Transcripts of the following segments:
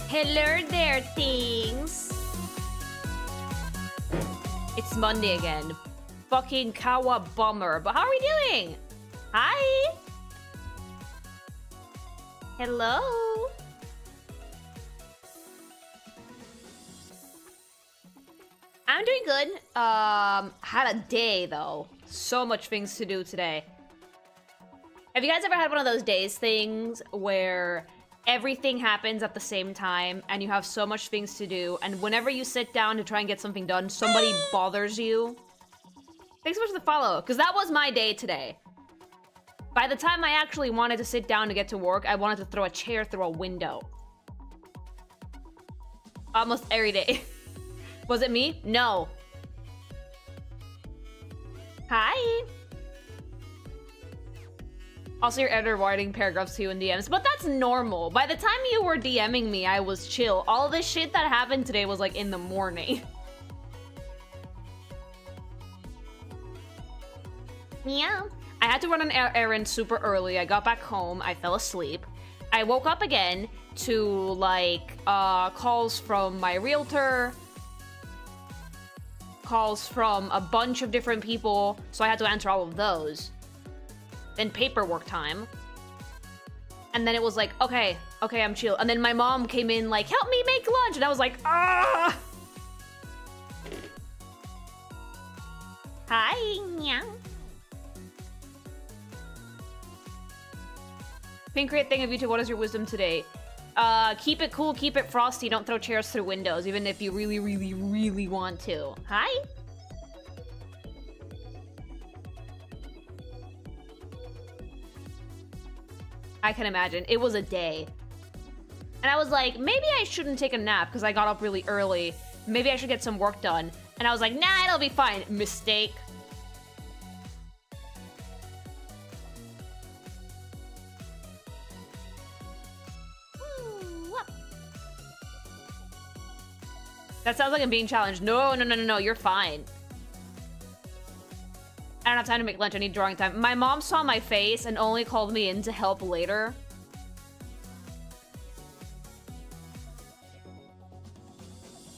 Hello there, things. It's Monday again. Fucking Kawa bummer. But how are we doing? Hi. Hello. I'm doing good. Had a day though. So much things to do today. Have you guys ever had one of those days things where everything happens at the same time and you have so much things to do, and whenever you sit down to try and get something done, somebody bothers you? Thanks so much for the follow, because that was my day today. By the time I actually wanted to sit down to get to work, I wanted to throw a chair through a window. Almost every day. Was it me? No. Hi. Also, your editor writing paragraphs to you in DMs, but that's normal. By the time you were DMing me, I was chill. All this shit that happened today was like in the morning. Yeah. I had to run an errand super early. I got back home. I fell asleep. I woke up again to like calls from my realtor, calls from a bunch of different people, so I had to answer all of those. Then paperwork time. And then it was like, okay, I'm chill. And then my mom came in like, help me make lunch. And I was like, ah. Hi. Yeah. Pink great thing of YouTube, what is your wisdom today? Keep it cool, keep it frosty, don't throw chairs through windows, even if you really, really, really want to. Hi. I can imagine. It was a day. And I was like, maybe I shouldn't take a nap because I got up really early. Maybe I should get some work done. And I was like, nah, it'll be fine. Mistake. That sounds like I'm being challenged. No, you're fine. I don't have time to make lunch, I need drawing time. My mom saw my face and only called me in to help later.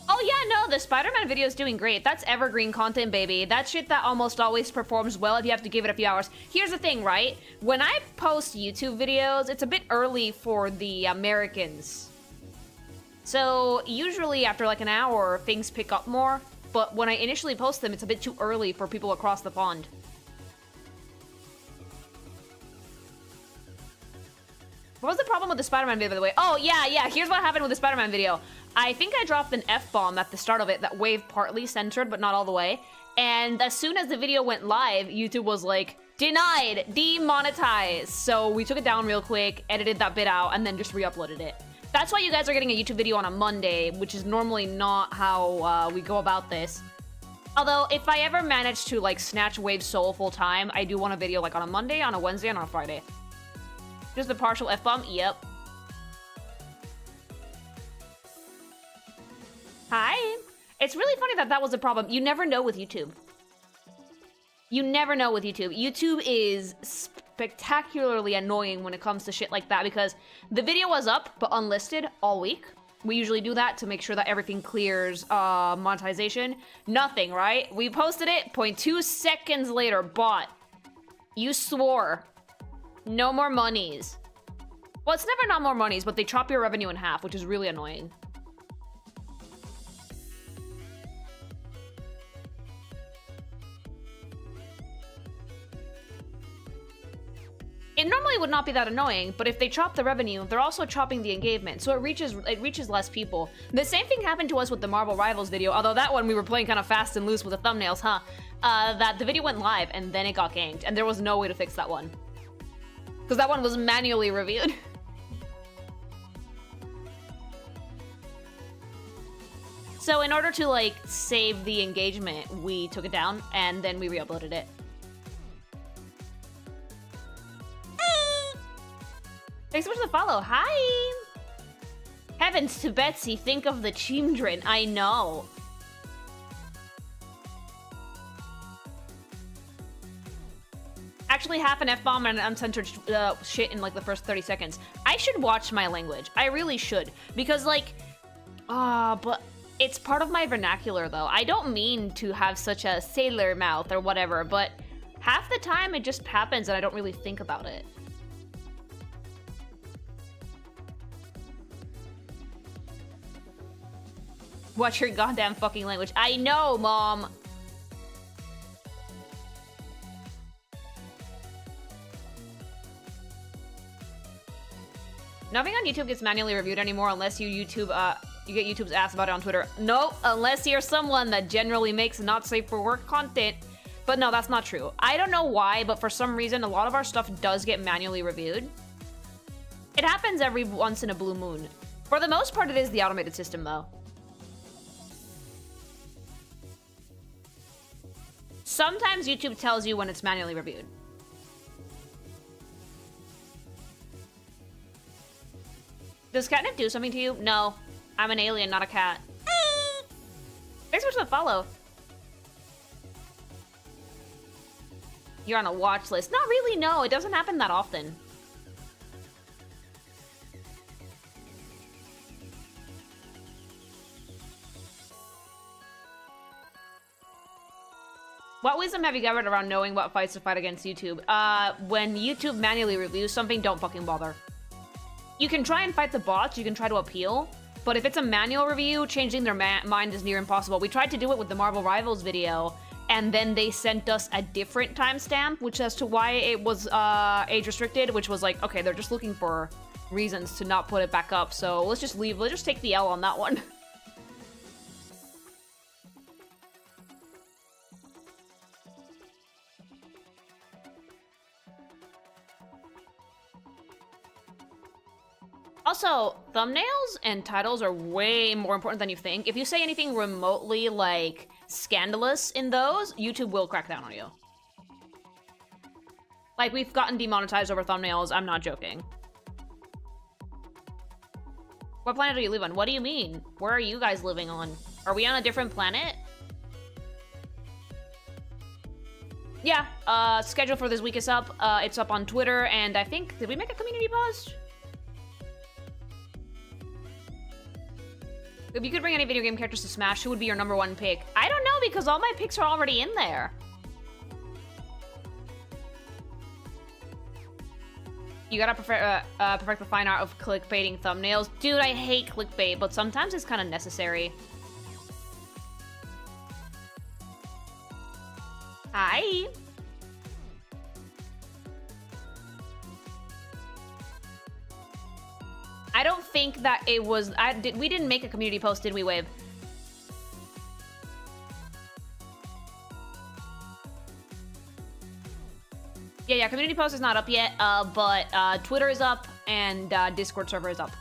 Oh yeah, no, the Spider-Man video is doing great. That's evergreen content, baby. That's shit that almost always performs well if you have to give it a few hours. Here's the thing, right? When I post YouTube videos, it's a bit early for the Americans. So usually after like an hour, things pick up more. But when I initially post them, it's a bit too early for people across the pond. What was the problem with the Spider-Man video, by the way? Oh, yeah, here's what happened with the Spider-Man video. I think I dropped an F-bomb at the start of it that wave partly censored, but not all the way. And as soon as the video went live, YouTube was like, denied, demonetized. So we took it down real quick, edited that bit out, and then just re-uploaded it. That's why you guys are getting a YouTube video on a Monday, which is normally not how we go about this. Although, if I ever manage to, like, snatch Wave Soul full time, I do want a video, like, on a Monday, on a Wednesday, and on a Friday. Just the partial F-bomb? Yep. Hi. It's really funny that that was a problem. You never know with YouTube. You never know with YouTube. YouTube is spectacularly annoying when it comes to shit like that because the video was up but unlisted all week. We usually do that to make sure that everything clears monetization. Nothing, right? We posted it, 0.2 seconds later, bot. You swore. No more monies. Well, it's never not more monies, but they chop your revenue in half, which is really annoying. It normally would not be that annoying, but if they chop the revenue, they're also chopping the engagement, so it reaches less people. The same thing happened to us with the Marvel Rivals video, although that one we were playing kind of fast and loose with the thumbnails, huh? That the video went live and then it got ganked, and there was no way to fix that one. Because that one was manually reviewed. So in order to, like, save the engagement, we took it down, and then we re-uploaded it. Thanks so much for the follow. Hi! Heavens to Betsy, think of the children. I know. actually half an F-bomb and uncensored shit in like the first 30 seconds. I should watch my language. I really should. Because like, but it's part of my vernacular though. I don't mean to have such a sailor mouth or whatever, but half the time it just happens and I don't really think about it. Watch your goddamn fucking language. I know, Mom. Nothing on YouTube gets manually reviewed anymore unless you get YouTube's ass about it on Twitter. No, unless you're someone that generally makes not safe for work content. But no, that's not true. I don't know why, but for some reason, a lot of our stuff does get manually reviewed. It happens every once in a blue moon. For the most part, it is the automated system, though. Sometimes YouTube tells you when it's manually reviewed. Does catnip do something to you? No. I'm an alien, not a cat. Thanks so much for the follow. You're on a watch list. Not really, no. It doesn't happen that often. What wisdom have you gathered around knowing what fights to fight against YouTube? When YouTube manually reviews something, don't fucking bother. You can try and fight the bots, you can try to appeal, but if it's a manual review, changing their mind is near impossible. We tried to do it with the Marvel Rivals video, and then they sent us a different timestamp, which as to why it was age restricted, which was like, okay, they're just looking for reasons to not put it back up, so let's just leave, let's just take the L on that one. Also, thumbnails and titles are way more important than you think. If you say anything remotely, like, scandalous in those, YouTube will crack down on you. Like, we've gotten demonetized over thumbnails, I'm not joking. What planet do you live on? What do you mean? Where are you guys living on? Are we on a different planet? Yeah, schedule for this week is up. It's up on Twitter, and I think, did we make a community post? If you could bring any video game characters to Smash, who would be your #1 pick? I don't know, because all my picks are already in there. You gotta perfect the fine art of clickbaiting thumbnails. Dude, I hate clickbait, but sometimes it's kind of necessary. Hi. I don't think that it was... we didn't make a community post, did we, Wave? Yeah, community post is not up yet, but Twitter is up and Discord server is up.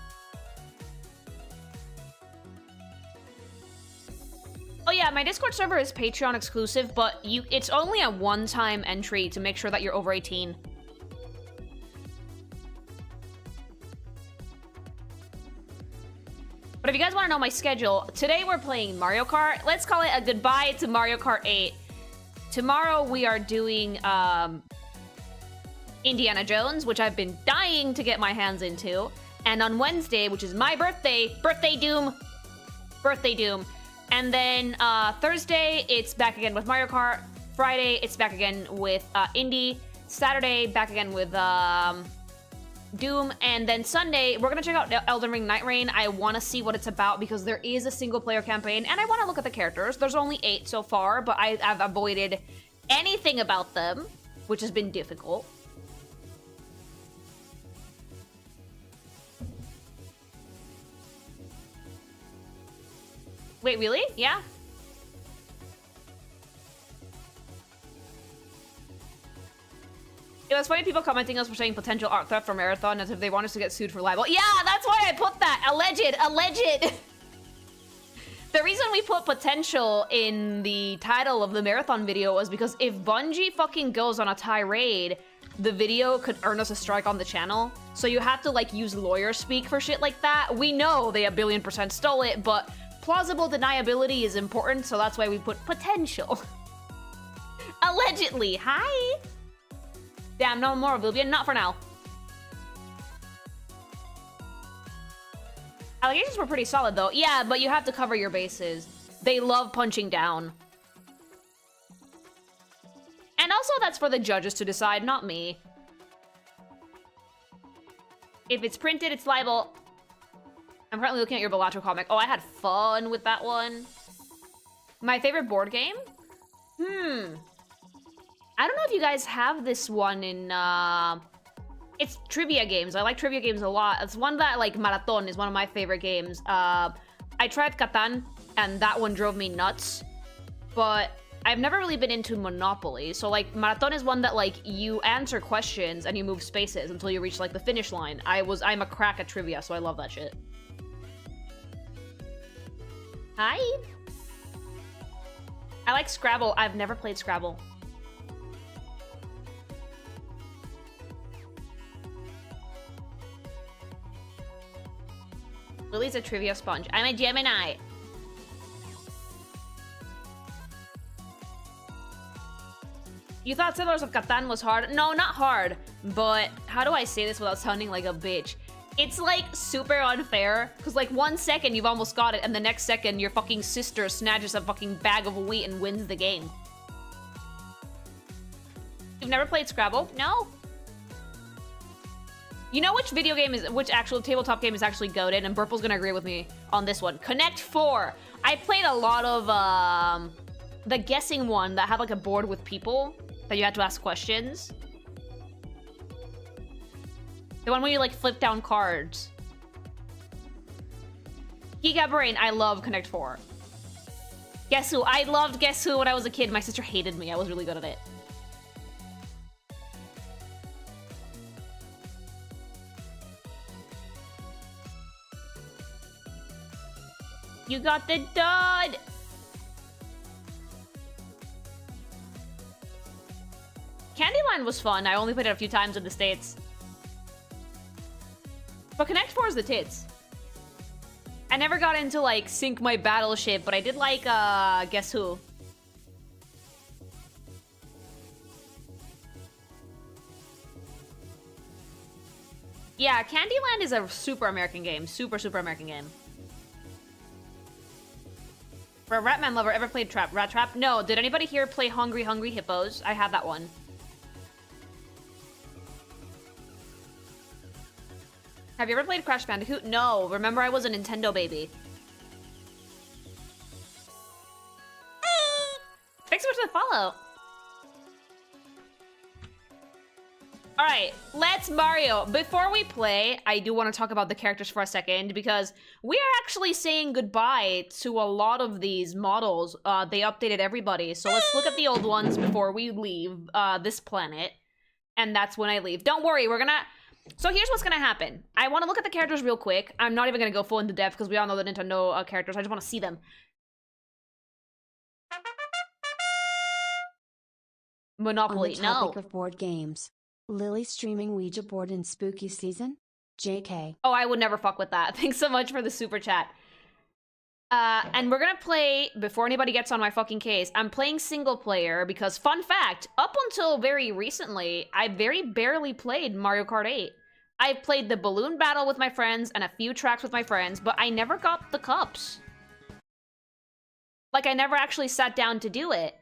Oh yeah, my Discord server is Patreon exclusive, but it's only a one-time entry to make sure that you're over 18. But if you guys want to know my schedule, today we're playing Mario Kart. Let's call it a goodbye to Mario Kart 8. Tomorrow we are doing Indiana Jones, which I've been dying to get my hands into. And on Wednesday, which is my birthday, Birthday Doom. And then Thursday, it's back again with Mario Kart. Friday, it's back again with Indy. Saturday, back again with Doom. And then Sunday, we're gonna check out Elden Ring Night Reign. I want to see what it's about because there is a single player campaign and I want to look at the characters. There's only 8 so far, but I've avoided anything about them, which has been difficult. Wait, really? Yeah? It was funny people commenting us for saying potential art theft for Marathon as if they want us to get sued for libel. Yeah, that's why I put that. Alleged. The reason we put potential in the title of the Marathon video was because if Bungie fucking goes on a tirade, the video could earn us a strike on the channel. So you have to like use lawyer speak for shit like that. We know they 1,000,000,000% stole it, but plausible deniability is important, so that's why we put potential. Allegedly. Hi. Damn, no more Oblivion. Not for now. Allegations were pretty solid, though. Yeah, but you have to cover your bases. They love punching down. And also, that's for the judges to decide, not me. If it's printed, it's liable. I'm currently looking at your Bellator comic. Oh, I had fun with that one. My favorite board game? I don't know if you guys have this one in, it's trivia games. I like trivia games a lot. It's one that, like, Marathon is one of my favorite games. I tried Catan, and that one drove me nuts. But I've never really been into Monopoly. So, like, Marathon is one that, like, you answer questions and you move spaces until you reach, like, the finish line. I'm a crack at trivia, so I love that shit. Hi. I like Scrabble. I've never played Scrabble. Lily's a trivia sponge. I'm a Gemini. You thought Settlers of Catan was hard? No, not hard. But how do I say this without sounding like a bitch? It's, like, super unfair. Because, like, 1 second you've almost got it, and the next second your fucking sister snatches a fucking bag of wheat and wins the game. You've never played Scrabble? No? You know which actual tabletop game is actually goated, and Burple's gonna agree with me on this one. Connect 4. I played a lot of, the guessing one that had, like, a board with people that you had to ask questions. The one where you, like, flip down cards. Giga Brain, I love Connect 4. Guess Who? I loved Guess Who when I was a kid. My sister hated me. I was really good at it. You got the dud! Candyland was fun. I only played it a few times in the States. But Connect 4 is the tits. I never got into, like, Sync My Battleship, but I did like, Guess Who? Yeah, Candyland is a super American game. Super American game. For a Ratman lover, ever played Rat Trap? No. Did anybody here play Hungry Hippos? I have that one. Have you ever played Crash Bandicoot? No. Remember, I was a Nintendo baby. Thanks so much for the follow. All right, let's Mario. Before we play, I do want to talk about the characters for a second because we are actually saying goodbye to a lot of these models. They updated everybody, so let's look at the old ones before we leave this planet. And that's when I leave. Don't worry, we're gonna... So here's what's gonna happen. I want to look at the characters real quick. I'm not even gonna go full into depth because we all know the Nintendo characters. I just want to see them. Monopoly, On the topic of board games, Lily streaming Ouija board in spooky season? JK. Oh, I would never fuck with that. Thanks so much for the super chat. And we're gonna play, before anybody gets on my fucking case, I'm playing single player because, fun fact, up until very recently, I very barely played Mario Kart 8. I played the balloon battle with my friends and a few tracks with my friends, but I never got the cups. Like, I never actually sat down to do it.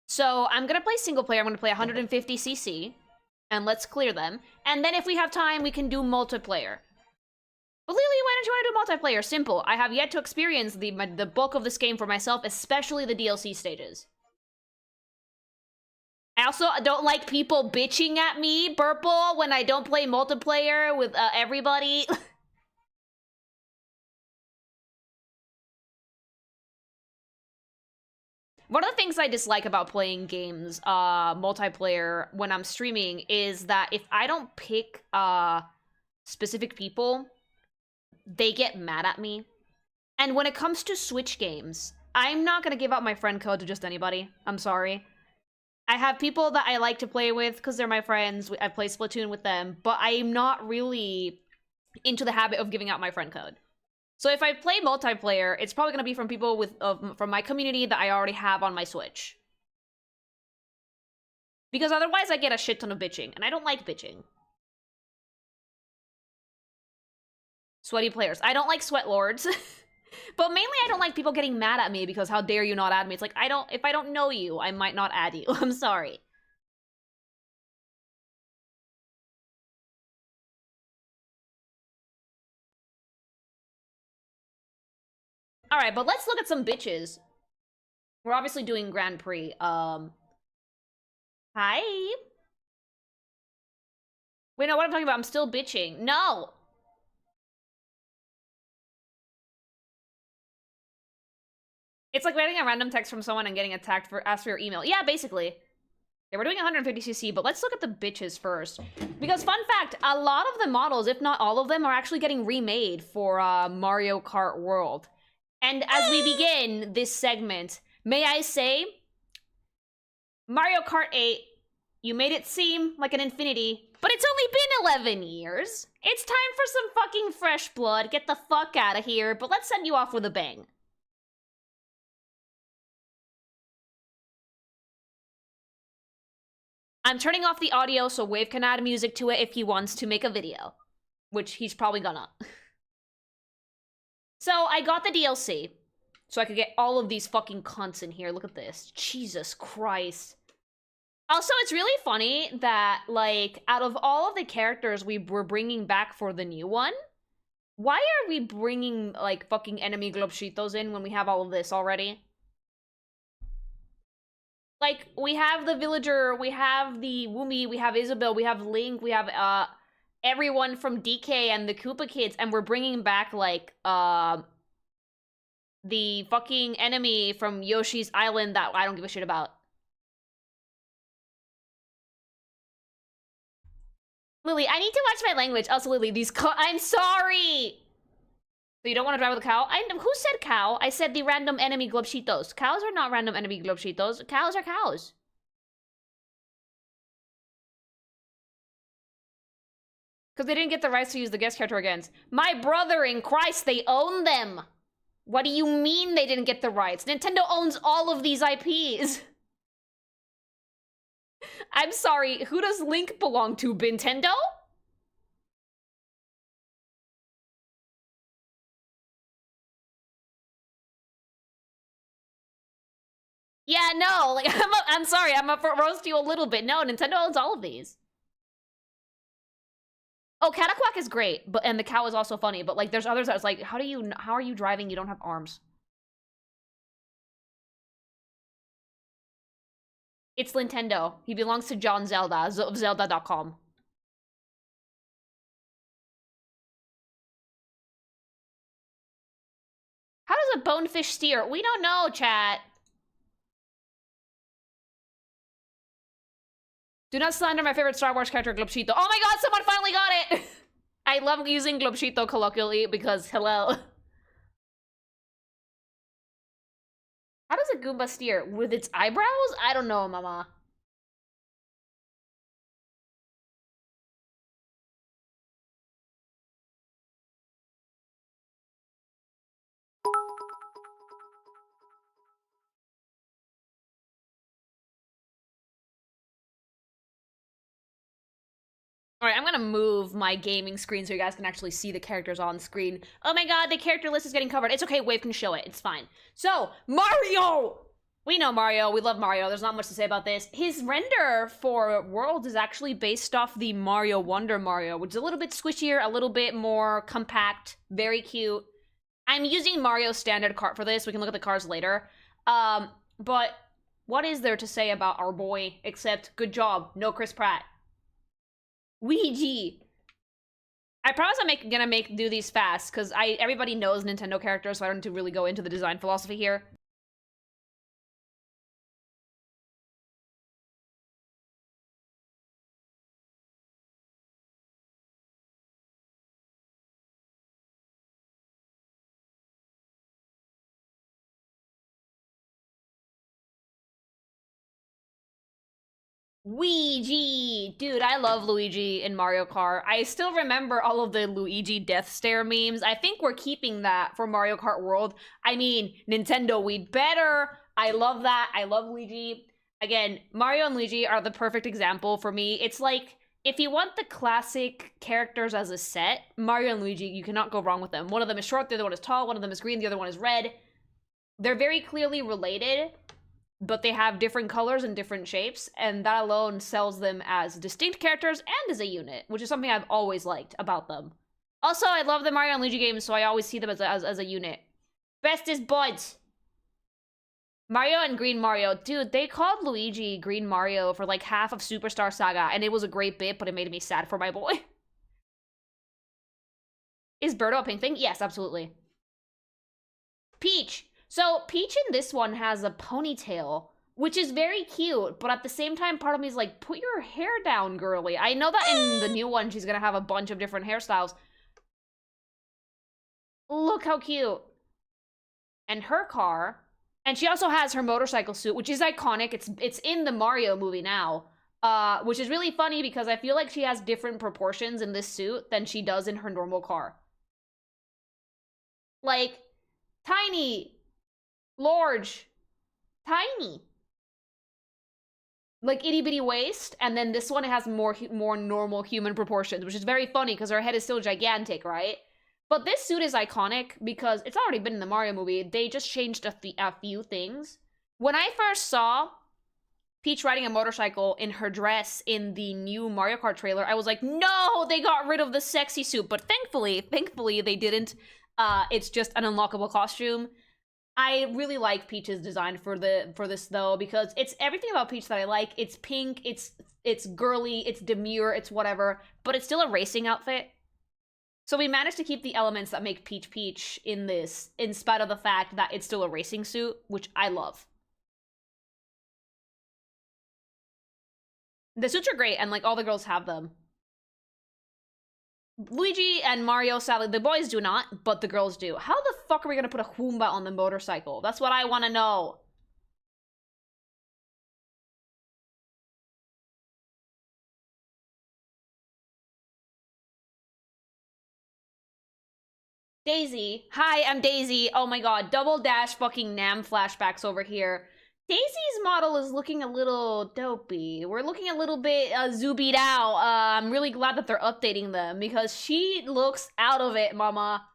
So, I'm gonna play single player. I'm gonna play 150cc. And let's clear them. And then if we have time, we can do multiplayer. But Lily, why don't you want to do multiplayer? Simple. I have yet to experience the bulk of this game for myself, especially the DLC stages. I also don't like people bitching at me, Burple, when I don't play multiplayer with everybody. One of the things I dislike about playing games, multiplayer, when I'm streaming, is that if I don't pick, specific people, they get mad at me. And when it comes to Switch games, I'm not gonna give out my friend code to just anybody. I'm sorry. I have people that I like to play with, because they're my friends, I play Splatoon with them, but I'm not really into the habit of giving out my friend code. So if I play multiplayer, it's probably going to be from people from my community that I already have on my Switch. Because otherwise I get a shit ton of bitching, and I don't like bitching. Sweaty players. I don't like sweat lords. But mainly I don't like people getting mad at me because how dare you not add me. It's like, if I don't know you, I might not add you. I'm sorry. Alright, but let's look at some bitches. We're obviously doing Grand Prix. Hi. Wait, no, what I'm talking about, I'm still bitching. No! It's like getting a random text from someone and getting attacked for ask for your email. Yeah, basically. Yeah, we're doing 150cc, but let's look at the bitches first. Because fun fact, a lot of the models, if not all of them, are actually getting remade for Mario Kart World. And as we begin this segment, may I say, Mario Kart 8, you made it seem like an infinity, but it's only been 11 years. It's time for some fucking fresh blood. Get the fuck out of here, but let's send you off with a bang. I'm turning off the audio so Wave can add music to it if he wants to make a video. Which he's probably gonna. So, I got the DLC. So I could get all of these fucking cunts in here. Look at this. Jesus Christ. Also, it's really funny that, like, out of all of the characters we were bringing back for the new one, why are we bringing, like, fucking enemy Globshitos in when we have all of this already? Like, we have the villager, we have the Woomy, we have Isabelle, we have Link, we have, everyone from DK and the Koopa kids, and we're bringing back, like, the fucking enemy from Yoshi's Island that I don't give a shit about. Lily, I need to watch my language. Also, Lily, I'm sorry! So you don't want to drive with a cow? Who said cow? I said the random enemy Globshitos. Cows are not random enemy Globshitos. Cows are cows. Because they didn't get the rights to use the guest character against. My brother in Christ, they own them! What do you mean they didn't get the rights? Nintendo owns all of these IPs. I'm sorry, who does Link belong to? Nintendo? Yeah, no, like, I'm sorry, I'm up for roast you a little bit. No, Nintendo owns all of these. Oh, Cataquack is great, and the cow is also funny, but like, there's others that's like, how are you driving? You don't have arms. It's Nintendo. He belongs to John Zelda of Zelda.com. How does a bonefish steer? We don't know, chat. Do not slander my favorite Star Wars character, Globshito. Oh my god, someone finally got it! I love using Globshito colloquially because, hello. How does a Goomba steer? With its eyebrows? I don't know, mama. Alright, I'm gonna move my gaming screen so you guys can actually see the characters on screen. Oh my god, the character list is getting covered. It's okay, Wave can show it. It's fine. So, Mario! We know Mario. We love Mario. There's not much to say about this. His render for Worlds is actually based off the Mario Wonder Mario, which is a little bit squishier, a little bit more compact, very cute. I'm using Mario's standard cart for this. We can look at the cars later. But what is there to say about our boy except good job, no Chris Pratt. Luigi. I promise I'm gonna do these fast because everybody knows Nintendo characters, so I don't need to really go into the design philosophy here. Luigi! Dude, I love Luigi in Mario Kart. I still remember all of the Luigi death stare memes. I think we're keeping that for Mario Kart World. I mean, Nintendo, we'd better. I love that. I love Luigi. Again, Mario and Luigi are the perfect example for me. It's like, if you want the classic characters as a set, Mario and Luigi, you cannot go wrong with them. One of them is short, the other one is tall, one of them is green, the other one is red. They're very clearly related, but they have different colors and different shapes, and that alone sells them as distinct characters and as a unit, which is something I've always liked about them. Also, I love the Mario and Luigi games, so I always see them as a unit. Bestest buds. Mario and Green Mario. Dude, they called Luigi Green Mario for like half of Superstar Saga, and it was a great bit, but it made me sad for my boy. Is Birdo a pink thing? Yes, absolutely. Peach. So, Peach in this one has a ponytail, which is very cute, but at the same time, part of me is like, put your hair down, girly. I know that in the new one, she's gonna have a bunch of different hairstyles. Look how cute. And her car... And she also has her motorcycle suit, which is iconic. It's in the Mario movie now, which is really funny because I feel like she has different proportions in this suit than she does in her normal car. Like, tiny, large, tiny. Like itty bitty waist, and then this one has more normal human proportions, which is very funny because her head is still gigantic, right? But this suit is iconic because it's already been in the Mario movie. They just changed a few things. When I first saw Peach riding a motorcycle in her dress in the new Mario Kart trailer, I was like, no, they got rid of the sexy suit. But thankfully, they didn't. It's just an unlockable costume. I really like Peach's design for this though, because it's everything about Peach that I like. It's pink, it's girly, it's demure, it's whatever, but it's still a racing outfit. So we managed to keep the elements that make Peach Peach in this, in spite of the fact that it's still a racing suit, which I love. The suits are great, and like all the girls have them. Luigi and Mario, sadly, the boys do not, but the girls do. How the fuck are we gonna put a Hoomba on the motorcycle? That's what I want to know. Daisy. Hi, I'm Daisy. Oh my god, double dash fucking Nam flashbacks over here. Daisy's model is looking a little dopey. We're looking a little bit zoobied out. I'm really glad that they're updating them because she looks out of it, mama.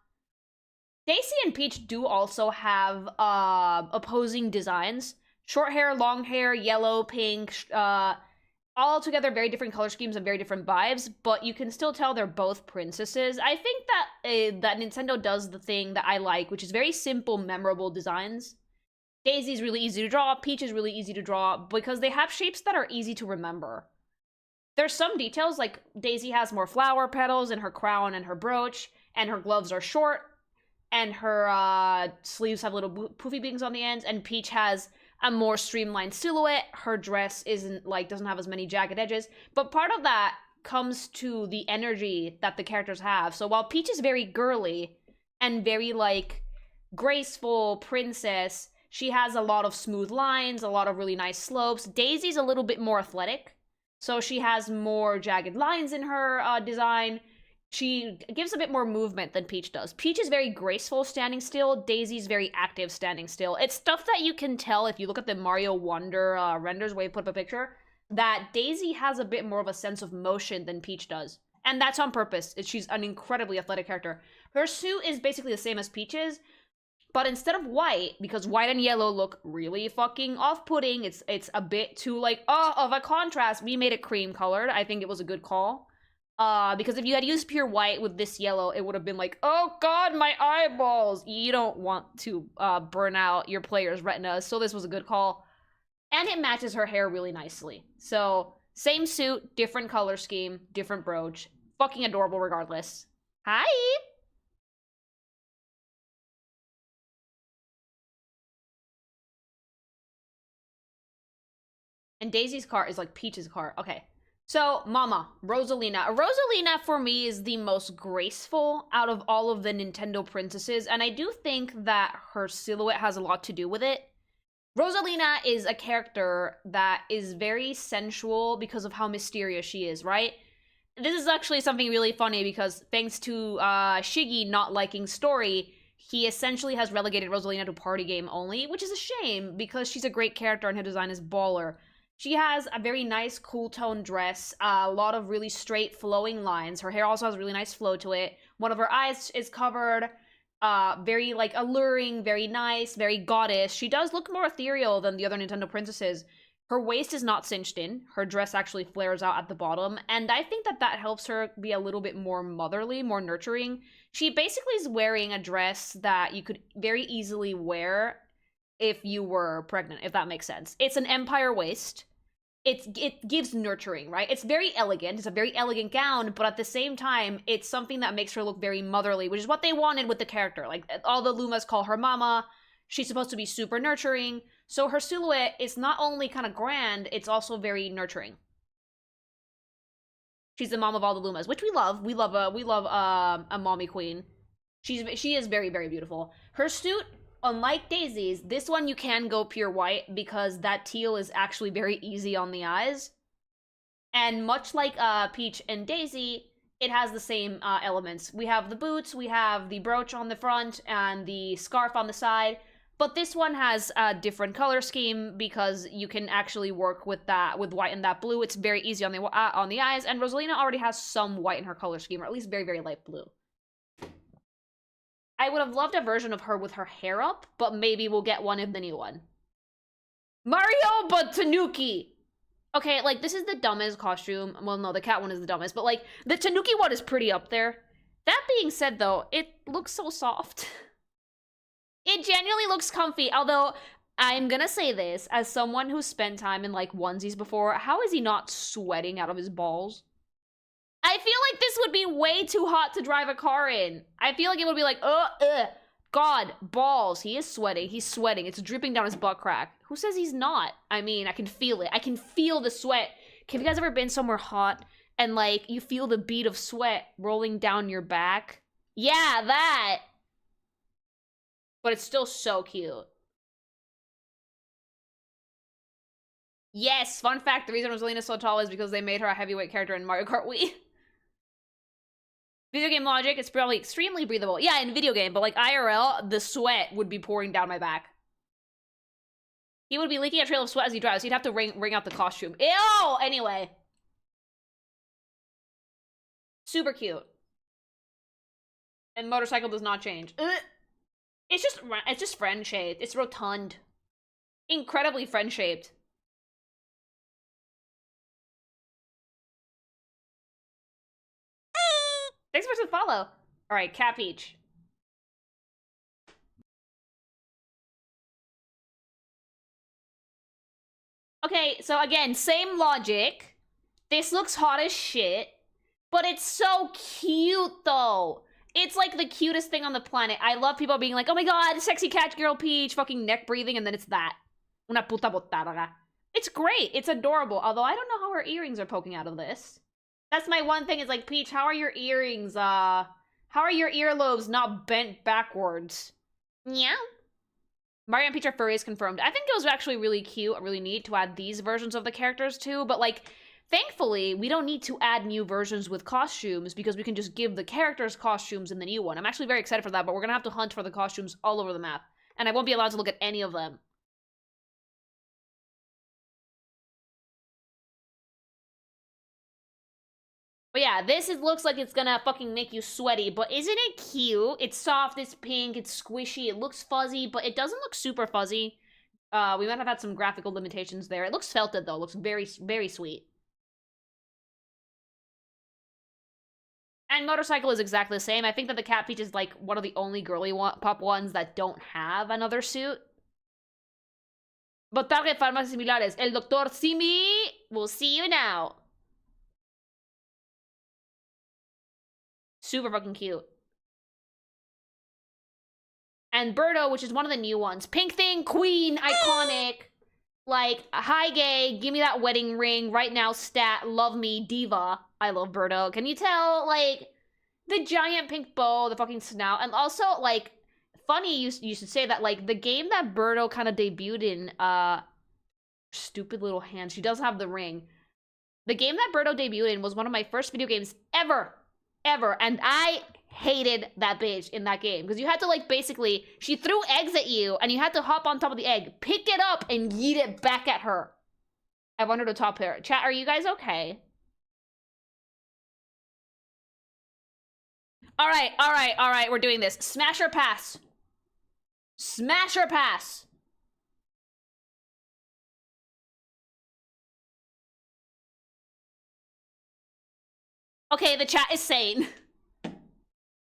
Daisy and Peach do also have opposing designs. Short hair, long hair, yellow, pink, all together very different color schemes and very different vibes, but you can still tell they're both princesses. I think that that Nintendo does the thing that I like, which is very simple, memorable designs. Daisy's really easy to draw, Peach is really easy to draw, because they have shapes that are easy to remember. There's some details, like Daisy has more flower petals in her crown and her brooch, and her gloves are short, and her sleeves have little poofy things on the ends, and Peach has a more streamlined silhouette. Her dress doesn't have as many jagged edges, but part of that comes to the energy that the characters have. So while Peach is very girly and very like graceful princess, she has a lot of smooth lines, a lot of really nice slopes. Daisy's a little bit more athletic, so she has more jagged lines in her design. She gives a bit more movement than Peach does. Peach is very graceful standing still. Daisy's very active standing still. It's stuff that you can tell if you look at the Mario Wonder renders where you put up a picture, that Daisy has a bit more of a sense of motion than Peach does. And that's on purpose. She's an incredibly athletic character. Her suit is basically the same as Peach's, but instead of white, because white and yellow look really fucking off-putting, it's a bit too like, of a contrast, we made it cream colored. I think it was a good call. Because if you had used pure white with this yellow, it would have been like, oh god, my eyeballs! You don't want to burn out your player's retinas, so this was a good call. And it matches her hair really nicely. So, same suit, different color scheme, different brooch. Fucking adorable regardless. Hi! And Daisy's car is like Peach's car. Okay. So, Mama, Rosalina. Rosalina, for me, is the most graceful out of all of the Nintendo princesses, and I do think that her silhouette has a lot to do with it. Rosalina is a character that is very sensual because of how mysterious she is, right? This is actually something really funny because thanks to Shiggy not liking story, he essentially has relegated Rosalina to party game only, which is a shame because she's a great character and her design is baller. She has a very nice cool tone dress, a lot of really straight flowing lines. Her hair also has a really nice flow to it. One of her eyes is covered, very like alluring, very nice, very goddess. She does look more ethereal than the other Nintendo princesses. Her waist is not cinched in. Her dress actually flares out at the bottom, and I think that that helps her be a little bit more motherly, more nurturing. She basically is wearing a dress that you could very easily wear if you were pregnant, if that makes sense. It's an empire waist. It gives nurturing, right? It's very elegant. It's a very elegant gown, but at the same time, it's something that makes her look very motherly, which is what they wanted with the character. Like, all the Lumas call her mama. She's supposed to be super nurturing. So her silhouette is not only kind of grand, it's also very nurturing. She's the mom of all the Lumas, which we love. We love a mommy queen. She is very, very beautiful. Her suit, unlike Daisy's, this one you can go pure white because that teal is actually very easy on the eyes. And much like Peach and Daisy, it has the same elements. We have the boots, we have the brooch on the front, and the scarf on the side. But this one has a different color scheme because you can actually work with that, with white and that blue. It's very easy on the eyes, and Rosalina already has some white in her color scheme, or at least very, very light blue. I would have loved a version of her with her hair up, but maybe we'll get one in the new one. Mario, but Tanuki! Okay, like, this is the dumbest costume. Well, no, the cat one is the dumbest, but, like, the Tanuki one is pretty up there. That being said, though, it looks so soft. It genuinely looks comfy, although I'm gonna say this, as someone who's spent time in, like, onesies before, how is he not sweating out of his balls? I feel like this would be way too hot to drive a car in. I feel like it would be like, God, balls. He is sweating. He's sweating. It's dripping down his butt crack. Who says he's not? I mean, I can feel it. I can feel the sweat. Have you guys ever been somewhere hot and, like, you feel the bead of sweat rolling down your back? Yeah, that. But it's still so cute. Yes, fun fact, the reason Rosalina's so tall is because they made her a heavyweight character in Mario Kart Wii. Video game logic, it's probably extremely breathable. Yeah, in video game, but like IRL, the sweat would be pouring down my back. He would be leaking a trail of sweat as he drives. He'd have to wring out the costume. Ew! Anyway. Super cute. And motorcycle does not change. Ugh. It's just friend-shaped. It's rotund. Incredibly friend-shaped. Thanks for the follow. Alright, Cat Peach. Okay, so again, same logic. This looks hot as shit, but it's so cute though. It's like the cutest thing on the planet. I love people being like, oh my god, sexy cat girl Peach, fucking neck breathing, and then it's that. Una puta botarga. It's great. It's adorable. Although I don't know how her earrings are poking out of this. That's my one thing is like, Peach, how are your earrings, how are your earlobes not bent backwards? Yeah. Mario and Peach are furries confirmed. I think it was actually really cute, really neat to add these versions of the characters too, but like, thankfully, we don't need to add new versions with costumes because we can just give the characters costumes in the new one. I'm actually very excited for that, but we're gonna have to hunt for the costumes all over the map, and I won't be allowed to look at any of them. But yeah, looks like it's gonna fucking make you sweaty, but isn't it cute? It's soft, it's pink, it's squishy, it looks fuzzy, but it doesn't look super fuzzy. We might have had some graphical limitations there. It looks felted though, it looks very, very sweet. And motorcycle is exactly the same. I think that the Cat Peach is like one of the only girly pop ones that don't have another suit. Botarga farmas similares. El Doctor Simi will see you now. Super fucking cute. And Birdo, which is one of the new ones. Pink thing, queen, iconic. Like, hi gay, give me that wedding ring right now, stat, love me, diva. I love Birdo. Can you tell, like, the giant pink bow, the fucking snout, and also, like, funny you should say that, like, the game that Birdo kind of debuted in, stupid little hand, she does have the ring. The game that Birdo debuted in was one of my first video games ever, and I hated that bitch in that game, because you had to, like, basically, she threw eggs at you, and you had to hop on top of the egg, pick it up, and yeet it back at her. I wanted to top here. Chat, are you guys okay? All right, we're doing this. Smash or pass? Smash or pass? Okay, the chat is sane.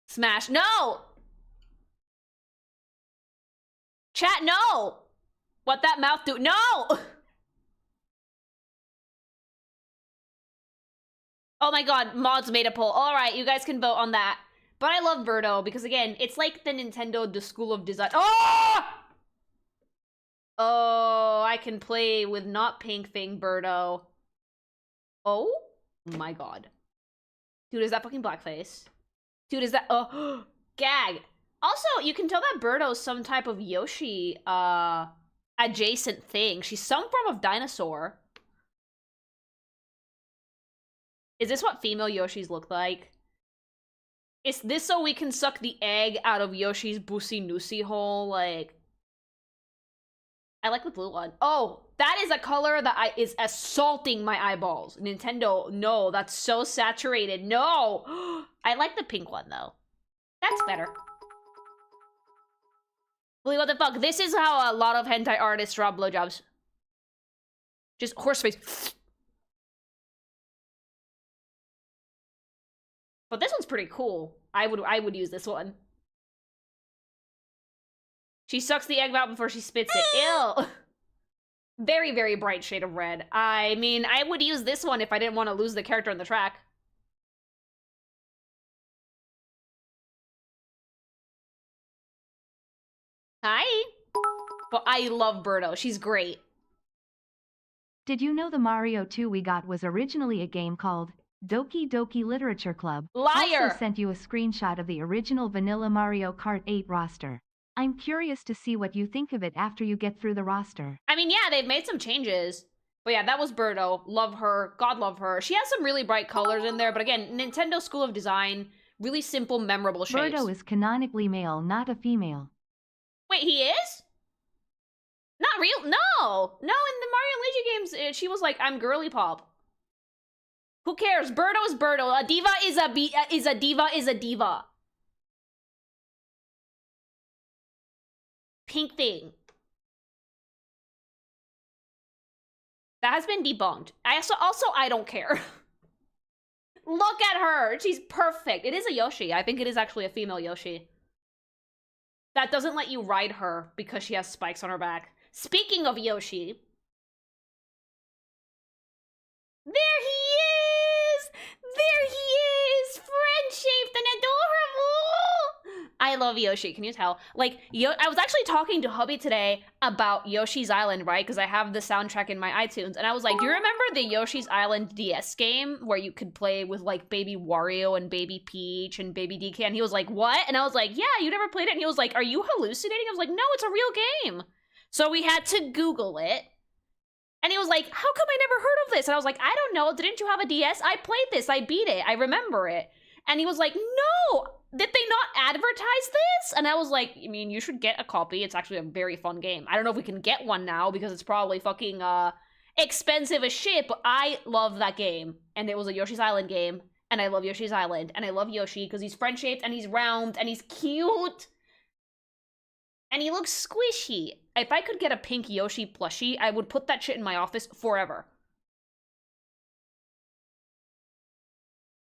Smash. No! Chat, no! What that mouth do? No! Oh my god, mods made a poll. Alright, you guys can vote on that. But I love Birdo because, again, it's like the Nintendo, the School of Design. Oh! Oh, I can play with not pink thing, Birdo. Oh my god. Dude, is that fucking blackface? Dude, is that... Oh, gag. Also, you can tell that Birdo's some type of Yoshi, adjacent thing. She's some form of dinosaur. Is this what female Yoshis look like? Is this so we can suck the egg out of Yoshi's Boosy-Noosey hole? Like... I like the blue one. Oh, that is a color that is assaulting my eyeballs. Nintendo, no, that's so saturated. No! I like the pink one, though. That's better. Wait, what the fuck? This is how a lot of hentai artists draw blowjobs. Just horse face. But this one's pretty cool. I would use this one. She sucks the egg out before she spits it. Ew! Very, very bright shade of red. I mean, I would use this one if I didn't want to lose the character on the track. Hi! But I love Birdo. She's great. Did you know the Mario 2 we got was originally a game called Doki Doki Literature Club? Liar! Also sent you a screenshot of the original vanilla Mario Kart 8 roster. I'm curious to see what you think of it after you get through the roster. I mean, yeah, they've made some changes. But yeah, that was Birdo. Love her. God love her. She has some really bright colors in there. But again, Nintendo School of Design. Really simple, memorable shapes. Birdo is canonically male, not a female. Wait, he is? Not real? No! No, in the Mario and Luigi games, she was like, I'm girly pop. Who cares? Birdo is Birdo. A diva is a diva is a diva. Pink thing. That has been debunked. Also, I don't care. Look at her. She's perfect. It is a Yoshi. I think it is actually a female Yoshi. That doesn't let you ride her because she has spikes on her back. Speaking of Yoshi. There he is! There he is! Friend-shaped and adorable! I love Yoshi, can you tell? Like, I was actually talking to hubby today about Yoshi's Island, right? Because I have the soundtrack in my iTunes. And I was like, do you remember the Yoshi's Island DS game? Where you could play with, like, Baby Wario and Baby Peach and Baby DK? And he was like, what? And I was like, yeah, you never played it? And he was like, are you hallucinating? I was like, no, it's a real game. So we had to Google it. And he was like, how come I never heard of this? And I was like, I don't know. Didn't you have a DS? I played this. I beat it. I remember it. And he was like, no, did they not advertise this? And I was like, I mean, you should get a copy. It's actually a very fun game. I don't know if we can get one now because it's probably fucking expensive as shit, but I love that game. And it was a Yoshi's Island game. And I love Yoshi's Island. And I love Yoshi because he's friend-shaped and he's round and he's cute. And he looks squishy. If I could get a pink Yoshi plushie, I would put that shit in my office forever.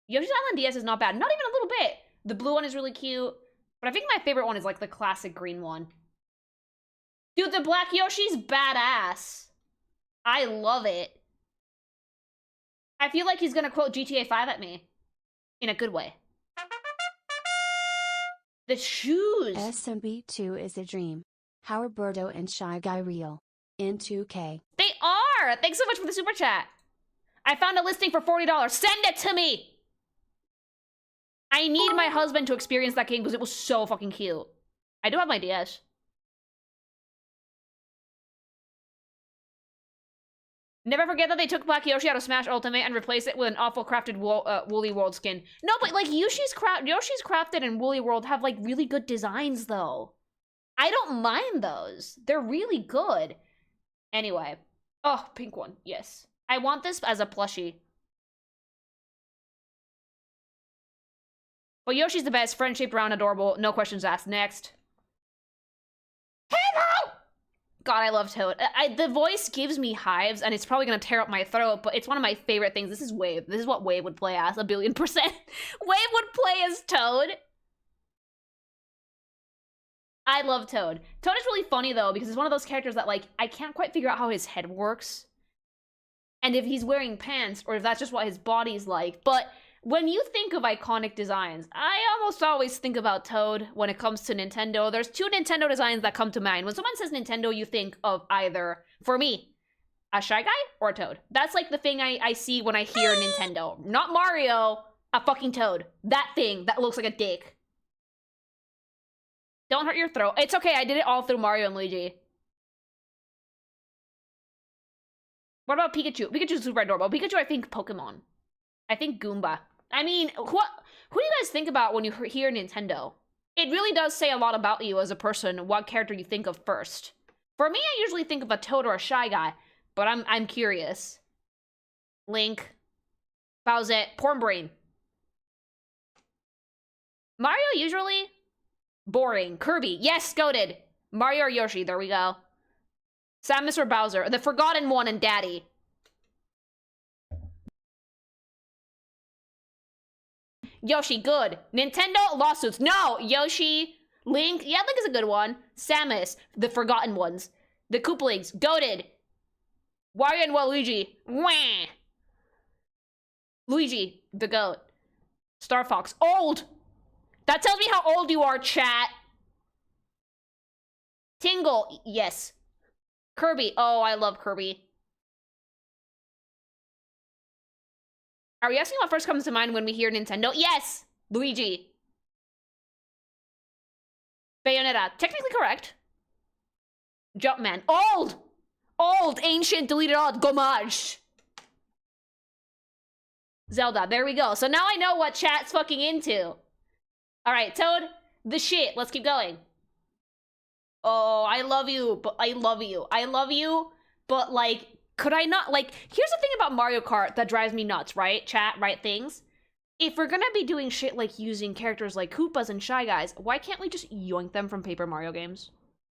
Yoshi's Island DS is not bad. Not even a little bit. The blue one is really cute. But I think my favorite one is like the classic green one. Dude, the black Yoshi's badass. I love it. I feel like he's gonna quote GTA 5 at me. In a good way. The shoes! SMB2 is a dream. How are Birdo and Shy Guy real? In 2K. They are! Thanks so much for the super chat. I found a listing for $40. Send it to me! I need my husband to experience that game because it was so fucking cute. I do have my DS. Never forget that they took Black Yoshi out of Smash Ultimate and replaced it with an awful crafted Woolly World skin. No, but like Yoshi's Crafted and Woolly World have like really good designs though. I don't mind those. They're really good. Anyway, Oh, pink one. Yes. I want this as a plushie. But Yoshi's the best. Friend-shaped, round, adorable. No questions asked. Next. Hello! God, I love Toad. The voice gives me hives, and it's probably gonna tear up my throat, but it's one of my favorite things. This is Wave. This is what Wave would play as, 1,000,000,000%. Wave would play as Toad. I love Toad. Toad is really funny, though, because it's one of those characters that, like, I can't quite figure out how his head works. And if he's wearing pants, or if that's just what his body's like. But when you think of iconic designs, I almost always think about Toad when it comes to Nintendo. There's 2 Nintendo designs that come to mind. When someone says Nintendo, you think of either, for me, a Shy Guy or a Toad. That's like the thing I see when I hear Nintendo. Not Mario, a fucking Toad. That thing that looks like a dick. Don't hurt your throat. It's okay, I did it all through Mario and Luigi. What about Pikachu? Pikachu's super adorable. Pikachu, I think Pokemon. I think Goomba. I mean, who do you guys think about when you hear Nintendo? It really does say a lot about you as a person, what character you think of first. For me, I usually think of a Toad or a Shy Guy, but I'm curious. Link. Bowser. Porn Brain. Mario, usually? Boring. Kirby. Yes, goated. Mario or Yoshi. There we go. Samus or Bowser. The Forgotten One and Daddy. Yoshi, good. Nintendo, lawsuits. No! Yoshi. Link. Yeah, Link is a good one. Samus. The Forgotten Ones. The Koopalings. Goated. Wario and Waluigi. Wah! Luigi. The goat. Star Fox. Old! That tells me how old you are, chat. Tingle. Yes. Kirby. Oh, I love Kirby. Are we asking what first comes to mind when we hear Nintendo? Yes! Luigi. Bayonetta. Technically correct. Jumpman. Old! Old! Ancient, deleted all. Gommage. Zelda. There we go. So now I know what chat's fucking into. Alright, Toad. The shit. Let's keep going. Oh, I love you, but I love you. I love you, but like, could I not, like, here's the thing about Mario Kart that drives me nuts, right? Chat, right things? If we're gonna be doing shit like using characters like Koopas and Shy Guys, why can't we just yoink them from Paper Mario games?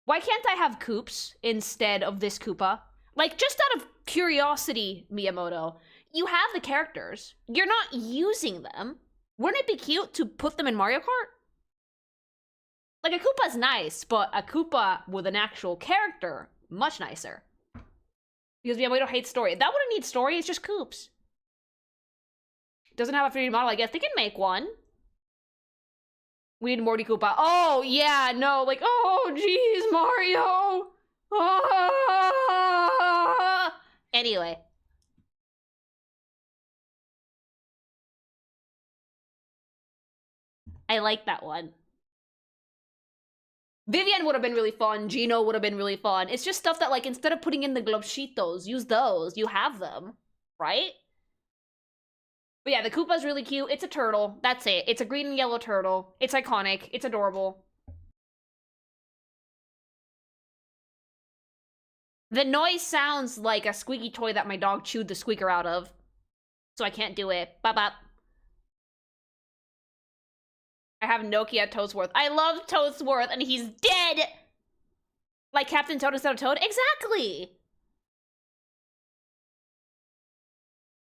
Why can't I have Koops instead of this Koopa? Like, just out of curiosity, Miyamoto, you have the characters. You're not using them. Wouldn't it be cute to put them in Mario Kart? Like, a Koopa's nice, but a Koopa with an actual character, much nicer. Because Miyamoto hates story. That wouldn't need story, it's just Koops. Doesn't have a 3D model, I guess. They can make one. We need Morty Koopa. Oh, yeah, no, like, oh, jeez, Mario! Ah! Anyway. I like that one. Vivian would have been really fun. Gino would have been really fun. It's just stuff that, like, instead of putting in the globshitos, use those. You have them, right? But yeah, the Koopa's really cute. It's a turtle. That's it. It's a green and yellow turtle. It's iconic. It's adorable. The noise sounds like a squeaky toy that my dog chewed the squeaker out of. So I can't do it. Bop-bop. I have Nokia Toadsworth. I love Toadsworth, and he's dead! Like Captain Toad instead of Toad? Exactly!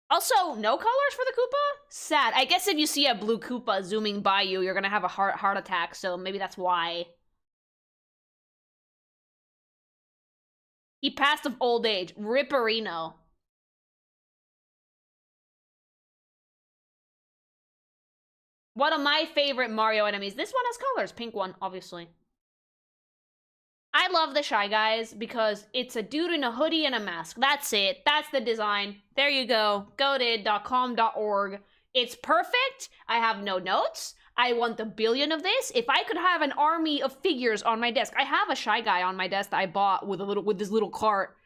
Also, no colors for the Koopa? Sad. I guess if you see a blue Koopa zooming by you, you're gonna have a heart attack, so maybe that's why. He passed of old age. Ripperino. One of my favorite Mario enemies. This one has colors. Pink one, obviously. I love the Shy Guys because it's a dude in a hoodie and a mask. That's it. That's the design. There you go. goated.com.org. It's perfect. I have no notes. I want a billion of this. If I could have an army of figures on my desk. I have a Shy Guy on my desk that I bought with this little cart.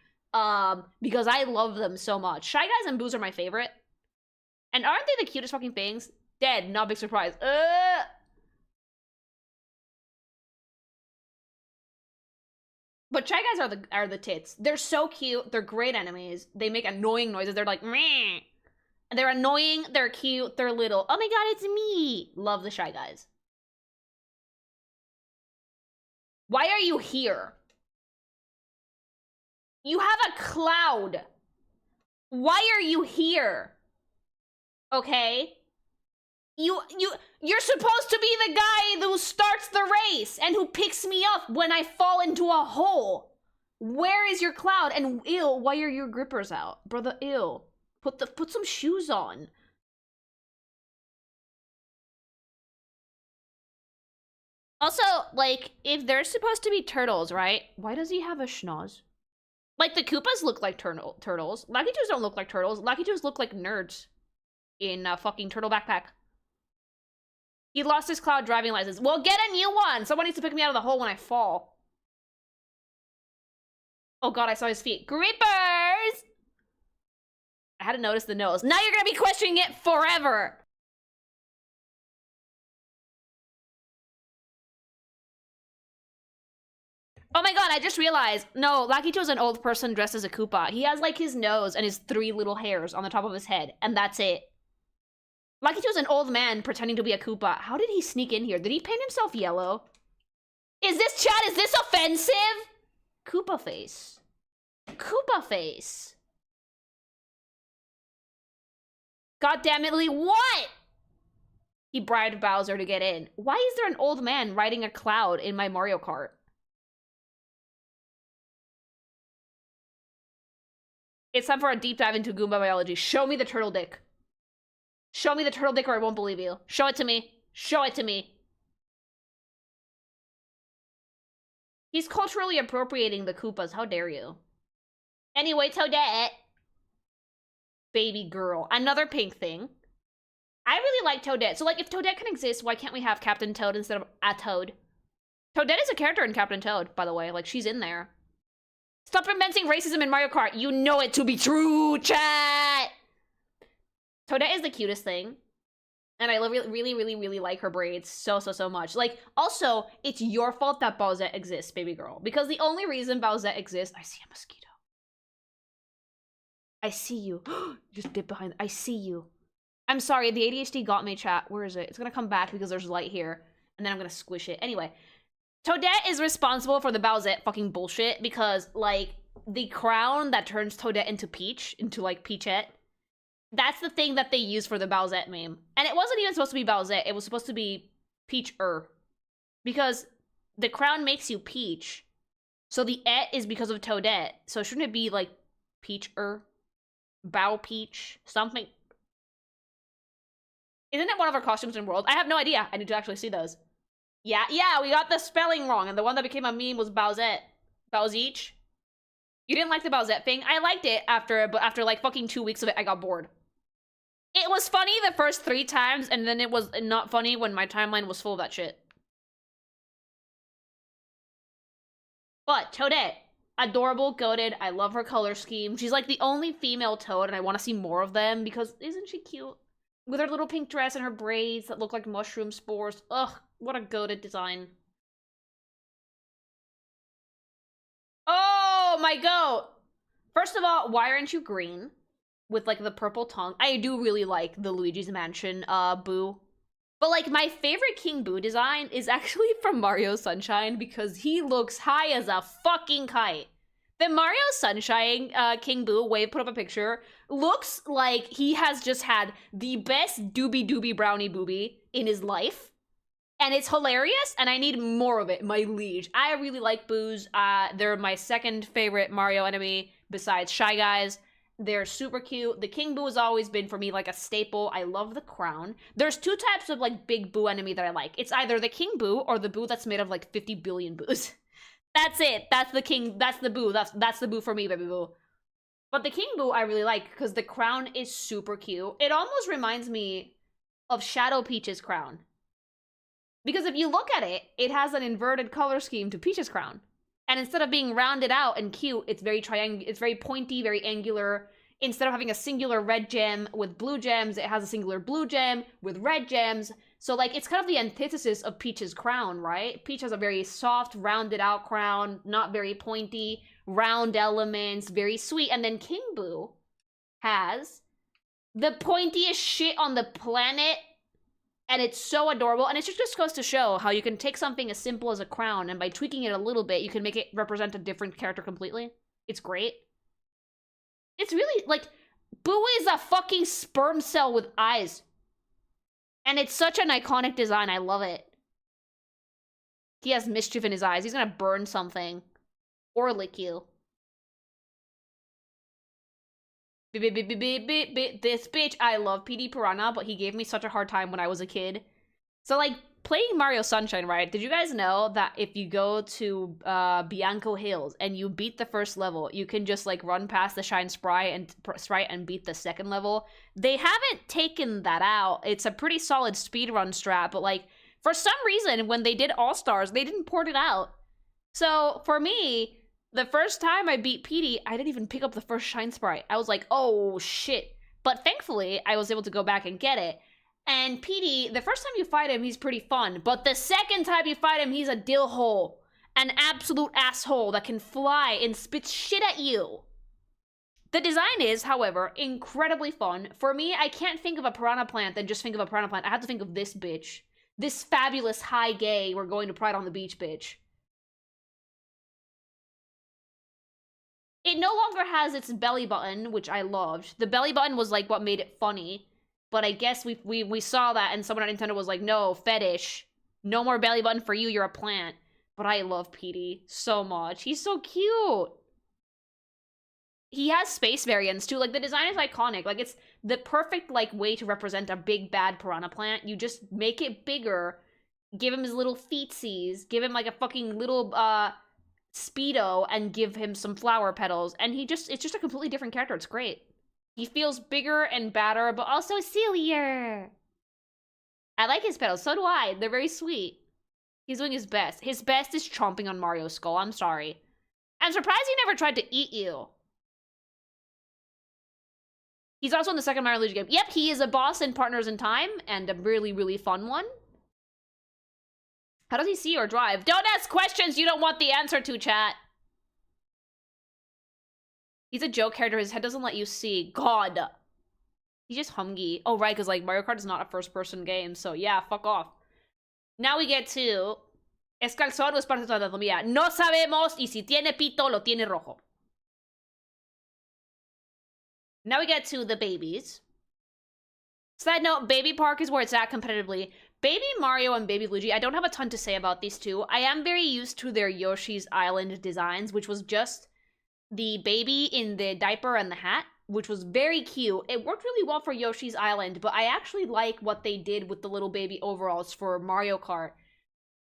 Because I love them so much. Shy Guys and Boos are my favorite. And aren't they the cutest fucking things? Dead, not big surprise. But Shy Guys are the tits. They're so cute. They're great enemies. They make annoying noises. They're like, meh. They're annoying. They're cute. They're little. Oh my god, it's me. Love the Shy Guys. Why are you here? You have a cloud. Why are you here? Okay? You're supposed to be the guy who starts the race and who picks me up when I fall into a hole. Where is your cloud? And ew, why are your grippers out? Brother, ew. Put some shoes on. Also, like, if they're supposed to be turtles, right? Why does he have a schnoz? Like, the Koopas look like turtles. Lucky Twos don't look like turtles. Lucky Twos look like nerds in a fucking turtle backpack. He lost his cloud driving license. Well, get a new one! Someone needs to pick me out of the hole when I fall. Oh god, I saw his feet. Grippers! I had to notice the nose. Now you're gonna be questioning it forever! Oh my god, I just realized. No, Lakito's an old person dressed as a Koopa. He has, like, his nose and his 3 little hairs on the top of his head, and that's it. Lakito's an old man pretending to be a Koopa. How did he sneak in here? Did he paint himself yellow? Is this, chat, is this offensive? Koopa face. Koopa face. God damn it, Lee, what? He bribed Bowser to get in. Why is there an old man riding a cloud in my Mario Kart? It's time for a deep dive into Goomba biology. Show me the turtle dick. Show me the turtle dick or I won't believe you. Show it to me. Show it to me. He's culturally appropriating the Koopas. How dare you? Anyway, Toadette. Baby girl. Another pink thing. I really like Toadette. So, like, if Toadette can exist, why can't we have Captain Toad instead of a Toad? Toadette is a character in Captain Toad, by the way. Like, she's in there. Stop inventing racism in Mario Kart. You know it to be true, chat! Toadette is the cutest thing. And I really like her braids so much. Like, also, it's your fault that Bowsette exists, baby girl. Because the only reason Bowsette exists... I see a mosquito. I see you. Just dip behind... I see you. I'm sorry, the ADHD got me, chat. Where is it? It's gonna come back because there's light here. And then I'm gonna squish it. Anyway. Toadette is responsible for the Bowsette fucking bullshit because, like, the crown that turns Toadette into Peach, into, like, Peachette, that's the thing that they use for the Bowsette meme. And it wasn't even supposed to be Bowsette, it was supposed to be Peach-er. Because the crown makes you Peach, so the et is because of Toadette, so shouldn't it be, like, Peach-er? Bow Peach? Something? Isn't it one of our costumes in World? I have no idea. I need to actually see those. Yeah, we got the spelling wrong, and the one that became a meme was Bowsette. Bowseach. You didn't like the Bowsette thing? I liked it but after like fucking 2 weeks of it, I got bored. It was funny the first 3 times, and then it was not funny when my timeline was full of that shit. But Toadette, adorable, goated. I love her color scheme. She's like the only female Toad, and I want to see more of them because isn't she cute? With her little pink dress and her braids that look like mushroom spores. Ugh, what a goated design. Oh, my goat! First of all, why aren't you green? With, like, the purple tongue. I do really like the Luigi's Mansion, Boo. But, like, my favorite King Boo design is actually from Mario Sunshine because he looks high as a fucking kite. The Mario Sunshine King Boo, Wave put up a picture, looks like he has just had the best doobie brownie boobie in his life. And it's hilarious, and I need more of it, my liege. I really like Boos. They're my second favorite Mario enemy besides Shy Guys. They're super cute. The King Boo has always been, for me, like a staple. I love the crown. There's 2 types of, like, big Boo enemy that I like. It's either the King Boo or the Boo that's made of, like, 50 billion Boos. That's it. That's the king. That's the Boo. That's the Boo for me, baby boo. But the King Boo I really like because the crown is super cute. It almost reminds me of Shadow Peach's crown. Because if you look at it, it has an inverted color scheme to Peach's crown. And instead of being rounded out and cute, it's very it's very pointy, very angular. Instead of having a singular red gem with blue gems, it has a singular blue gem with red gems. So, like, it's kind of the antithesis of Peach's crown, right? Peach has a very soft, rounded out crown, not very pointy, round elements, very sweet. And then King Boo has the pointiest shit on the planet, and it's so adorable. And it just goes to show how you can take something as simple as a crown, and by tweaking it a little bit, you can make it represent a different character completely. It's great. It's really, like, Boo is a fucking sperm cell with eyes. And it's such an iconic design. I love it. He has mischief in his eyes. He's gonna burn something. Or lick you. This bitch. I love PD Piranha, but he gave me such a hard time when I was a kid. So, like, playing Mario Sunshine, right? Did you guys know that if you go to Bianco Hills and you beat the first level, you can just, like, run past the Shine Sprite and beat the second level? They haven't taken that out. It's a pretty solid speedrun strat, but, like, for some reason, when they did All-Stars, they didn't port it out. So, for me, the first time I beat PD, I didn't even pick up the first Shine Sprite. I was like, oh, shit. But thankfully, I was able to go back and get it. And PD, the first time you fight him, he's pretty fun. But the second time you fight him, he's a dill hole. An absolute asshole that can fly and spit shit at you. The design is, however, incredibly fun. For me, I can't think of a piranha plant and just think of a piranha plant. I have to think of this bitch. This fabulous high gay, we're going to Pride on the Beach bitch. It no longer has its belly button, which I loved. The belly button was, like, what made it funny. But I guess we saw that, and someone at Nintendo was like, no, fetish. No more belly button for you, you're a plant. But I love PD so much. He's so cute. He has space variants, too. Like, the design is iconic. Like, it's the perfect, like, way to represent a big, bad piranha plant. You just make it bigger, give him his little feetsies, give him, like, a fucking little, Speedo, and give him some flower petals. And it's just a completely different character. It's great. He feels bigger and badder, but also sillier. I like his petals. So do I. They're very sweet. He's doing his best. His best is chomping on Mario's skull. I'm sorry. I'm surprised he never tried to eat you. He's also in the second Mario Luigi game. Yep, he is a boss in Partners in Time, and a really, really fun one. How does he see or drive? Don't ask questions you don't want the answer to, chat. He's a joke character. His head doesn't let you see. God. He's just hungry. Oh, right, because, like, Mario Kart is not a first-person game, so yeah, fuck off. Now we get to... Es calzón o es parte de la anatomía. No sabemos, y si tiene pito, lo tiene rojo. Now we get to the babies. Side note, Baby Park is where it's at competitively. Baby Mario and Baby Luigi, I don't have a ton to say about these two. I am very used to their Yoshi's Island designs, which was just the baby in the diaper and the hat, which was very cute. It worked really well for Yoshi's Island, but I actually like what they did with the little baby overalls for Mario Kart.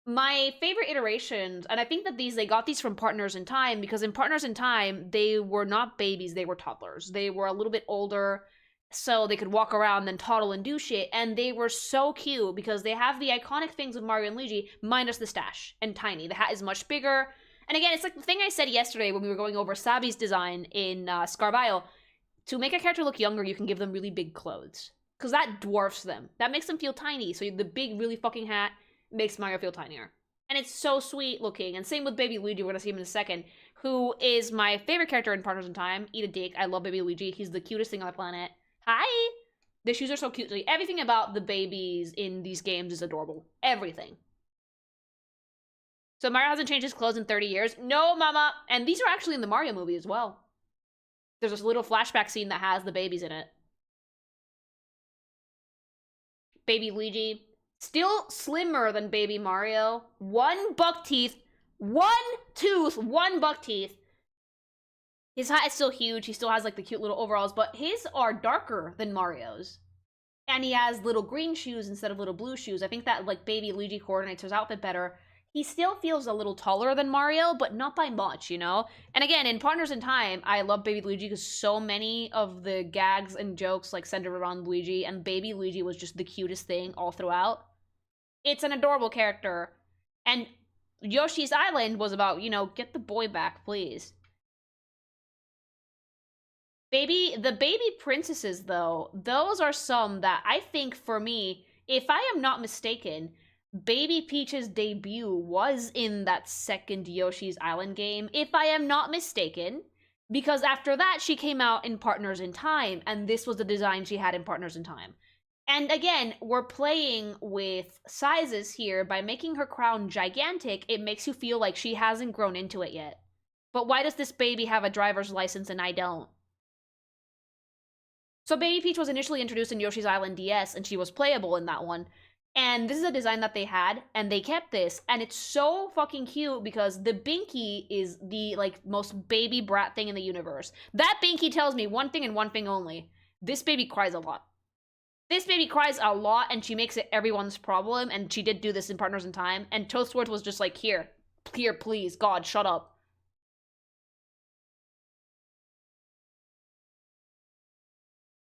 My favorite iterations, and I think that they got these from Partners in Time, because in Partners in Time, they were not babies, they were toddlers. They were a little bit older, so they could walk around and toddle and do shit, and they were so cute, because they have the iconic things of Mario and Luigi, minus the stash, and tiny. The hat is much bigger. And again, it's like the thing I said yesterday when we were going over Sabi's design in Scarvaio. To make a character look younger, you can give them really big clothes. Because that dwarfs them. That makes them feel tiny. So the big, really fucking hat makes Mario feel tinier. And it's so sweet looking. And same with Baby Luigi, we're going to see him in a second, who is my favorite character in Partners in Time. Eat a dick. I love Baby Luigi. He's the cutest thing on the planet. Hi! The shoes are so cute. Everything about the babies in these games is adorable. Everything. So Mario hasn't changed his clothes in 30 years. No, mama! And these are actually in the Mario movie as well. There's this little flashback scene that has the babies in it. Baby Luigi. Still slimmer than Baby Mario. One buck teeth. One tooth. One buck teeth. His hat is still huge. He still has, like, the cute little overalls. But his are darker than Mario's. And he has little green shoes instead of little blue shoes. I think that, like, Baby Luigi coordinates his outfit better. He still feels a little taller than Mario, but not by much, you know? And again, in Partners in Time, I love Baby Luigi because so many of the gags and jokes, like, centered around Luigi, and Baby Luigi was just the cutest thing all throughout. It's an adorable character. And Yoshi's Island was about, you know, get the boy back, please. The baby princesses, though, those are some that I think, for me, if I am not mistaken, Baby Peach's debut was in that second Yoshi's Island game, if I am not mistaken, because after that she came out in Partners in Time, and this was the design she had in Partners in Time. And again, we're playing with sizes here. By making her crown gigantic, it makes you feel like she hasn't grown into it yet. But why does this baby have a driver's license and I don't? So Baby Peach was initially introduced in Yoshi's Island DS, and she was playable in that one. And this is a design that they had, and they kept this, and it's so fucking cute because the Binky is the, like, most baby brat thing in the universe. That Binky tells me one thing and one thing only. This baby cries a lot. This baby cries a lot, and she makes it everyone's problem, and she did do this in Partners in Time, and Toastworth was just like, here, please, God, shut up.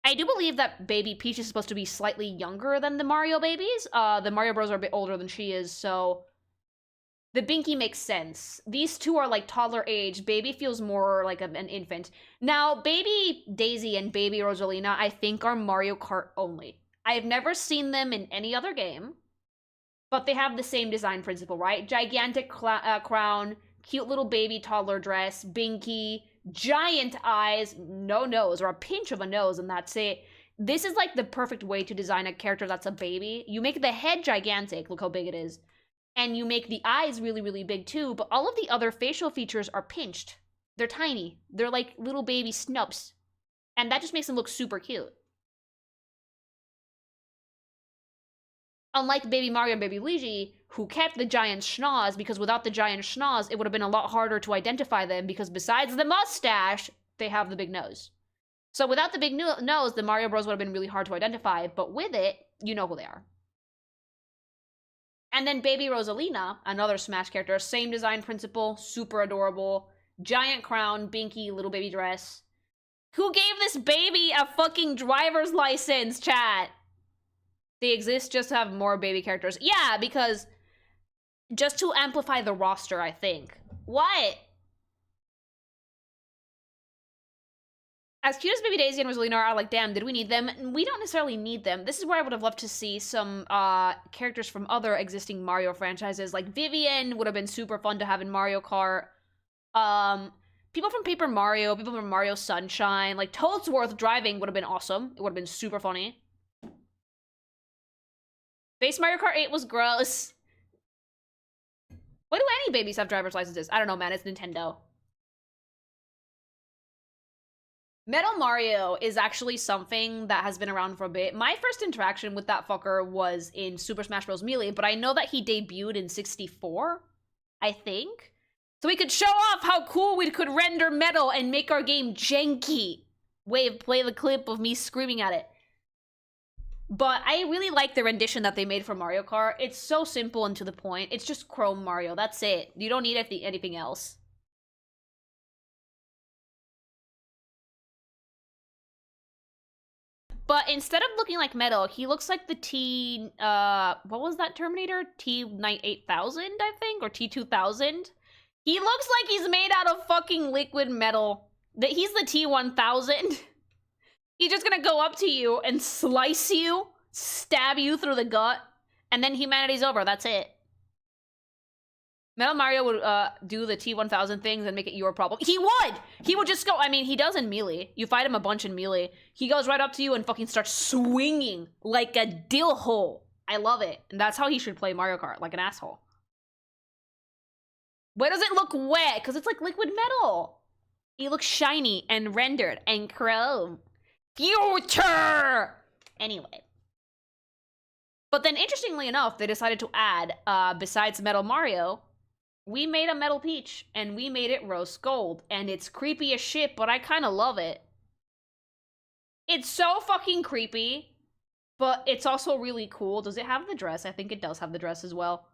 I do believe that Baby Peach is supposed to be slightly younger than the Mario babies. The Mario Bros are a bit older than she is, so the Binky makes sense. These two are like toddler age. Baby feels more like an infant. Now, Baby Daisy and Baby Rosalina, I think, are Mario Kart only. I have never seen them in any other game, but they have the same design principle, right? Gigantic crown, cute little baby toddler dress, Binky, giant eyes, no nose, or a pinch of a nose, and that's it. This is like the perfect way to design a character that's a baby. You make the head gigantic, look how big it is. And you make the eyes really, really big too, but all of the other facial features are pinched. They're tiny. They're like little baby snubs. And that just makes them look super cute. Unlike Baby Mario and Baby Luigi, who kept the giant schnoz, because without the giant schnoz, it would have been a lot harder to identify them, because besides the mustache, they have the big nose. So without the big nose, the Mario Bros would have been really hard to identify, but with it, you know who they are. And then Baby Rosalina, another Smash character, same design principle, super adorable, giant crown, Binky, little baby dress. Who gave this baby a fucking driver's license, chat? They exist just to have more baby characters. Yeah, because just to amplify the roster, I think. What? As cute as Baby Daisy and Rosalina are, like, damn, did we need them? We don't necessarily need them. This is where I would have loved to see some characters from other existing Mario franchises. Like, Vivian would have been super fun to have in Mario Kart. People from Paper Mario, people from Mario Sunshine. Like, Toadsworth driving would have been awesome. It would have been super funny. Base Mario Kart 8 was gross. Why do any babies have driver's licenses? I don't know, man. It's Nintendo. Metal Mario is actually something that has been around for a bit. My first interaction with that fucker was in Super Smash Bros. Melee, but I know that he debuted in 64, I think. So we could show off how cool we could render Metal and make our game janky. Wave, play the clip of me screaming at it. But I really like the rendition that they made for Mario Kart. It's so simple and to the point. It's just Chrome Mario. That's it. You don't need anything else. But instead of looking like Metal, he looks like the what was that Terminator? T-8000, I think? Or T-2000? He looks like he's made out of fucking liquid metal. He's the T-1000. He's just gonna go up to you and slice you, stab you through the gut, and then humanity's over. That's it. Metal Mario would do the T-1000 things and make it your problem. He would! He would just go, I mean, he does in Melee. You fight him a bunch in Melee. He goes right up to you and fucking starts swinging like a dill hole. I love it. And that's how he should play Mario Kart, like an asshole. Why does it look wet? Because it's like liquid metal. He looks shiny and rendered and chrome. Future! Anyway. But then, interestingly enough, they decided to add, besides Metal Mario, we made a Metal Peach, and we made it rose gold. And it's creepy as shit, but I kind of love it. It's so fucking creepy, but it's also really cool. Does it have the dress? I think it does have the dress as well.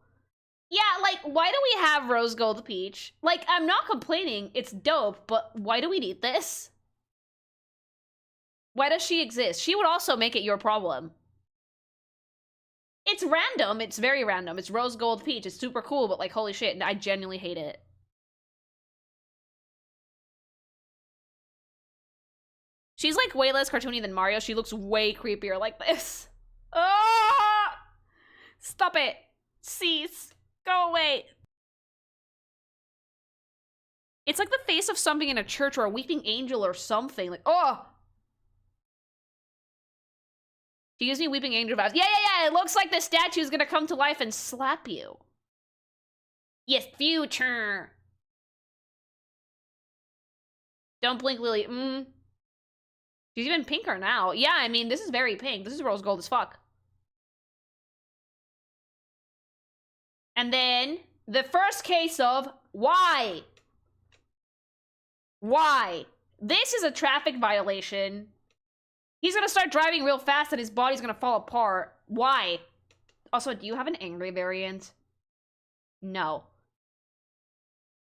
Yeah, like, why do we have rose gold Peach? Like, I'm not complaining, it's dope, but why do we need this? Why does she exist? She would also make it your problem. It's random. It's very random. It's rose gold Peach. It's super cool, but like, holy shit, I genuinely hate it. She's like way less cartoony than Mario. She looks way creepier like this. Ah! Stop it. Cease. Go away. It's like the face of something in a church or a weeping angel or something. Like, oh! She gives me weeping angel vibes. Yeah. It looks like the statue is gonna come to life and slap you. Yes, future. Don't blink, Lily. She's even pinker now. Yeah, I mean, this is very pink. This is rose gold as fuck. And then, the first case of why? Why? This is a traffic violation. He's gonna start driving real fast and his body's gonna fall apart. Why? Also, do you have an angry variant? No.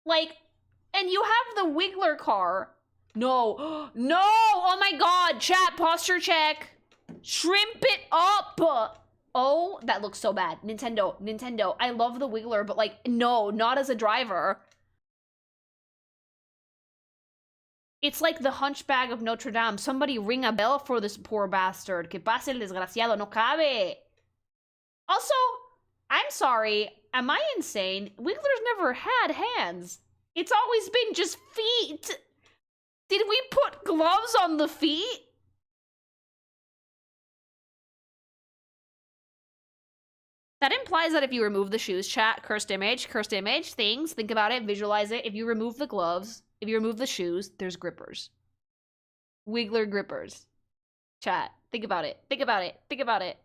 Like, and you have the Wiggler car. No. No! Oh my god! Chat, posture check. Shrimp it up! Oh, that looks so bad. Nintendo. I love the Wiggler, but like, no, not as a driver. It's like the Hunchback of Notre Dame. Somebody ring a bell for this poor bastard. Que pase el desgraciado, no cabe. Also, I'm sorry. Am I insane? Wiggler's never had hands. It's always been just feet. Did we put gloves on the feet? That implies that if you remove the shoes, chat, cursed image, things, think about it, visualize it. If you remove the gloves, if you remove the shoes, there's grippers. Wiggler grippers. Chat, think about it, think about it.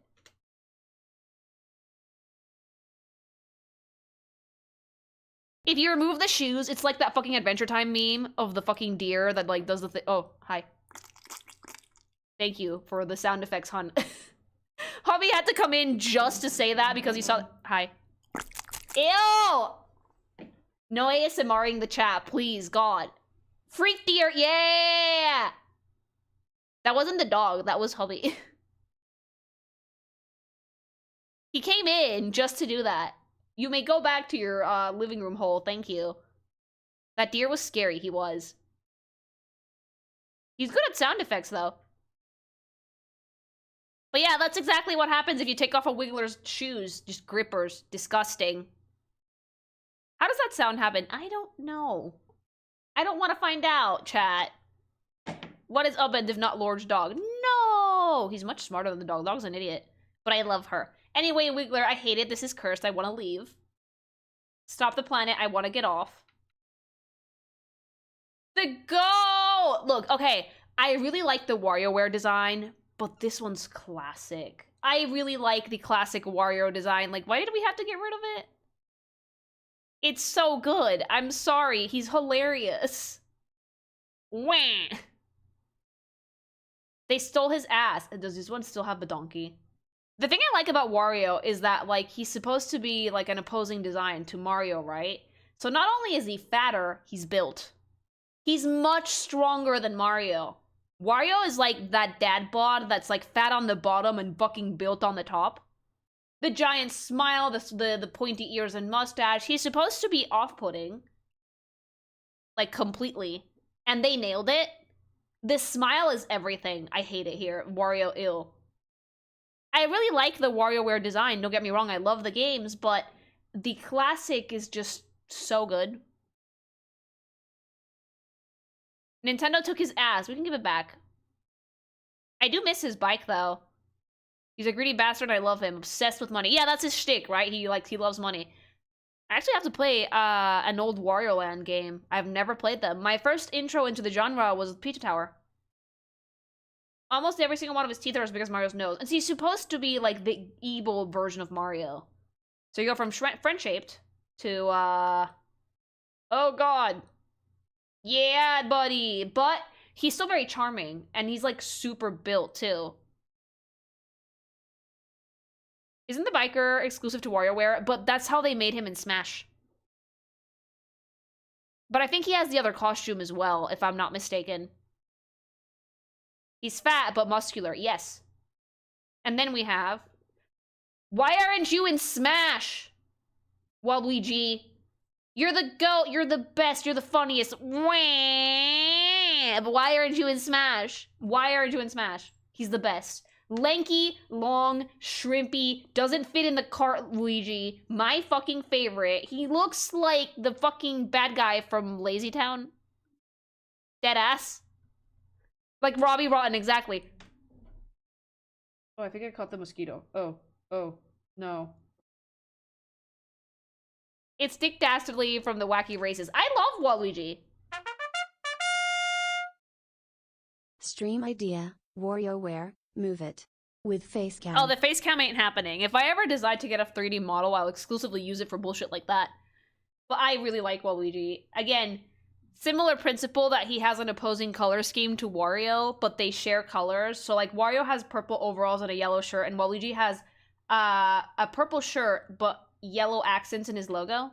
If you remove the shoes, it's like that fucking Adventure Time meme of the fucking deer that like does the thing. Oh, hi. Thank you for the sound effects, hun. Hobby had to come in just to say that because he saw. Hi. Ew! No ASMRing the chat, please, God. Freak deer, yeah! That wasn't the dog, that was Hobby. He came in just to do that. You may go back to your living room hole, thank you. That deer was scary, he was. He's good at sound effects, though. But yeah, that's exactly what happens if you take off a Wiggler's shoes. Just grippers. Disgusting. How does that sound happen? I don't know. I don't want to find out, chat. What is Upend if not Lord's dog? No! He's much smarter than the dog. The dog's an idiot. But I love her. Anyway, Wiggler, I hate it. This is cursed. I want to leave. Stop the planet. I want to get off. The go! Look, okay. I really like the WarioWare design, but this one's classic. I really like the classic Wario design. Like, why did we have to get rid of it? It's so good. I'm sorry. He's hilarious. Wah! They stole his ass. Does this one still have the donkey? The thing I like about Wario is that, like, he's supposed to be, like, an opposing design to Mario, right? So not only is he fatter, he's built. He's much stronger than Mario. Wario is like that dad bod that's like fat on the bottom and fucking built on the top. The giant smile, the pointy ears and mustache. He's supposed to be off-putting. Like, completely. And they nailed it. This smile is everything. I hate it here. Wario ill. I really like the WarioWare design, don't get me wrong, I love the games, but the classic is just so good. Nintendo took his ass. We can give it back. I do miss his bike, though. He's a greedy bastard. I love him. Obsessed with money. Yeah, that's his shtick, right? He loves money. I actually have to play an old Wario Land game. I've never played them. My first intro into the genre was Pizza Tower. Almost every single one of his teeth are as big as Mario's nose. And so he's supposed to be, like, the evil version of Mario. So you go from friend-shaped to, oh, God. Yeah, buddy. But he's still very charming. And he's, like, super built, too. Isn't the biker exclusive to WarioWare? But that's how they made him in Smash. But I think he has the other costume as well, if I'm not mistaken. He's fat, but muscular. Yes. And then we have... Why aren't you in Smash? Waluigi. You're the GOAT. You're the best. You're the funniest. Wah! But why aren't you in Smash? Why aren't you in Smash? He's the best. Lanky, long, shrimpy, doesn't fit in the cart Luigi. My fucking favorite. He looks like the fucking bad guy from Lazy Town. Dead ass. Like Robbie Rotten, exactly. Oh, I think I caught the mosquito. Oh, no. It's Dick Dastardly from the Wacky Races. I love Waluigi. Stream idea, WarioWare, move it. With face cam. Oh, the face cam ain't happening. If I ever decide to get a 3D model, I'll exclusively use it for bullshit like that. But I really like Waluigi. Again, similar principle that he has an opposing color scheme to Wario, but they share colors. So like Wario has purple overalls and a yellow shirt, and Waluigi has a purple shirt, but yellow accents in his logo.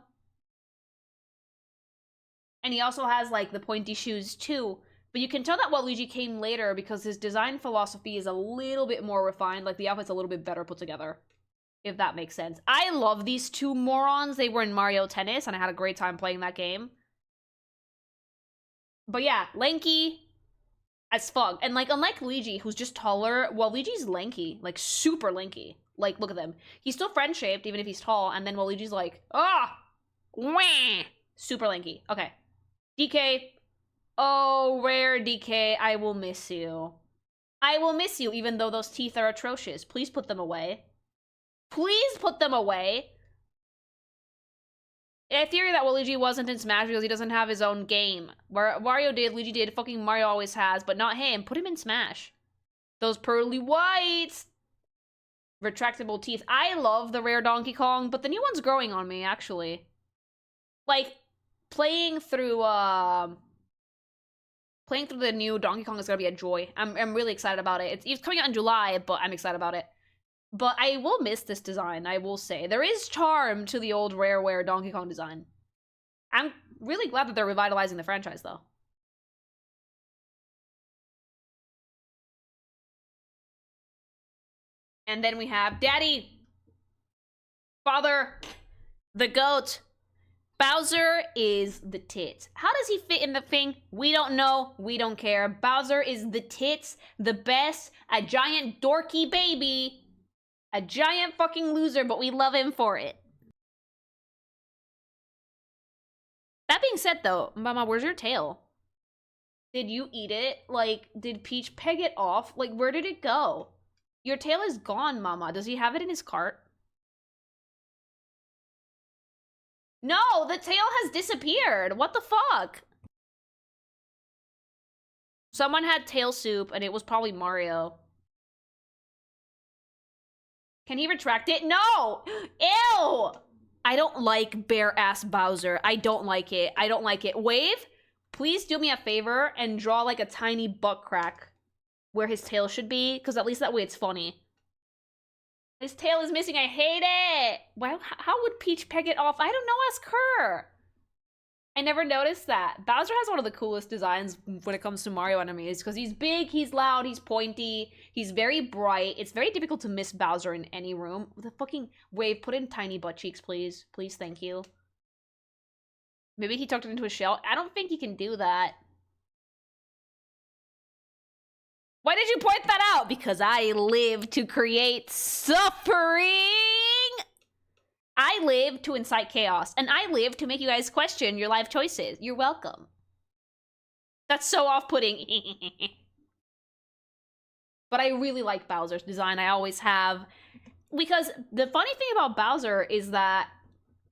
And he also has like the pointy shoes too. But you can tell that Waluigi came later because his design philosophy is a little bit more refined, like the outfit's a little bit better put together. If that makes sense. I love these two morons. They were in Mario Tennis, and I had a great time playing that game. But yeah, lanky as fuck. And like, unlike Luigi, who's just taller, Waluigi's lanky. Like, super lanky. Like, look at them. He's still friend-shaped, even if he's tall, and then Waluigi's like, ah! Wah! Super lanky. Okay. DK. Oh, rare DK, I will miss you. I will miss you, even though those teeth are atrocious. Please put them away. Please put them away. A theory that Waluigi wasn't in Smash because he doesn't have his own game. Wario did, Luigi did, fucking Mario always has, but not him. Put him in Smash. Those pearly whites. Retractable teeth. I love the rare Donkey Kong, but the new one's growing on me, actually. Like, playing through the new Donkey Kong is gonna be a joy. I'm really excited about it. It's coming out in July, but I'm excited about it. But I will miss this design, I will say. There is charm to the old Rareware Donkey Kong design. I'm really glad that they're revitalizing the franchise, though. And then we have Daddy, Father, the GOAT. Bowser is the tits. How does he fit in the thing? We don't know. We don't care. Bowser is the tits, the best, a giant dorky baby. A giant fucking loser, but we love him for it. That being said, though, Mama, where's your tail? Did you eat it? Like, did Peach peg it off? Like, where did it go? Your tail is gone, Mama. Does he have it in his cart? No, the tail has disappeared. What the fuck? Someone had tail soup, and it was probably Mario. Can he retract it? No! Ew! I don't like bare-ass Bowser. I don't like it. I don't like it. Wave, please do me a favor and draw like a tiny butt crack where his tail should be, because at least that way it's funny. His tail is missing. I hate it. Wow, how would Peach peg it off? I don't know. Ask her. I never noticed that. Bowser has one of the coolest designs when it comes to Mario enemies because he's big, he's loud, he's pointy, he's very bright. It's very difficult to miss Bowser in any room. The fucking Wave, put in tiny butt cheeks, please. Please, thank you. Maybe he tucked it into a shell. I don't think he can do that. Why did you point that out? Because I live to create suffering. I live to incite chaos, and I live to make you guys question your life choices. You're welcome. That's so off-putting. But I really like Bowser's design. I always have. Because the funny thing about Bowser is that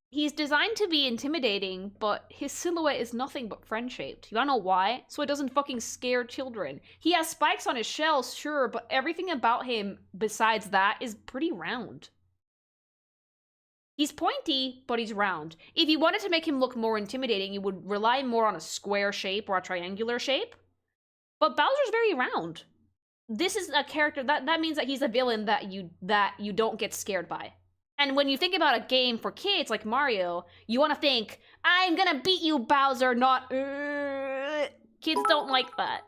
he's designed to be intimidating, but his silhouette is nothing but friend-shaped. You wanna know why? So it doesn't fucking scare children. He has spikes on his shell, sure, but everything about him besides that is pretty round. He's pointy, but he's round. If you wanted to make him look more intimidating, you would rely more on a square shape or a triangular shape. But Bowser's very round. This is a character that means that he's a villain that you don't get scared by. And when you think about a game for kids like Mario, you want to think, I'm gonna beat you, Bowser, not Kids don't like that.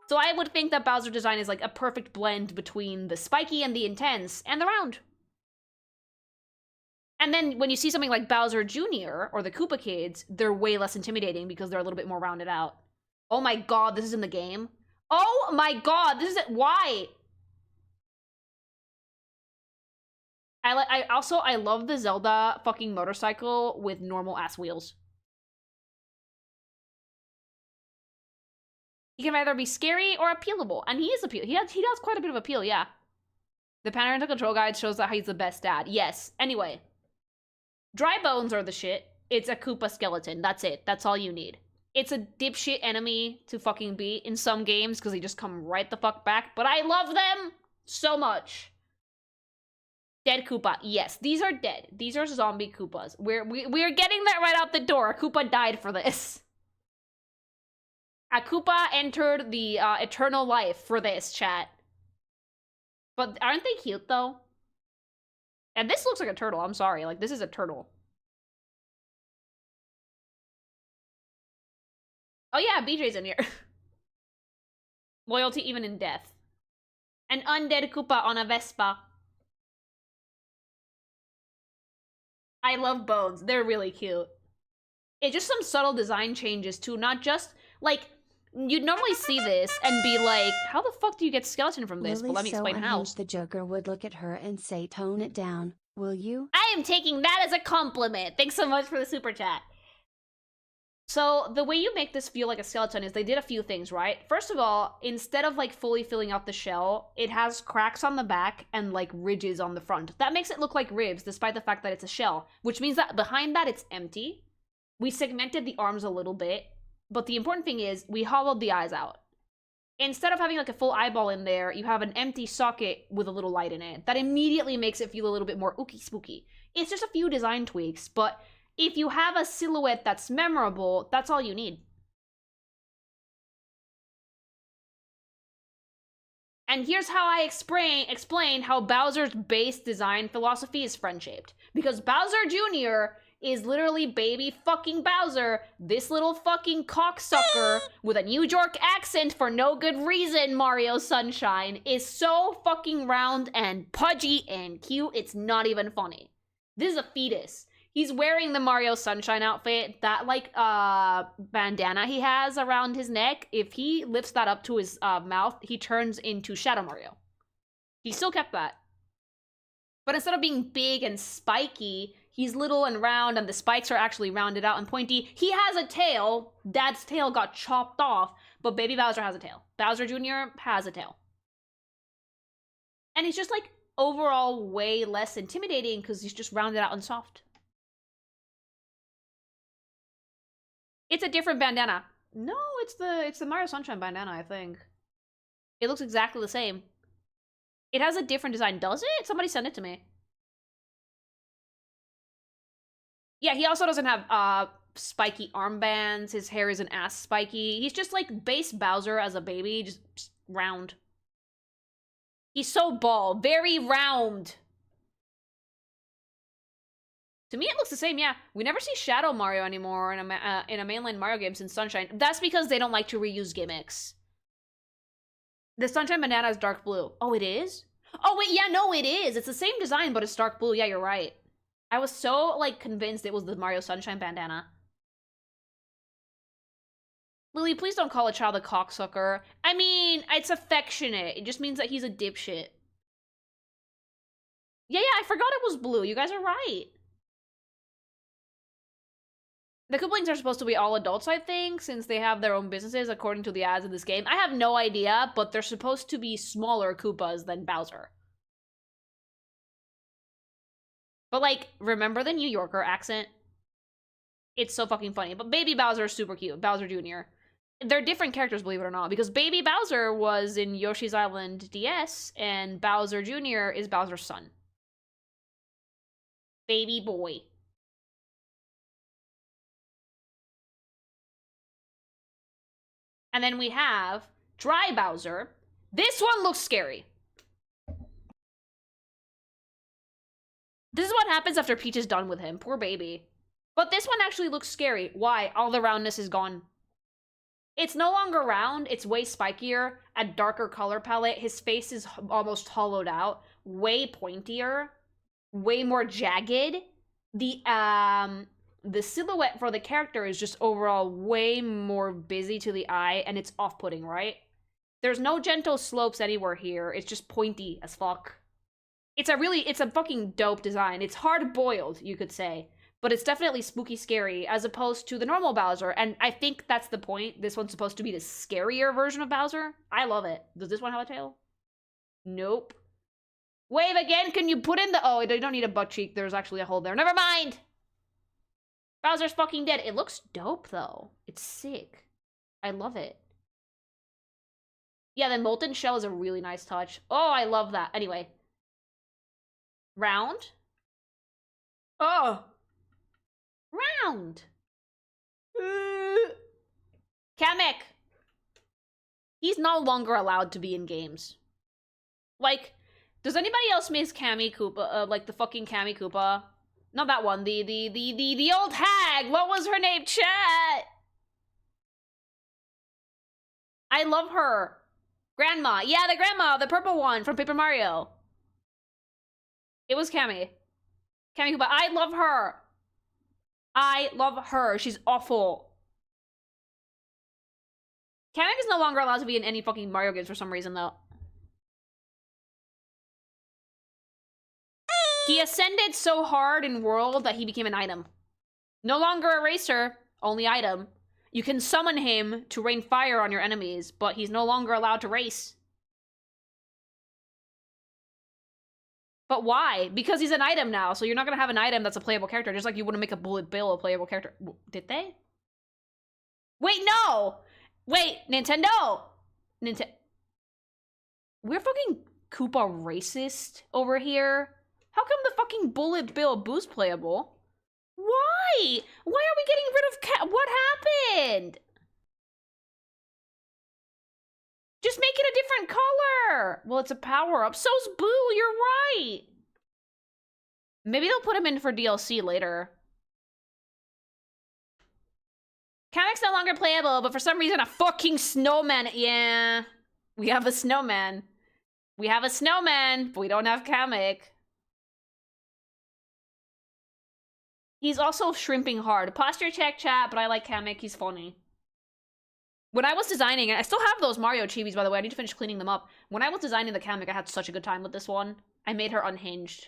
So I would think that Bowser design is like a perfect blend between the spiky and the intense and the round. And then when you see something like Bowser Jr. or the Koopa Kids, they're way less intimidating because they're a little bit more rounded out. Oh my god, this is in the game? Oh my god, this is it. Why? I love the Zelda fucking motorcycle with normal ass wheels. He can either be scary or appealable, and he is appeal. He does quite a bit of appeal, yeah. The parental control guide shows that he's the best dad. Yes. Anyway, dry bones are the shit. It's a Koopa skeleton. That's it. That's all you need. It's a dipshit enemy to fucking beat in some games because they just come right the fuck back. But I love them so much. Dead Koopa. Yes, these are dead. These are zombie Koopas. We're getting that right out the door. A Koopa died for this. A Koopa entered the eternal life for this, chat. But aren't they cute, though? And this looks like a turtle. I'm sorry. Like, this is a turtle. Oh yeah, BJ's in here. Loyalty even in death. An undead Koopa on a Vespa. I love bones. They're really cute. It's just some subtle design changes too. Not just, like, you'd normally see this and be like, how the fuck do you get skeleton from this? But let me explain how. The Joker would look at her and say, tone it down, will you? I am taking that as a compliment. Thanks so much for the super chat. So the way you make this feel like a skeleton is they did a few things, right? First of all, instead of like fully filling out the shell, it has cracks on the back and like ridges on the front. That makes it look like ribs despite the fact that it's a shell, which means that behind that it's empty. We segmented the arms a little bit, but the important thing is we hollowed the eyes out. Instead of having like a full eyeball in there, you have an empty socket with a little light in it. That immediately makes it feel a little bit more ooky spooky. It's just a few design tweaks, but if you have a silhouette that's memorable, that's all you need. And here's how I explain how Bowser's base design philosophy is friend-shaped. Because Bowser Jr. is literally baby fucking Bowser, this little fucking cocksucker with a New York accent for no good reason, Mario Sunshine, is so fucking round and pudgy and cute, it's not even funny. This is a fetus. He's wearing the Mario Sunshine outfit, that, like, bandana he has around his neck. If he lifts that up to his mouth, he turns into Shadow Mario. He still kept that. But instead of being big and spiky, he's little and round, and the spikes are actually rounded out and pointy. He has a tail. Dad's tail got chopped off, but baby Bowser has a tail. Bowser Jr. has a tail. And he's just, like, overall way less intimidating because he's just rounded out and soft. It's a different bandana. No, it's the Mario Sunshine bandana, I think. It looks exactly the same. It has a different design, does it? Somebody send it to me. Yeah, he also doesn't have spiky armbands. His hair isn't as spiky. He's just like base Bowser as a baby, just round. He's so bald, very round. To me, it looks the same, yeah. We never see Shadow Mario anymore in a mainline Mario game since Sunshine. That's because they don't like to reuse gimmicks. The Sunshine bandana is dark blue. Oh, it is? Oh, wait, yeah, no, it is. It's the same design, but it's dark blue. Yeah, you're right. I was so, like, convinced it was the Mario Sunshine bandana. Lily, please don't call a child a cocksucker. I mean, it's affectionate. It just means that he's a dipshit. Yeah, I forgot it was blue. You guys are right. The Koopalings are supposed to be all adults, I think, since they have their own businesses according to the ads in this game. I have no idea, but they're supposed to be smaller Koopas than Bowser. But, like, remember the New Yorker accent? It's so fucking funny. But Baby Bowser is super cute. Bowser Jr. They're different characters, believe it or not, because Baby Bowser was in Yoshi's Island DS, and Bowser Jr. is Bowser's son. Baby boy. And then we have Dry Bowser. This one looks scary. This is what happens after Peach is done with him. Poor baby. But this one actually looks scary. Why? All the roundness is gone. It's no longer round. It's way spikier. A darker color palette. His face is almost hollowed out. Way pointier. Way more jagged. The silhouette for the character is just overall way more busy to the eye, and it's off-putting, right? There's no gentle slopes anywhere here. It's just pointy as fuck. It's a fucking dope design. It's hard-boiled, you could say. But it's definitely spooky scary as opposed to the normal Bowser. And I think that's the point. This one's supposed to be the scarier version of Bowser. I love it. Does this one have a tail? Nope. Wave again. Can you put in the... Oh, you don't need a butt cheek. There's actually a hole there. Never mind. Bowser's fucking dead. It looks dope, though. It's sick. I love it. Yeah, the molten shell is a really nice touch. Oh, I love that. Anyway. Round. Oh. Round. Kamek. He's no longer allowed to be in games. Like, does anybody else miss Cammy Koopa? Like the fucking Cammy Koopa? Not that one. The old hag. What was her name? Chat. I love her. Grandma. Yeah, the grandma. The purple one from Paper Mario. It was Cammy. Cammy Koopa. I love her. I love her. She's awful. Kamek is no longer allowed to be in any fucking Mario games for some reason, though. He ascended so hard in World that he became an item. No longer a racer, only item. You can summon him to rain fire on your enemies, but he's no longer allowed to race. But why? Because he's an item now, so you're not gonna have an item that's a playable character, just like you wouldn't make a Bullet Bill a playable character. Did they? Wait, no! Wait, Nintendo! We're fucking Koopa racist over here? How come the fucking Bullet Bill boost playable? Why? Why are we getting rid of what happened? Just make it a different color! Well, it's a power-up. So's Boo, you're right! Maybe they'll put him in for DLC later. Kamek's no longer playable, but for some reason a fucking snowman... Yeah. We have a snowman. We have a snowman, but we don't have Kamek. He's also shrimping hard. Posture check, chat, but I like Kamek. He's funny. When I was designing it, I still have those Mario chibis, by the way. I need to finish cleaning them up. When I was designing the Kamek, I had such a good time with this one. I made her unhinged.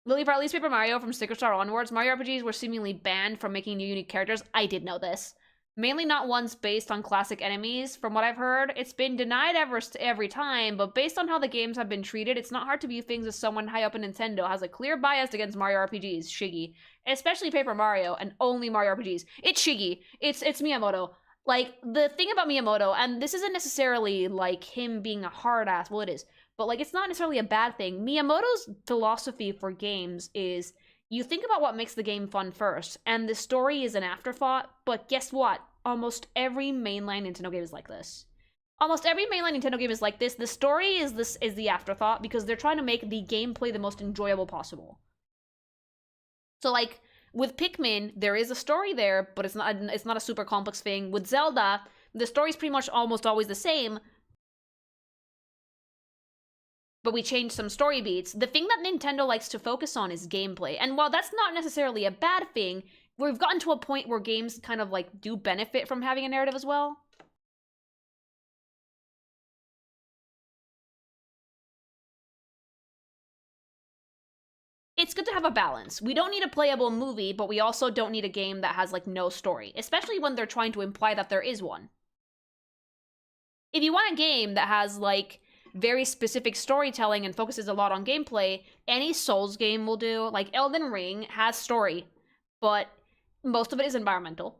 Lily, for at least Paper Mario from Sticker Star onwards, Mario RPGs were seemingly banned from making new unique characters. I did know this. Mainly not ones based on classic enemies. From what I've heard, it's been denied every time, but based on how the games have been treated, it's not hard to view things as someone high up in Nintendo has a clear bias against Mario RPGs, Shiggy. Especially Paper Mario, and only Mario RPGs. It's Shiggy. It's Miyamoto. Like, the thing about Miyamoto, and this isn't necessarily, like, him being a hard ass, well, it is, but, like, it's not necessarily a bad thing. Miyamoto's philosophy for games is, you think about what makes the game fun first, and the story is an afterthought, but guess what? Almost every mainline Nintendo game is like this. Almost every mainline Nintendo game is like this. The story is the afterthought, because they're trying to make the gameplay the most enjoyable possible. So, like, with Pikmin, there is a story there, but it's not a super complex thing. With Zelda, the story's pretty much almost always the same, but we changed some story beats. The thing that Nintendo likes to focus on is gameplay. And while that's not necessarily a bad thing, we've gotten to a point where games kind of, like, do benefit from having a narrative as well. It's good to have a balance. We don't need a playable movie, but we also don't need a game that has, like, no story, especially when they're trying to imply that there is one. If you want a game that has, like, very specific storytelling and focuses a lot on gameplay, any Souls game will do. Like, Elden Ring has story, but most of it is environmental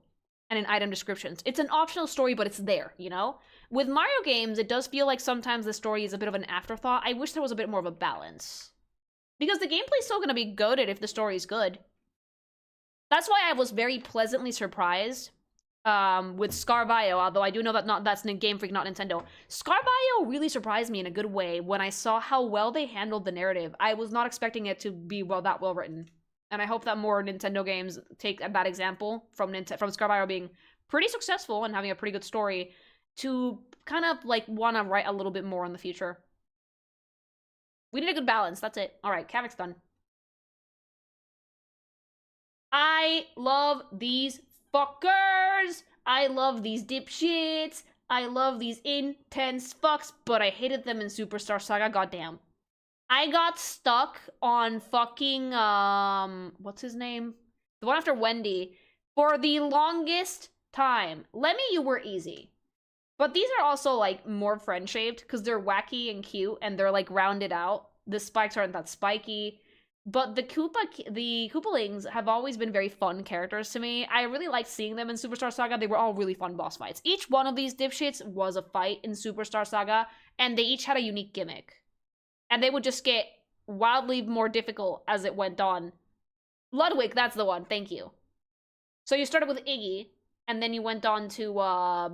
and in item descriptions. It's an optional story, but it's there, you know? With Mario games, it does feel like sometimes the story is a bit of an afterthought. I wish there was a bit more of a balance. Because the gameplay's still gonna be goated if the story's good. That's why I was very pleasantly surprised with Scarvio, although I do know that that's Game Freak, not Nintendo. Scarvio really surprised me in a good way when I saw how well they handled the narrative. I was not expecting it to be that well written. And I hope that more Nintendo games take that example from Scarvio being pretty successful and having a pretty good story to kind of, like, want to write a little bit more in the future. We need a good balance, that's it. Alright, Kamek's done. I love these fuckers! I love these dipshits! I love these intense fucks, but I hated them in Superstar Saga, goddamn. I got stuck on fucking, what's his name? The one after Wendy for the longest time. Lemmy, you were easy. But these are also, like, more friend-shaped because they're wacky and cute and they're, like, rounded out. The spikes aren't that spiky. But the Koopalings have always been very fun characters to me. I really liked seeing them in Superstar Saga. They were all really fun boss fights. Each one of these dipshits was a fight in Superstar Saga, and they each had a unique gimmick. And they would just get wildly more difficult as it went on. Ludwig, that's the one. Thank you. So you started with Iggy, and then you went on to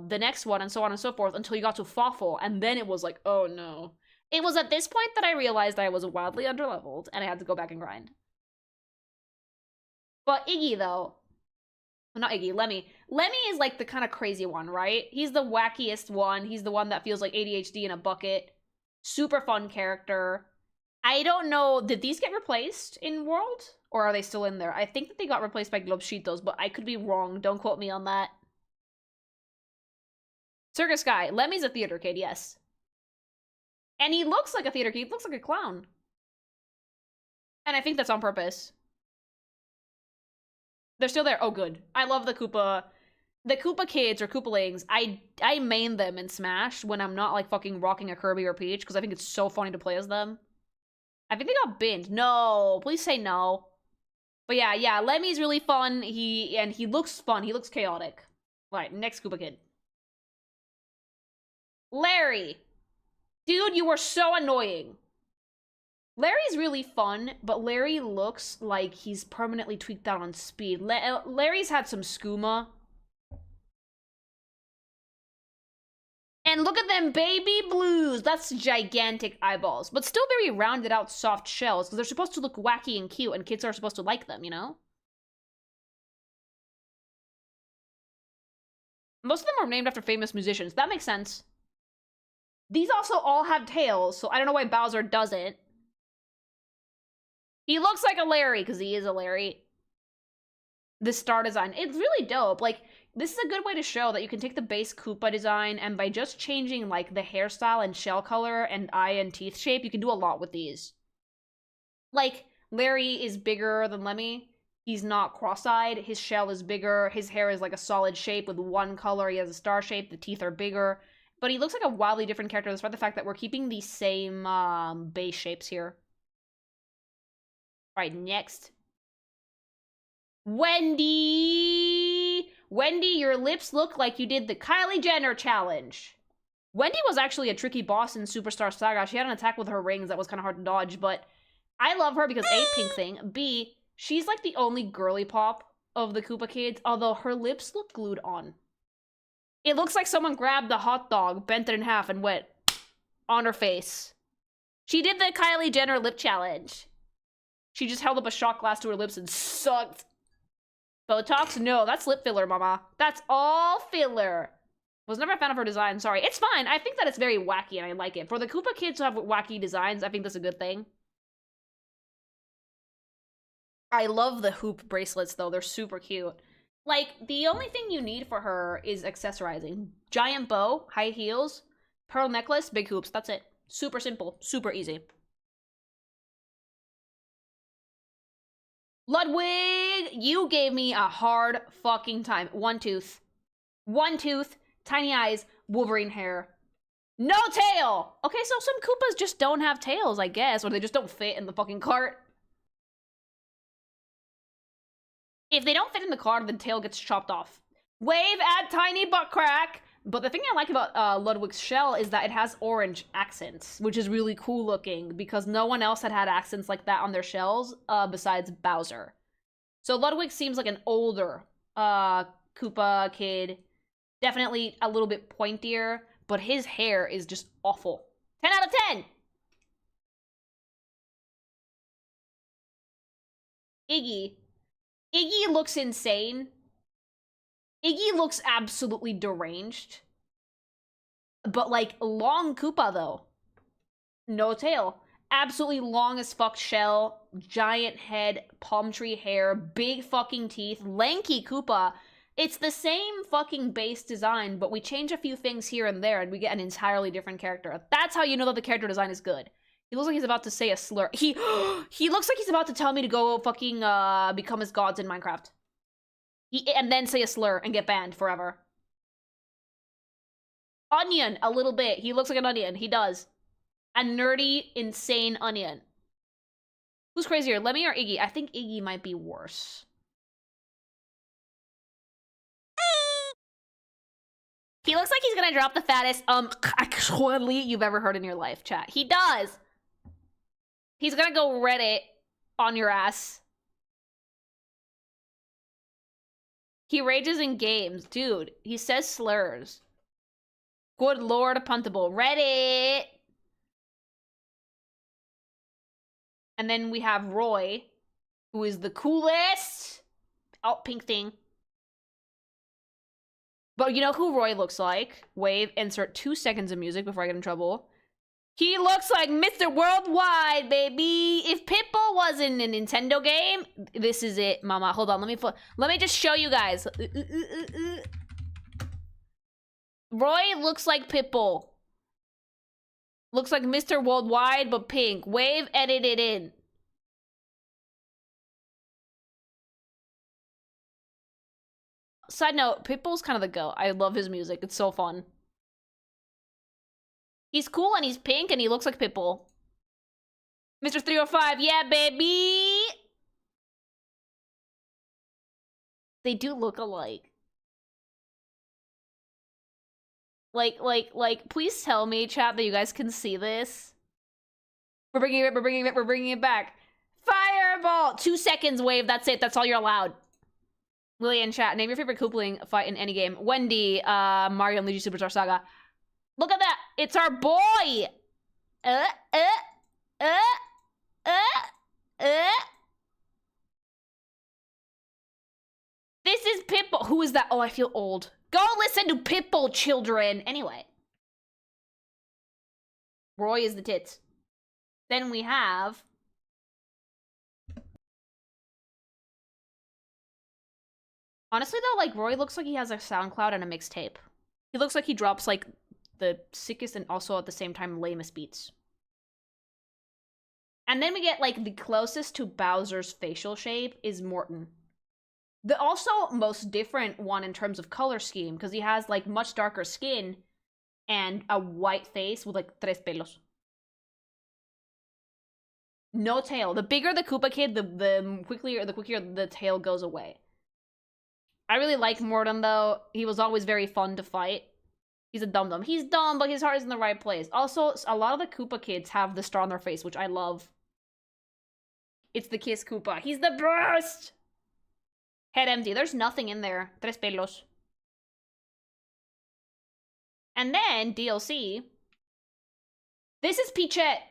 the next one, and so on and so forth, until you got to Fawful, and then it was like, oh no. It was at this point that I realized I was wildly underleveled, and I had to go back and grind. But Iggy, though... Well, not Iggy, Lemmy. Lemmy is like the kind of crazy one, right? He's the wackiest one. He's the one that feels like ADHD in a bucket. Super fun character. I don't know, did these get replaced in World? Or are they still in there? I think that they got replaced by Globshitos, but I could be wrong. Don't quote me on that. Circus Guy. Lemmy's a theater kid, yes. And he looks like a theater kid. He looks like a clown. And I think that's on purpose. They're still there. Oh, good. I love the Koopa. The Koopa kids or Koopalings, I main them in Smash when I'm not like fucking rocking a Kirby or Peach because I think it's so funny to play as them. I think they got binned. No, please say no. But yeah, Lemmy's really fun. He looks fun. He looks chaotic. Right, next Koopa kid. Larry. Dude, you were so annoying. Larry's really fun, but Larry looks like he's permanently tweaked out on speed. Larry's had some skooma. And look at them baby blues. That's gigantic eyeballs. But still very rounded out soft shells because they're supposed to look wacky and cute and kids are supposed to like them, you know? Most of them are named after famous musicians. That makes sense. These also all have tails, so I don't know why Bowser doesn't. He looks like a Larry because he is a Larry. This star design, it's really dope. Like, this is a good way to show that you can take the base Koopa design and by just changing like the hairstyle and shell color and eye and teeth shape, you can do a lot with these. Like, Larry is bigger than Lemmy. He's not cross-eyed. His shell is bigger. His hair is like a solid shape with one color. He has a star shape. The teeth are bigger. But he looks like a wildly different character despite the fact that we're keeping the same base shapes here. Alright, next. Wendy! Wendy, your lips look like you did the Kylie Jenner challenge. Wendy was actually a tricky boss in Superstar Saga. She had an attack with her rings that was kind of hard to dodge, but I love her because A, pink thing, B, she's like the only girly pop of the Koopa kids, although her lips look glued on. It looks like someone grabbed the hot dog, bent it in half, and went on her face. She did the Kylie Jenner lip challenge. She just held up a shot glass to her lips and sucked. Botox? No, that's lip filler, mama. That's all filler. Was never a fan of her design, sorry. It's fine. I think that it's very wacky and I like it. For the Koopa kids to have wacky designs, I think that's a good thing. I love the hoop bracelets, though. They're super cute. Like, the only thing you need for her is accessorizing. Giant bow, high heels, pearl necklace, big hoops. That's it. Super simple. Super easy. Ludwig, you gave me a hard fucking time. One tooth. One tooth, tiny eyes, Wolverine hair. No tail! Okay, so some Koopas just don't have tails, I guess, or they just don't fit in the fucking cart. If they don't fit in the cart, the tail gets chopped off. Wave at tiny butt crack! But the thing I like about Ludwig's shell is that it has orange accents, which is really cool looking because no one else had accents like that on their shells besides Bowser. So Ludwig seems like an older Koopa kid. Definitely a little bit pointier, but his hair is just awful. 10 out of 10! Iggy. Iggy looks insane. Iggy looks absolutely deranged. But, like, long Koopa, though. No tail. Absolutely long as fuck shell, giant head, palm tree hair, big fucking teeth, lanky Koopa. It's the same fucking base design, but we change a few things here and there, and we get an entirely different character. That's how you know that the character design is good. He looks like he's about to say a slur. He looks like he's about to tell me to go fucking become as gods in Minecraft. And then say a slur and get banned forever. Onion, a little bit. He looks like an onion. He does. A nerdy, insane onion. Who's crazier, Lemmy or Iggy? I think Iggy might be worse. He looks like he's gonna drop the fattest actually you've ever heard in your life, chat. He does. He's gonna go Reddit on your ass. He rages in games. Dude, he says slurs. Good lord, puntable. Reddit! And then we have Roy, who is the coolest. Oh, pink thing. But you know who Roy looks like? Wave, insert 2 seconds of music before I get in trouble. He looks like Mr. Worldwide, baby! If Pitbull wasn't a Nintendo game, this is it, mama. Hold on, let me just show you guys. Roy looks like Pitbull. Looks like Mr. Worldwide, but pink. Wave, edit it in. Side note, Pitbull's kind of the GOAT. I love his music. It's so fun. He's cool and he's pink and he looks like Pitbull. Mr. 305, yeah, baby! They do look alike. Like, please tell me, chat, that you guys can see this. We're bringing it back. Fireball! 2 seconds, Wave, that's it, that's all you're allowed. Lily in chat, name your favorite Koopaling fight in any game. Wendy, Mario and Luigi Superstar Saga. Look at that! It's our boy! This is Pitbull. Who is that? Oh, I feel old. Go listen to Pitbull, children! Anyway. Roy is the tits. Then we have... Honestly, though, like, Roy looks like he has a SoundCloud and a mixtape. He looks like he drops, like, the sickest and also at the same time lamest beats. And then we get, like, the closest to Bowser's facial shape is Morton. The also most different one in terms of color scheme, because he has, like, much darker skin and a white face with, like, tres pelos. No tail. The bigger the Koopa Kid, the quicker the tail goes away. I really like Morton, though. He was always very fun to fight. He's a dum-dum. He's dumb, but his heart is in the right place. Also, a lot of the Koopa kids have the star on their face, which I love. It's the Kiss Koopa. He's the best! Head empty. There's nothing in there. Tres pelos. And then, DLC. This is Peachette.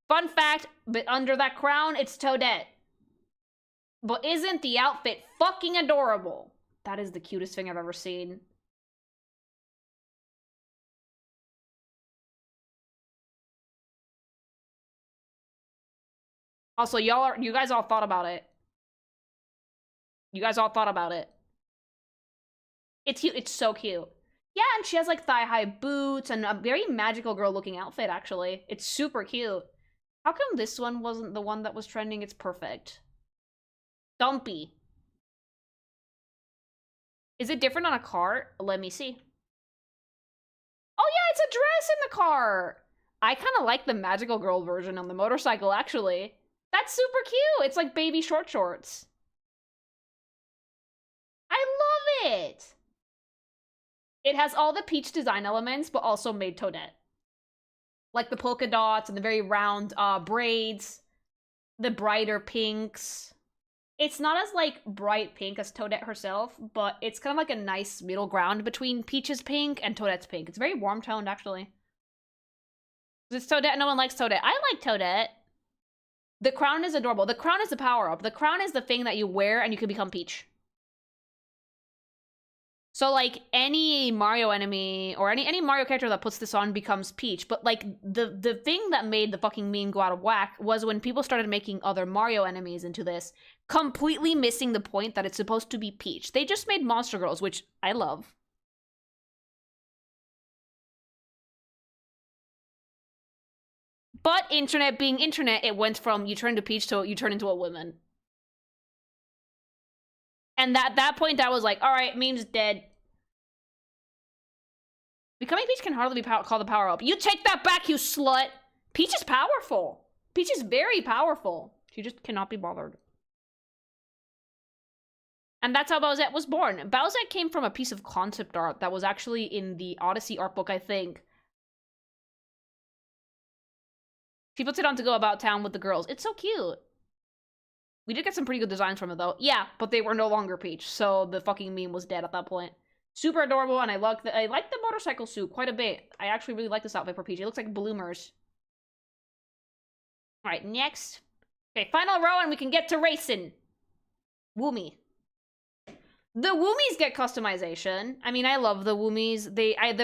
Fun fact, but under that crown, it's Toadette. But isn't the outfit fucking adorable? That is the cutest thing I've ever seen. Also, you guys all thought about it. You guys all thought about it. It's cute. It's so cute. Yeah, and she has like thigh-high boots and a very magical girl-looking outfit, actually. It's super cute. How come this one wasn't the one that was trending? It's perfect. Dumpy. Is it different on a cart? Let me see. Oh yeah, it's a dress in the cart! I kind of like the magical girl version on the motorcycle, actually. That's super cute! It's like baby short shorts. I love it! It has all the Peach design elements, but also made Toadette. Like the polka dots and the very round braids. The brighter pinks. It's not as, like, bright pink as Toadette herself, but it's kind of like a nice middle ground between Peach's pink and Toadette's pink. It's very warm-toned, actually. It's Toadette. No one likes Toadette. I like Toadette. The crown is adorable. The crown is the power-up. The crown is the thing that you wear and you can become Peach. So, like, any Mario enemy, or any Mario character that puts this on becomes Peach. But, like, the thing that made the fucking meme go out of whack was when people started making other Mario enemies into this, completely missing the point that it's supposed to be Peach. They just made Monster Girls, which I love. But internet being internet, it went from you turn into Peach to you turn into a woman. And at that point, I was like, alright, meme's dead. Becoming Peach can hardly be called a power-up. You take that back, you slut! Peach is powerful. Peach is very powerful. She just cannot be bothered. And that's how Bowsette was born. Bowsette came from a piece of concept art that was actually in the Odyssey art book, I think. She puts it on to go about town with the girls. It's so cute. We did get some pretty good designs from it, though. Yeah, but they were no longer Peach, so the fucking meme was dead at that point. Super adorable, and I like the motorcycle suit quite a bit. I actually really like this outfit for Peach. It looks like bloomers. Alright, next. Okay, final row, and we can get to racing. Woomy. The Woomies get customization. I mean, I love the Woomies.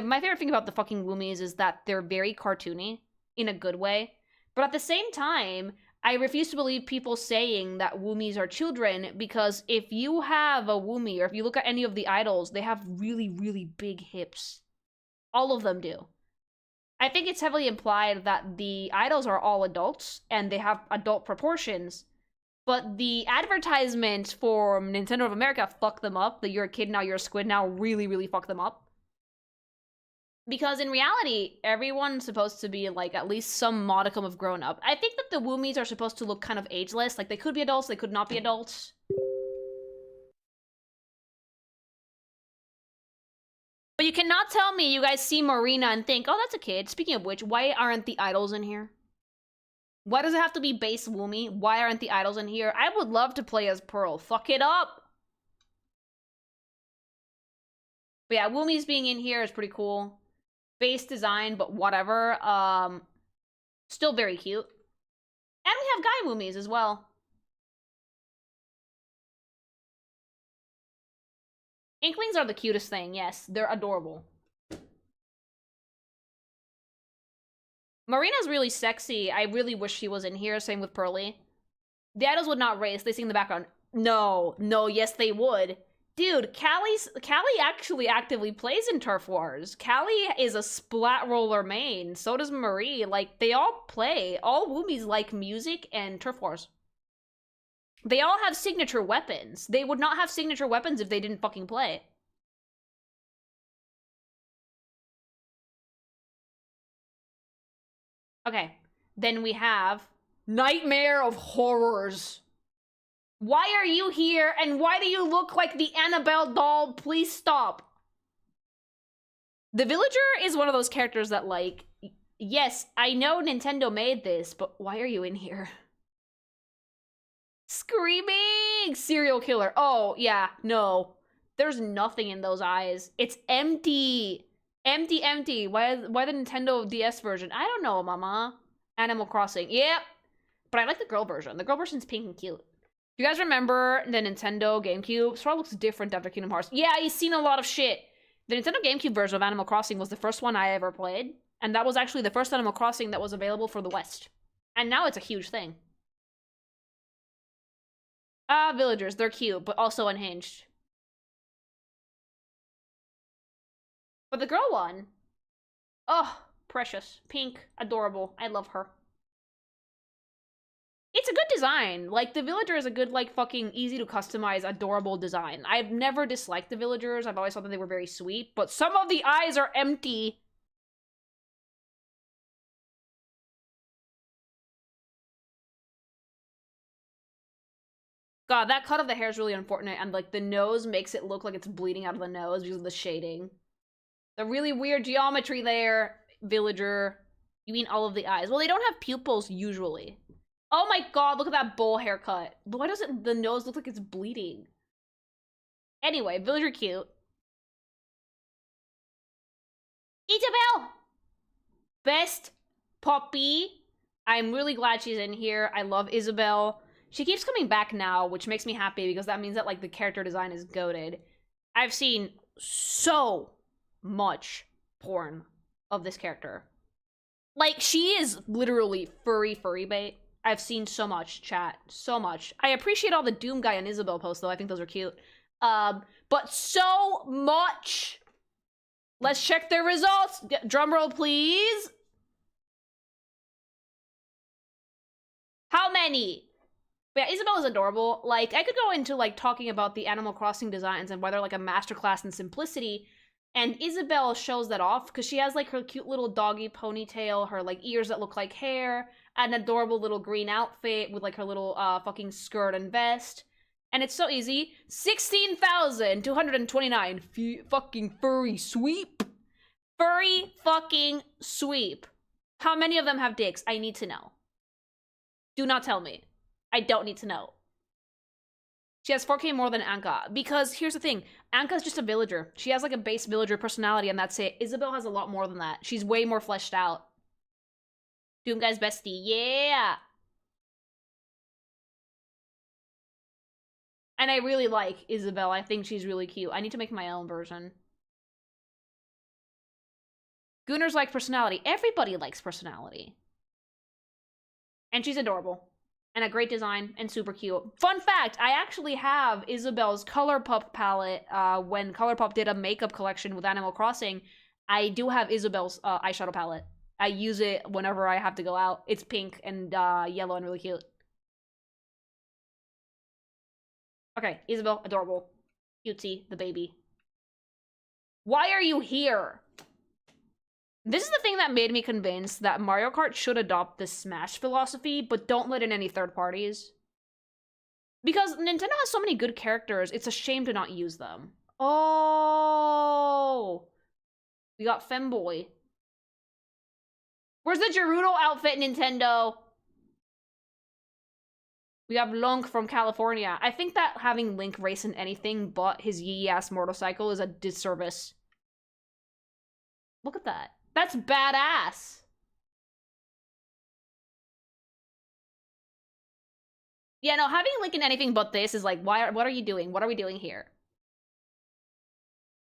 My favorite thing about the fucking Woomies is that they're very cartoony in a good way. But at the same time, I refuse to believe people saying that Woomies are children, because if you have a Woomie, or if you look at any of the idols, they have really, really big hips. All of them do. I think it's heavily implied that the idols are all adults, and they have adult proportions. But the advertisement for Nintendo of America fucked them up. The you're a kid, now you're a squid now really, really fucked them up. Because in reality, everyone's supposed to be, like, at least some modicum of grown up. I think that the Woomies are supposed to look kind of ageless. Like, they could be adults, they could not be adults. But you cannot tell me you guys see Marina and think, oh, that's a kid. Speaking of which, why aren't the idols in here? Why does it have to be base Woomy? Why aren't the idols in here? I would love to play as Pearl. Fuck it up! But yeah, Woomy's being in here is pretty cool. Base design, but whatever. Still very cute. And we have Guy Woomies as well. Inklings are the cutest thing, yes. They're adorable. Marina's really sexy. I really wish she was in here. Same with Pearly. The idols would not race. They sing in the background. No. No, yes they would. Dude, Callie actually actively plays in Turf Wars. Callie is a splat roller main. So does Marie. Like, they all play. All Woomies like music and Turf Wars. They all have signature weapons. They would not have signature weapons if they didn't fucking play. Okay, then we have Nightmare of Horrors. Why are you here, and why do you look like the Annabelle doll? Please stop. The Villager is one of those characters that, like, yes, I know Nintendo made this, but why are you in here? Screaming! Serial killer. Oh, yeah, no. There's nothing in those eyes. It's empty. Empty, empty. Why the Nintendo DS version? I don't know, mama. Animal Crossing. Yep. But I like the girl version. The girl version's pink and cute. You guys remember the Nintendo GameCube? Sort of looks different after Kingdom Hearts. Yeah, you've seen a lot of shit. The Nintendo GameCube version of Animal Crossing was the first one I ever played. And that was actually the first Animal Crossing that was available for the West. And now it's a huge thing. Villagers. They're cute, but also unhinged. But the girl one, oh, precious. Pink, adorable. I love her. It's a good design. Like, the Villager is a good, like, fucking easy to customize, adorable design. I've never disliked the Villagers. I've always thought that they were very sweet, but some of the eyes are empty. God, that cut of the hair is really unfortunate, and, like, the nose makes it look like it's bleeding out of the nose because of the shading. The really weird geometry there, Villager. You mean all of the eyes? Well, they don't have pupils usually. Oh my god, look at that bowl haircut. Why doesn't the nose look like it's bleeding? Anyway, Villager cute. Isabelle! Best Poppy. I'm really glad she's in here. I love Isabelle. She keeps coming back now, which makes me happy because that means that, like, the character design is goated. I've seen so much porn of this character. Like, she is literally furry bait. I've seen so much, chat. So much. I appreciate all the Doom Guy and Isabelle posts, though. I think those are cute. But so much! Let's check their results! Drumroll, please! How many? But yeah, Isabelle is adorable. Like, I could go into, like, talking about the Animal Crossing designs and why they're, like, a masterclass in simplicity. And Isabelle shows that off, because she has, like, her cute little doggy ponytail, her, like, ears that look like hair, an adorable little green outfit with, like, her little, fucking skirt and vest. And it's so easy. 16,229 fucking furry sweep. Furry fucking sweep. How many of them have dicks? I need to know. Do not tell me. I don't need to know. She has 4K more than Anka. Because here's the thing. Anka's just a villager. She has like a base villager personality and that's it. Isabelle has a lot more than that. She's way more fleshed out. Doom Guy's bestie. Yeah! And I really like Isabelle. I think she's really cute. I need to make my own version. Gooners like personality. Everybody likes personality. And she's adorable. And a great design and super cute. Fun fact, I actually have Isabelle's ColourPop palette. When ColourPop did a makeup collection with Animal Crossing, I do have Isabelle's eyeshadow palette. I use it whenever I have to go out. It's pink and yellow and really cute. Okay, Isabelle, adorable. Cutesy, the baby. Why are you here? This is the thing that made me convinced that Mario Kart should adopt the Smash philosophy, but don't let in any third parties. Because Nintendo has so many good characters, it's a shame to not use them. Oh! We got Femboy. Where's the Gerudo outfit, Nintendo? We have Lunk from California. I think that having Link race in anything but his yee-ass motorcycle is a disservice. Look at that. That's badass. Yeah, no, having Link in anything but this is like, what are you doing? What are we doing here?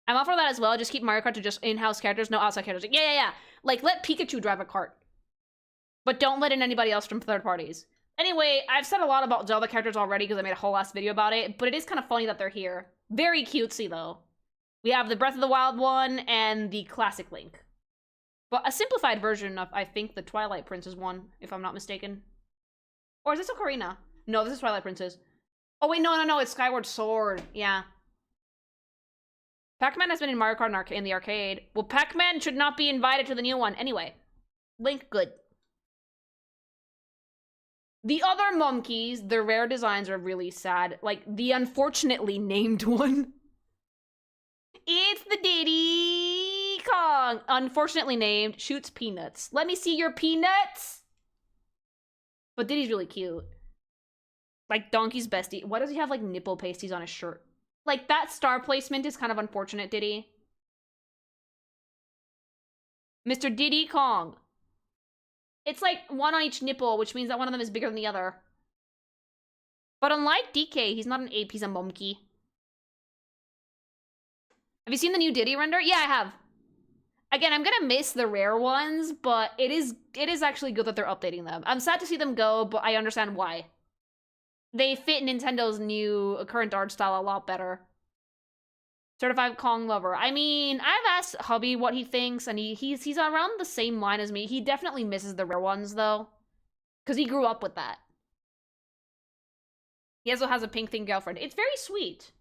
I'm all for that as well. Just keep Mario Kart to just in-house characters, no outside characters. Yeah. Like, let Pikachu drive a kart. But don't let in anybody else from third parties. Anyway, I've said a lot about Zelda characters already because I made a whole last video about it, but it is kind of funny that they're here. Very cutesy, though. We have the Breath of the Wild one and the classic Link. But a simplified version of, I think, the Twilight Princess one, if I'm not mistaken. Or is this Ocarina? No, this is Twilight Princess. Oh, wait, no, it's Skyward Sword. Yeah. Pac-Man has been in Mario Kart in the arcade. Well, Pac-Man should not be invited to the new one. Anyway. Link, good. The other monkeys, their rare designs are really sad. Like, the unfortunately named one. It's the Diddy Kong. Unfortunately named, shoots peanuts. Let me see your peanuts. But Diddy's really cute. Like Donkey's bestie. Why does he have like nipple pasties on his shirt? Like that star placement is kind of unfortunate, Diddy. Mr. Diddy Kong. It's like one on each nipple, which means that one of them is bigger than the other. But unlike DK, he's not an ape, he's a monkey. Have you seen the new Diddy render? Yeah, I have. Again, I'm gonna miss the rare ones, but it is actually good that they're updating them. I'm sad to see them go, but I understand why. They fit Nintendo's new current art style a lot better. Certified Kong lover. I mean, I've asked Hubby what he thinks, and he's around the same line as me. He definitely misses the rare ones, though. Because he grew up with that. He also has a pink girlfriend. It's very sweet.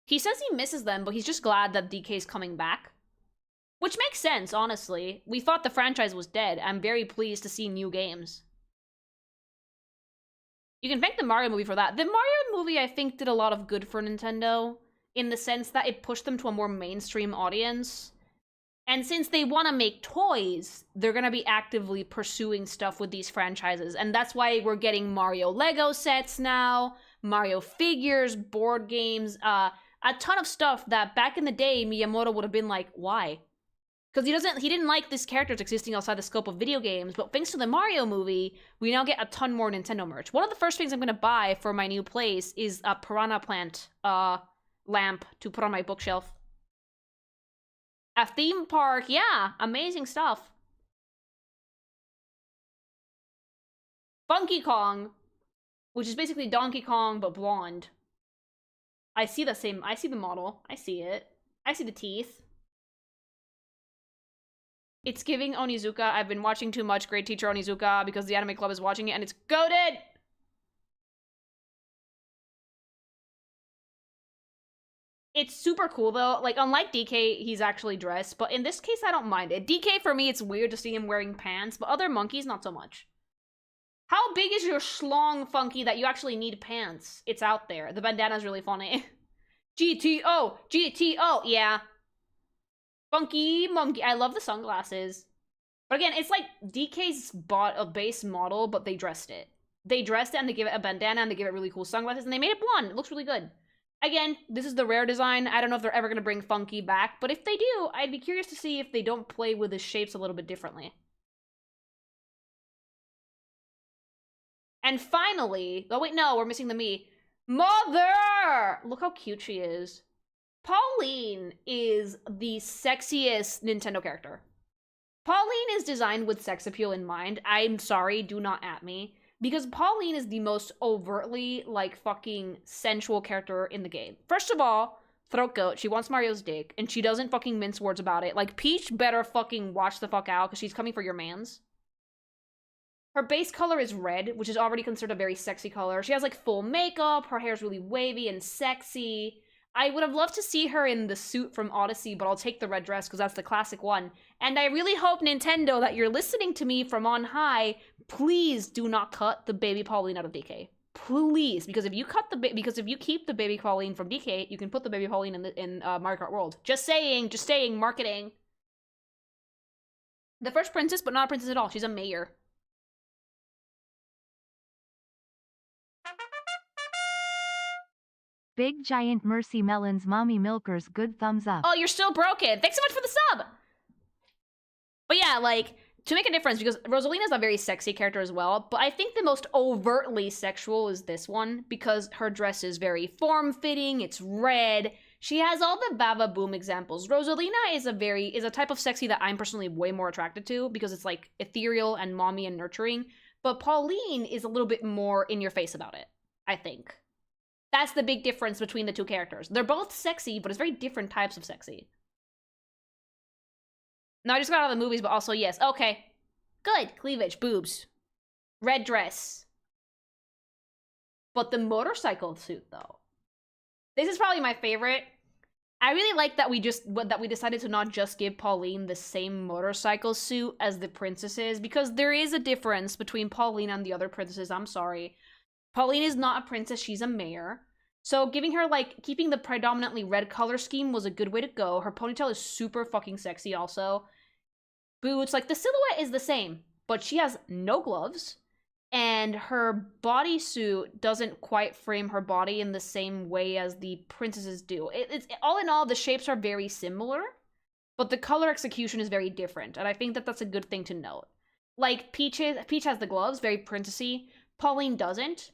He says he misses them, but he's just glad that DK's coming back. Which makes sense, honestly. We thought the franchise was dead. I'm very pleased to see new games. You can thank the Mario movie for that. The Mario movie, I think, did a lot of good for Nintendo, in the sense that it pushed them to a more mainstream audience. And since they want to make toys, they're going to be actively pursuing stuff with these franchises. And that's why we're getting Mario Lego sets now, Mario figures, board games, a ton of stuff that back in the day, Miyamoto would have been like, why? Because he didn't like these characters existing outside the scope of video games, but thanks to the Mario movie, we now get a ton more Nintendo merch. One of the first things I'm going to buy for my new place is a piranha plant lamp to put on my bookshelf. A theme park, yeah, amazing stuff. Funky Kong, which is basically Donkey Kong but blonde. I see the model. I see it. I see the teeth. It's giving Onizuka. I've been watching too much Great Teacher Onizuka because the anime club is watching it and it's goated! It's super cool though. Like, unlike DK, he's actually dressed, but in this case, I don't mind it. DK, for me, it's weird to see him wearing pants, but other monkeys, not so much. How big is your schlong, Funky, that you actually need pants? It's out there. The bandana's really funny. GTO! GTO! Yeah. Funky monkey. I love the sunglasses. But again, it's like DK's bought a base model, but they dressed it. They dressed it and they give it a bandana and they give it really cool sunglasses and they made it blonde. It looks really good. Again, this is the rare design. I don't know if they're ever going to bring Funky back, but if they do, I'd be curious to see if they don't play with the shapes a little bit differently. And finally, oh wait, no, we're missing the me. Mother! Look how cute she is. Pauline is the sexiest Nintendo character. Pauline is designed with sex appeal in mind. I'm sorry, do not at me. Because Pauline is the most overtly, like, fucking sensual character in the game. First of all, throat goat, she wants Mario's dick, and she doesn't fucking mince words about it. Like, Peach better fucking watch the fuck out, because she's coming for your mans. Her base color is red, which is already considered a very sexy color. She has, like, full makeup, her hair's really wavy and sexy. I would have loved to see her in the suit from Odyssey, but I'll take the red dress because that's the classic one. And I really hope, Nintendo, that you're listening to me from on high. Please do not cut the baby Pauline out of DK. Please, because if you keep the baby Pauline from DK, you can put the baby Pauline in Mario Kart World. Just saying, marketing. The first princess, but not a princess at all. She's a mayor. Big Giant Mercy Melon's Mommy Milkers, good thumbs up. Oh, you're still broken. Thanks so much for the sub! But yeah, like, to make a difference, because Rosalina's a very sexy character as well, but I think the most overtly sexual is this one, because her dress is very form-fitting, it's red, she has all the Baba Boom examples. Rosalina is a type of sexy that I'm personally way more attracted to, because it's like ethereal and mommy and nurturing, but Pauline is a little bit more in your face about it, I think. That's the big difference between the two characters. They're both sexy, but it's very different types of sexy. No, I just got out of the movies, but also, yes. Okay. Good. Cleavage. Boobs. Red dress. But the motorcycle suit, though. This is probably my favorite. I really like that we decided to not just give Pauline the same motorcycle suit as the princesses, because there is a difference between Pauline and the other princesses. I'm sorry. Pauline is not a princess, she's a mayor. So giving her, like, keeping the predominantly red color scheme was a good way to go. Her ponytail is super fucking sexy also. Boots, like, the silhouette is the same, but she has no gloves. And her bodysuit doesn't quite frame her body in the same way as the princesses do. It's all in all, the shapes are very similar, but the color execution is very different. And I think that that's a good thing to note. Like, Peach has the gloves, very princessy. Pauline doesn't.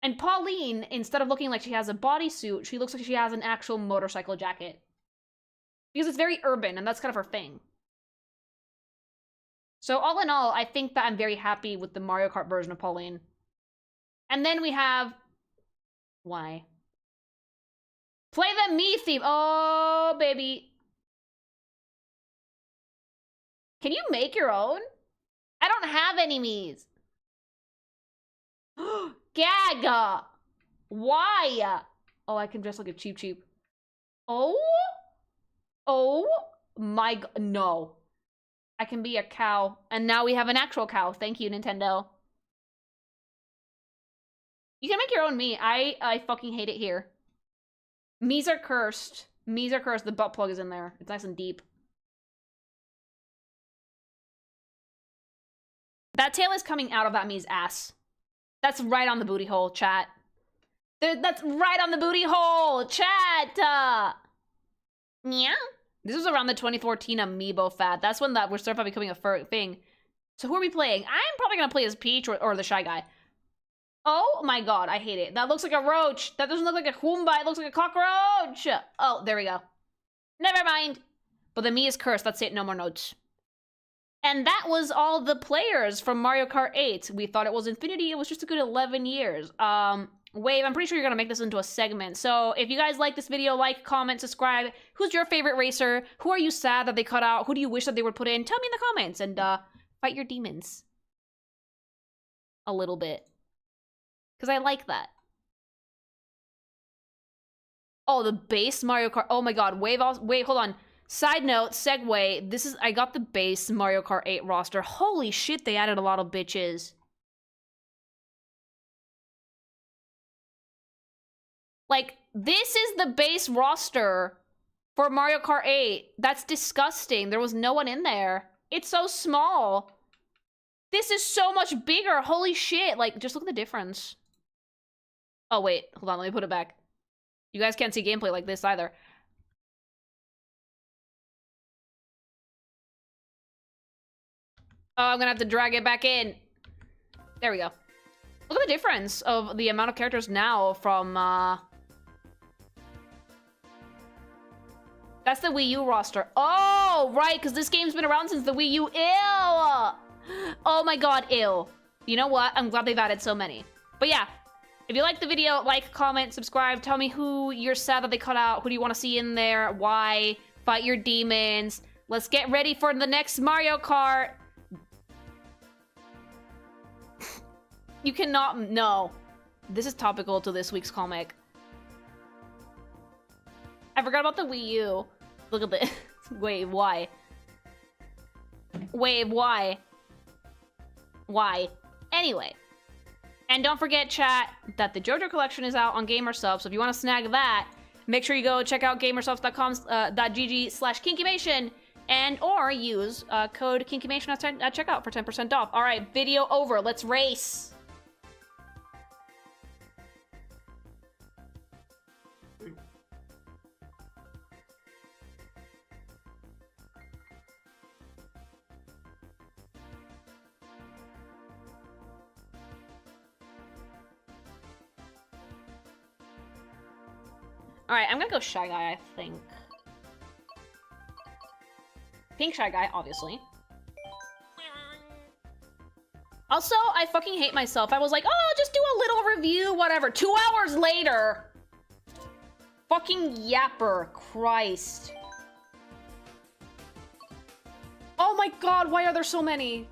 And Pauline, instead of looking like she has a bodysuit, she looks like she has an actual motorcycle jacket. Because it's very urban, and that's kind of her thing. So all in all, I think that I'm very happy with the Mario Kart version of Pauline. And then we have... Why? Play the me theme! Oh, baby. Can you make your own? I don't have any Miis. Gaga! Why? Oh, I can dress like a cheap cheap. Oh? Oh my god, no. I can be a cow. And now we have an actual cow. Thank you, Nintendo. You can make your own Mii. I fucking hate it here. Miis are cursed. Miis are cursed. The butt plug is in there. It's nice and deep. That tail is coming out of that Mii's ass. That's right on the booty hole, chat. That's right on the booty hole, chat! Yeah? This was around the 2014 Amiibo fad. That's when that we're starting about becoming a thing. So who are we playing? I'm probably gonna play as Peach or the Shy Guy. Oh my god, I hate it. That looks like a roach. That doesn't look like a Hoomba, it looks like a cockroach! Oh, there we go. Never mind. But the Mii is cursed, that's it, no more notes. And that was all the players from Mario Kart 8. We thought it was infinity, it was just a good 11 years. Wave, I'm pretty sure you're gonna make this into a segment. So if you guys like this video, like, comment, subscribe. Who's your favorite racer? Who are you sad that they cut out? Who do you wish that they would put in? Tell me in the comments and fight your demons. A little bit. Because I like that. Oh, the base Mario Kart. Oh my god, Wave, wait, hold on. Side note, segue, I got the base Mario Kart 8 roster. Holy shit, they added a lot of bitches. Like, this is the base roster for Mario Kart 8. That's disgusting. There was no one in there. It's so small. This is so much bigger. Holy shit. Like, just look at the difference. Oh, wait. Hold on. Let me put it back. You guys can't see gameplay like this either. Oh, I'm gonna have to drag it back in. There we go. Look at the difference of the amount of characters now from, That's the Wii U roster. Oh, right, because this game's been around since the Wii U. Ew! Oh my god, ew. You know what? I'm glad they've added so many. But yeah, if you like the video, like, comment, subscribe. Tell me who you're sad that they cut out. Who do you want to see in there? Why? Fight your demons. Let's get ready for the next Mario Kart. You cannot... No. This is topical to this week's comic. I forgot about the Wii U. Look at this. Wait, why? Wait, why? Why? Anyway. And don't forget, chat, that the JoJo collection is out on GamerSupps. So if you want to snag that, make sure you go check out gamersupps.com.gg/kinkymation and or use code kinkymation at checkout for 10% off. All right, video over. Let's race. Alright, I'm gonna go Shy Guy, I think. Pink Shy Guy, obviously. Also, I fucking hate myself. I was like, oh, just do a little review, whatever. 2 hours later! Fucking yapper. Christ. Oh my god, why are there so many?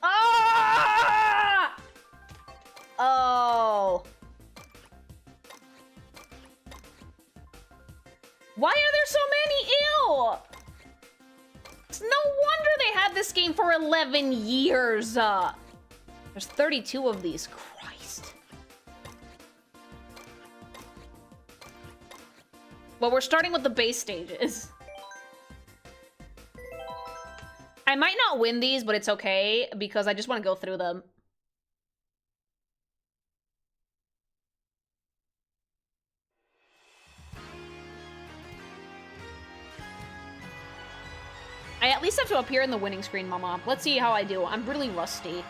Ah! Oh. Why are there so many? Ew! It's no wonder they had this game for 11 years. There's 32 of these. Christ. Well, we're starting with the base stages. I might not win these, but it's okay because I just want to go through them. I at least have to appear in the winning screen, Mama. Let's see how I do. I'm really rusty.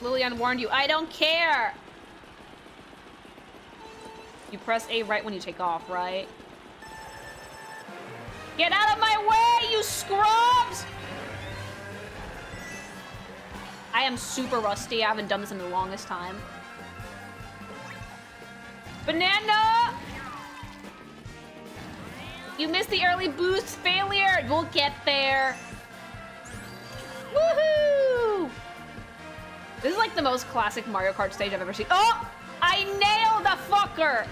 Lillian warned you. I don't care! You press A right when you take off, right? Get out of my way, you scrubs! I am super rusty. I haven't done this in the longest time. Banana! You missed the early boost failure! We'll get there. Woohoo! This is like the most classic Mario Kart stage I've ever seen. Oh! I nailed the fucker!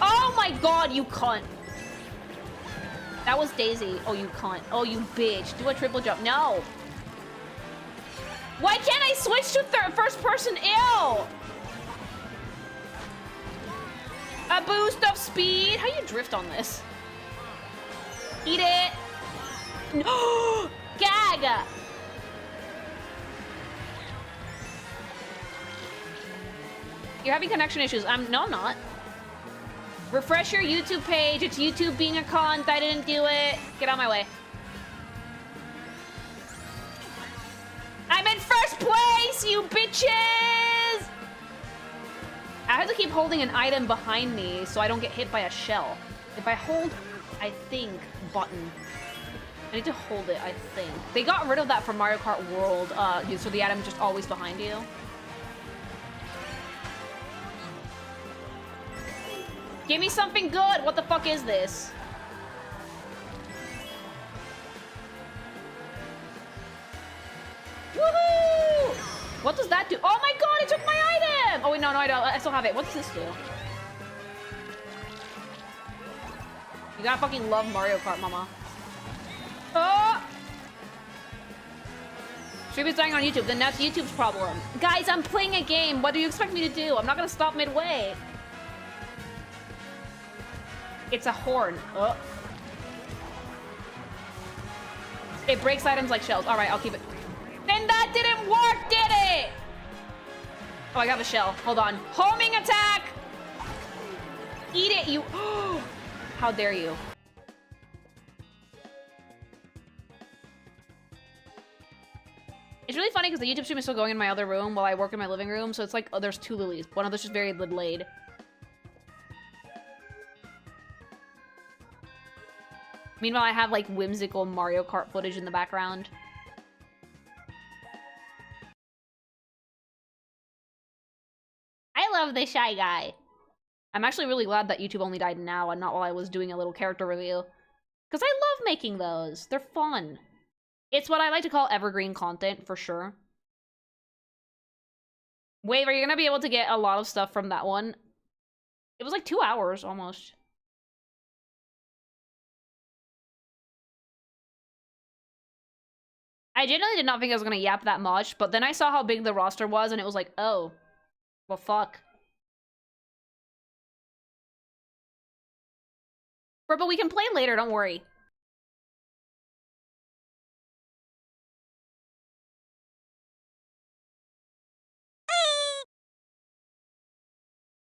Oh my god, you cunt. That was Daisy. Oh, you cunt. Oh, you bitch. Do a triple jump. No! Why can't I switch to first person? Ew! A boost of speed. How do you drift on this? Eat it. No! Gag! You're having connection issues. No, I'm not. Refresh your YouTube page. It's YouTube being a cunt. I didn't do it. Get out of my way. I'm in first place, you bitches! I have to keep holding an item behind me so I don't get hit by a shell. If I hold, I think, button. I need to hold it, I think. They got rid of that from Mario Kart World, so the item is just always behind you. Give me something good! What the fuck is this? Woohoo! What does that do? Oh my god, it took my item! Oh wait, no, I don't. I still have it. What does this do? You gotta fucking love Mario Kart, mama. Oh! Stream is dying on YouTube, then that's YouTube's problem. Guys, I'm playing a game. What do you expect me to do? I'm not gonna stop midway. It's a horn. Oh. It breaks items like shells. Alright, I'll keep it. Then that didn't work, did it? Oh, I got the shell. Hold on. Homing attack! Eat it, you... How dare you? It's really funny because the YouTube stream is still going in my other room while I work in my living room, so it's like, oh, there's two lilies. One of those just very delayed. Meanwhile, I have like whimsical Mario Kart footage in the background. I love the Shy Guy. I'm actually really glad that YouTube only died now and not while I was doing a little character review. Because I love making those. They're fun. It's what I like to call evergreen content, for sure. Wave, are you going to be able to get a lot of stuff from that one? It was like 2 hours, almost. I genuinely did not think I was going to yap that much, but then I saw how big the roster was, and it was like, oh. Well, fuck. But we can play later, don't worry.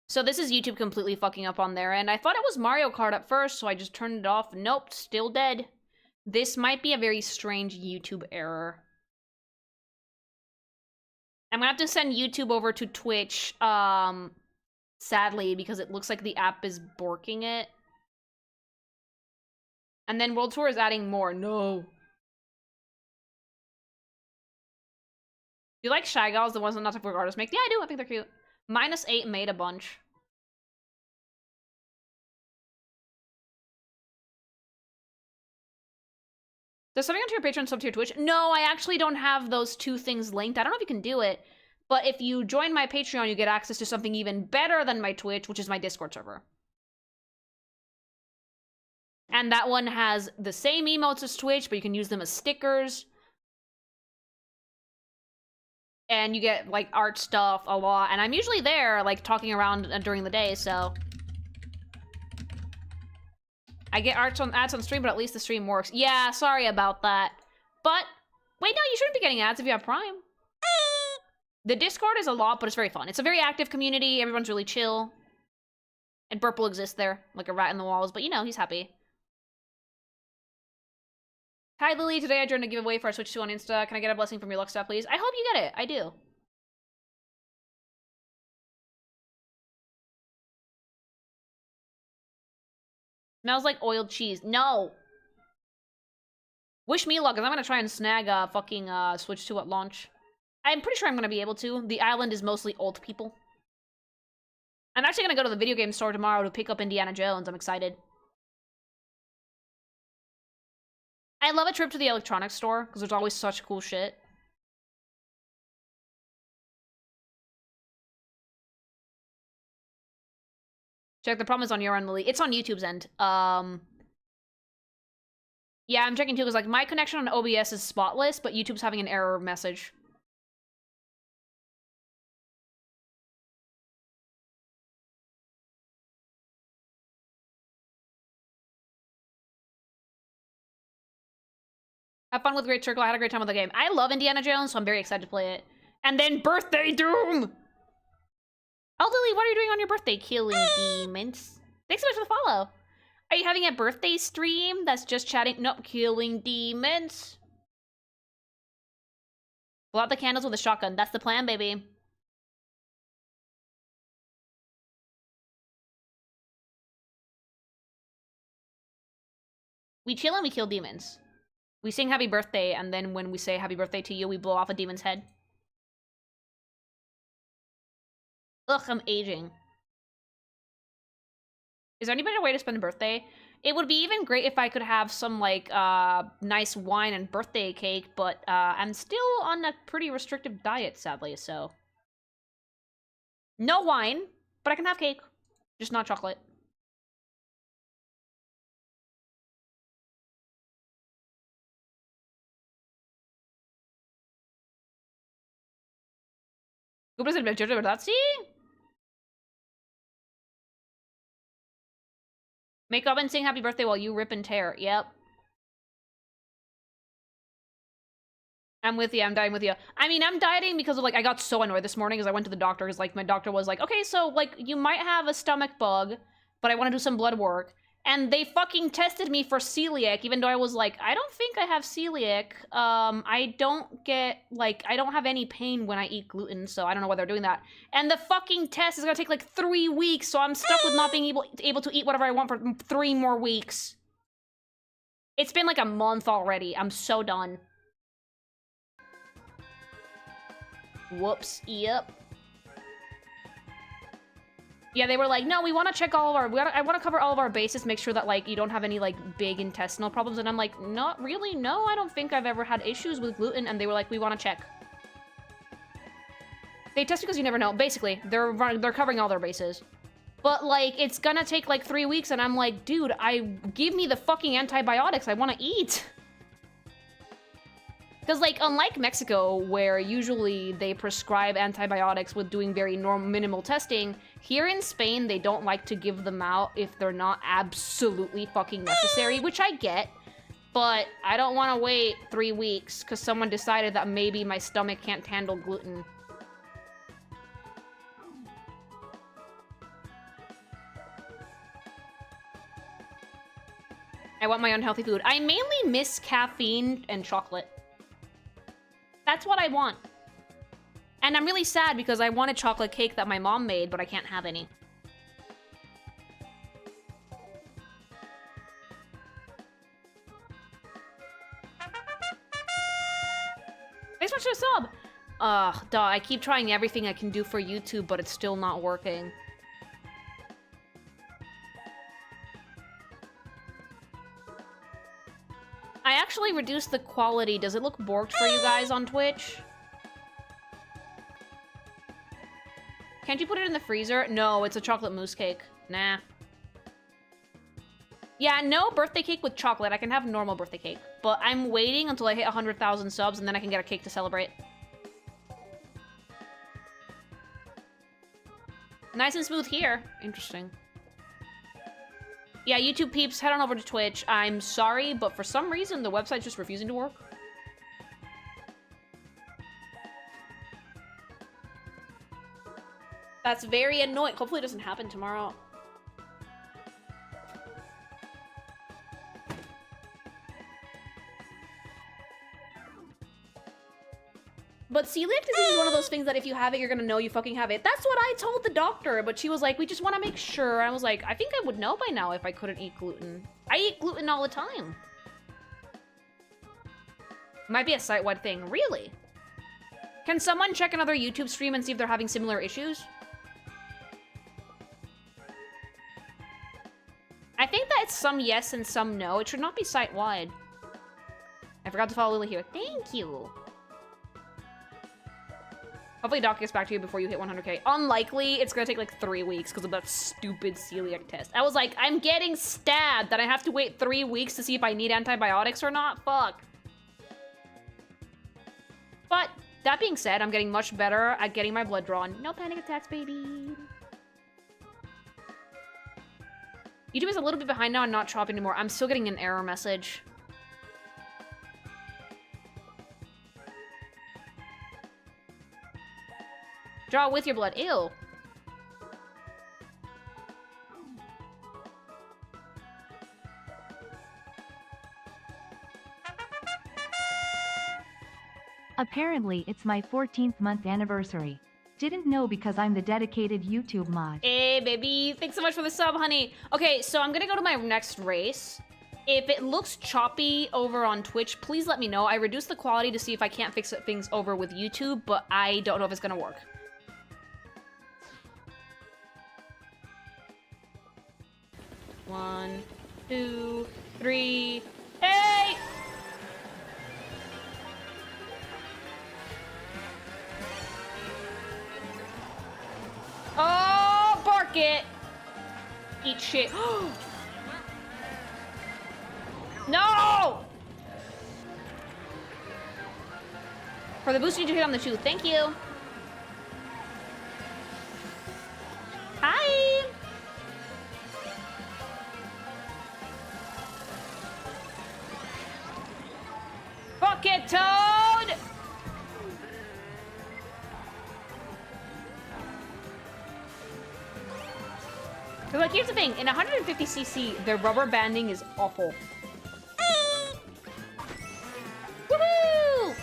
So this is YouTube completely fucking up on their end. I thought it was Mario Kart at first, so I just turned it off. Nope, still dead. This might be a very strange YouTube error. I'm gonna have to send YouTube over to Twitch, sadly, because it looks like the app is borking it. And then World Tour is adding more. No. Do you like Shy Guys, the ones that Not Tough Artists make? Yeah, I do. I think they're cute. -8 made a bunch. Does something onto your Patreon sub to your Twitch? No, I actually don't have those two things linked. I don't know if you can do it, but if you join my Patreon, you get access to something even better than my Twitch, which is my Discord server. And that one has the same emotes as Twitch, but you can use them as stickers. And you get, like, art stuff a lot. And I'm usually there, like, talking around during the day, so... I get ads on stream, but at least the stream works. Yeah, sorry about that. But, wait, no, you shouldn't be getting ads if you have Prime. The Discord is a lot, but it's very fun. It's a very active community. Everyone's really chill. And Burple exists there, like a rat in the walls, but you know, he's happy. Hi, Lily. Today I joined a giveaway for our Switch 2 on Insta. Can I get a blessing from your luck staff, please? I hope you get it. I do. Smells like oiled cheese. No! Wish me luck, because I'm going to try and snag a fucking Switch 2 at launch. I'm pretty sure I'm going to be able to. The island is mostly old people. I'm actually going to go to the video game store tomorrow to pick up Indiana Jones. I'm excited. I love a trip to the electronics store, because there's always such cool shit. Check, the problem is on your end, Lily. It's on YouTube's end. Yeah, I'm checking too, because, like, my connection on OBS is spotless, but YouTube's having an error message. Have fun with Great Circle. I had a great time with the game. I love Indiana Jones, so I'm very excited to play it. And then Birthday Doom! Oh, Lily, what are you doing on your birthday? Killing demons. Thanks so much for the follow. Are you having a birthday stream that's just chatting? Nope, killing demons. Blow out the candles with a shotgun. That's the plan, baby. We chill and we kill demons. We sing happy birthday, and then when we say happy birthday to you, we blow off a demon's head. Ugh, I'm aging. Is there any better way to spend a birthday? It would be even great if I could have some, like, nice wine and birthday cake, but, I'm still on a pretty restrictive diet, sadly, so... No wine, but I can have cake. Just not chocolate. Koopas and Bowser, make up and sing happy birthday while you rip and tear. Yep. I'm with you. I'm dying with you. I mean, I'm dieting because of, like, I got so annoyed this morning because I went to the doctor because, like, my doctor was like, okay, so, like, you might have a stomach bug, but I want to do some blood work. And they fucking tested me for celiac, even though I was like, I don't think I have celiac. I don't get, like, I don't have any pain when I eat gluten, so I don't know why they're doing that. And the fucking test is gonna take, like, 3 weeks, so I'm stuck with not being able to eat whatever I want for 3 more weeks. It's been, like, a month already. I'm so done. Whoops. Yep. Yeah, they were like, no, we want to check all of our... I want to cover all of our bases, make sure that, like, you don't have any, like, big intestinal problems. And I'm like, not really? No, I don't think I've ever had issues with gluten. And they were like, we want to check. They test because you never know. Basically, they're covering all their bases. But, like, it's gonna take, like, 3 weeks. And I'm like, dude, give me the fucking antibiotics. I want to eat. Because, like, unlike Mexico, where usually they prescribe antibiotics with doing very minimal testing, here in Spain, they don't like to give them out if they're not absolutely fucking necessary, which I get. But I don't want to wait 3 weeks because someone decided that maybe my stomach can't handle gluten. I want my unhealthy food. I mainly miss caffeine and chocolate. That's what I want. And I'm really sad because I want a chocolate cake that my mom made, but I can't have any. Thanks so much for the sub! Ugh, duh, I keep trying everything I can do for YouTube, but it's still not working. I actually reduced the quality. Does it look borked for you guys on Twitch? Can't you put it in the freezer? No, it's a chocolate mousse cake. Nah. Yeah, no birthday cake with chocolate. I can have normal birthday cake. But I'm waiting until I hit 100,000 subs and then I can get a cake to celebrate. Nice and smooth here. Interesting. Yeah, YouTube peeps, head on over to Twitch. I'm sorry, but for some reason, the website's just refusing to work. That's very annoying. Hopefully it doesn't happen tomorrow. But celiac disease is one of those things that if you have it, you're gonna know you fucking have it. That's what I told the doctor, but she was like, we just want to make sure. I was like, I think I would know by now if I couldn't eat gluten. I eat gluten all the time. Might be a site-wide thing. Really? Can someone check another YouTube stream and see if they're having similar issues? I think that it's some yes and some no. It should not be site-wide. I forgot to follow Lily here. Thank you. Hopefully Doc gets back to you before you hit 100k. Unlikely. It's gonna take like 3 weeks because of that stupid celiac test. I was like, I'm getting stabbed that I have to wait 3 weeks to see if I need antibiotics or not. Fuck. But that being said, I'm getting much better at getting my blood drawn. No panic attacks, baby. YouTube is a little bit behind now and not chopping anymore. I'm still getting an error message. Draw with your blood. Ew. Apparently, it's my 14th month anniversary. Didn't know because I'm the dedicated YouTube mod. Hey, baby. Thanks so much for the sub, honey. Okay, so I'm gonna go to my next race. If it looks choppy over on Twitch, please let me know. I reduced the quality to see if I can't fix things over with YouTube, but I don't know if it's gonna work. One, two, three, hey! Oh, bark it! Eat shit. No! For the boost, you need to hit on the 2. Thank you. Hi! Bucket Toad! So, like, here's the thing. In 150cc, the rubber banding is awful. Woohoo!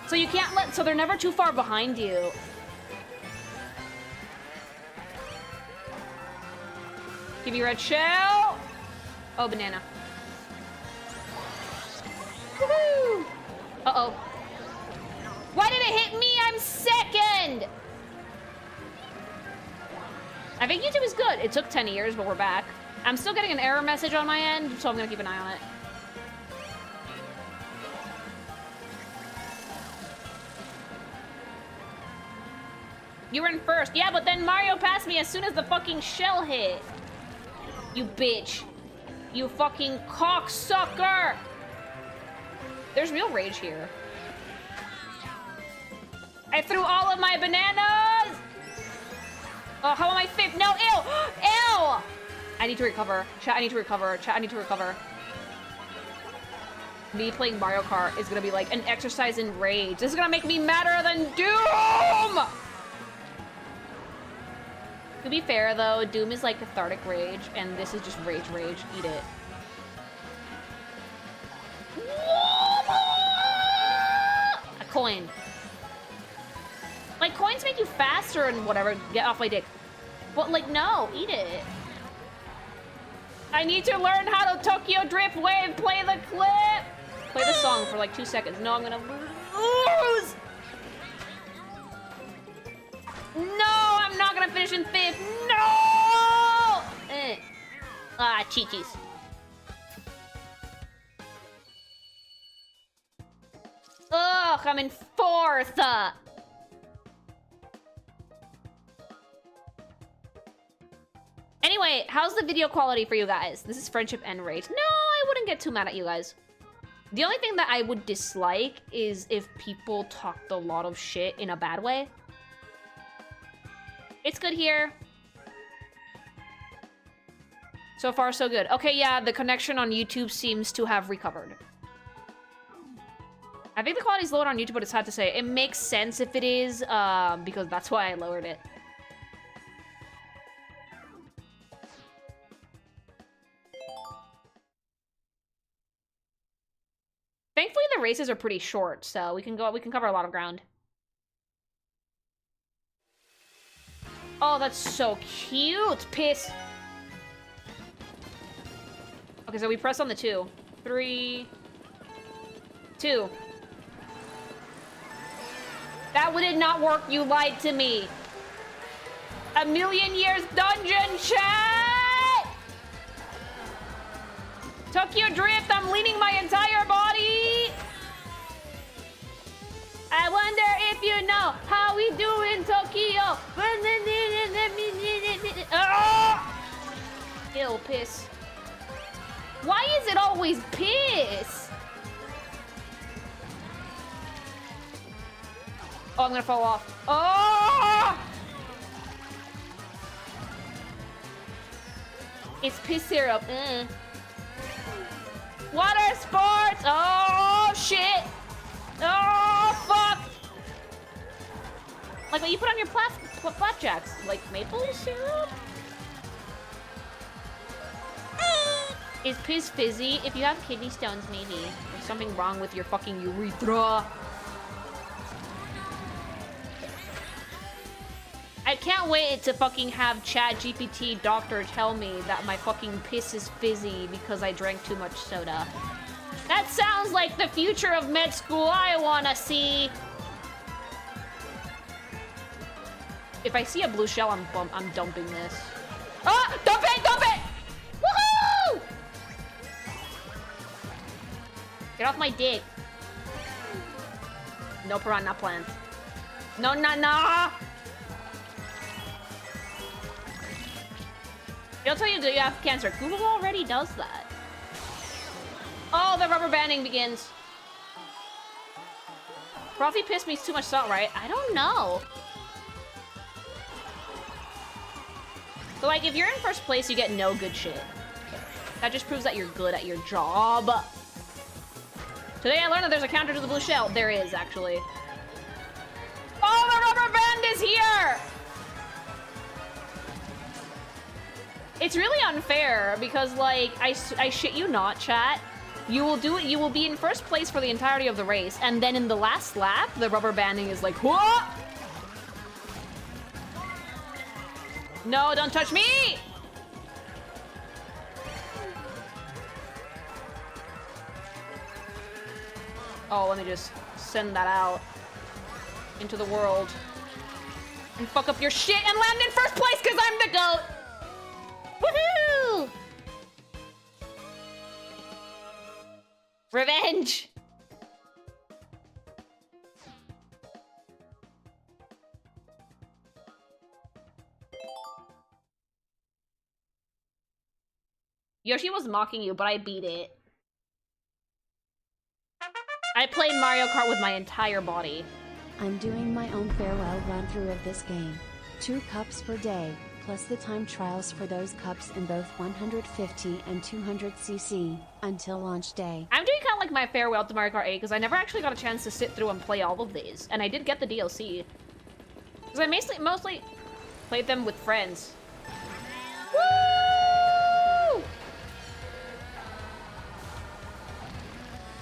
So you can't let... So they're never too far behind you. Give me red shell. Oh, banana. Woohoo! Uh-oh. Why did it hit me? I'm second! I think YouTube is good. It took 10 years, but we're back. I'm still getting an error message on my end, so I'm gonna keep an eye on it. You were in first. Yeah, but then Mario passed me as soon as the fucking shell hit. You bitch. You fucking cocksucker. There's real rage here. I threw all of my bananas. Oh, how am I fifth? No, ew! Ew! I need to recover. Chat, I need to recover. Chat, I need to recover. Me playing Mario Kart is gonna be like an exercise in rage. This is gonna make me madder than Doom! To be fair, though, Doom is like cathartic rage, and this is just rage. Eat it. A coin. Like, coins make you faster and whatever. Get off my dick. But, like, no. Eat it. I need to learn how to Tokyo Drift Wave. Play the clip. Play the song for, like, 2 seconds. No, I'm gonna lose. No, I'm not gonna finish in 5th. No! Ah, chi-chis. Ugh, I'm in 4th. Anyway, how's the video quality for you guys? This is friendship and rage. No, I wouldn't get too mad at you guys. The only thing that I would dislike is if people talked a lot of shit in a bad way. It's good here. So far, so good. Okay, yeah, the connection on YouTube seems to have recovered. I think the quality's lowered on YouTube, but it's hard to say. It makes sense if it is, because that's why I lowered it. Thankfully, the races are pretty short, so we can cover a lot of ground. Oh, that's so cute. Piss. Okay, so we press on the 2. 3, 2. That did not work. You lied to me. A million years dungeon chat. Tokyo Drift. I'm leaning my entire body. I wonder if you know how we do in Tokyo. Ew, piss. Why is it always piss? Oh, I'm gonna fall off. Oh! It's piss syrup. Water sports. Oh, shit. Oh, fuck! Like what you put on your flapjacks, like maple syrup? Is piss fizzy? If you have kidney stones, maybe. There's something wrong with your fucking urethra. I can't wait to fucking have ChatGPT doctor tell me that my fucking piss is fizzy because I drank too much soda. That sounds like the future of med school I wanna see. If I see a blue shell, I'm dumping this. Ah! Dump it! Dump it! Woohoo! Get off my dick. No piranha plant. No, no, no! It'll tell you that you have cancer. Google already does that. Oh, the rubber banding begins. Frothy piss means too much salt, right? I don't know. So, like, if you're in first place, you get no good shit. That just proves that you're good at your job. Today I learned that there's a counter to the blue shell. There is, actually. Oh, the rubber band is here! It's really unfair because, like, I shit you not, chat. You will do it. You will be in first place for the entirety of the race, and then in the last lap, the rubber banding is like, whoa! No, don't touch me! Oh, let me just send that out into the world and fuck up your shit and land in first place because I'm the GOAT! Woohoo! Revenge! Yoshi was mocking you, but I beat it. I played Mario Kart with my entire body. I'm doing my own farewell run-through of this game. 2 cups per day, plus the time trials for those cups in both 150 and 200cc, until launch day. I'm doing kind of like my farewell to Mario Kart 8, because I never actually got a chance to sit through and play all of these. And I did get the DLC. Because I mostly played them with friends. Woo!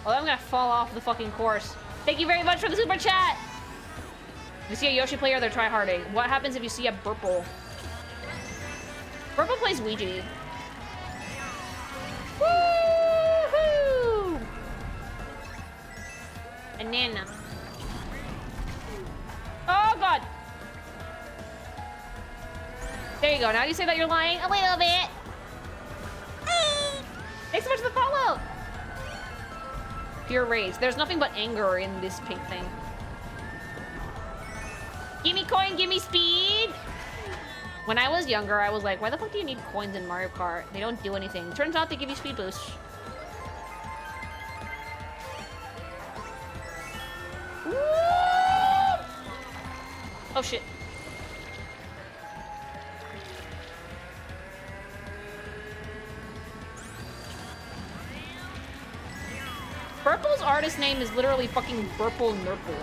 Oh, I'm gonna fall off the fucking course. Thank you very much for the super chat! If you see a Yoshi player, they're tryharding. What happens if you see a Burple? Burple plays Luigi. Woohoo! Banana. Oh god! There you go. Now you say that you're lying a little bit. Thanks so much for the follow! Pure rage. There's nothing but anger in this pink thing. Gimme coin, gimme speed! When I was younger, I was like, why the fuck do you need coins in Mario Kart? They don't do anything. Turns out they give you speed boosts. Woo! Oh shit. Burple's artist name is literally fucking Burple Nurple.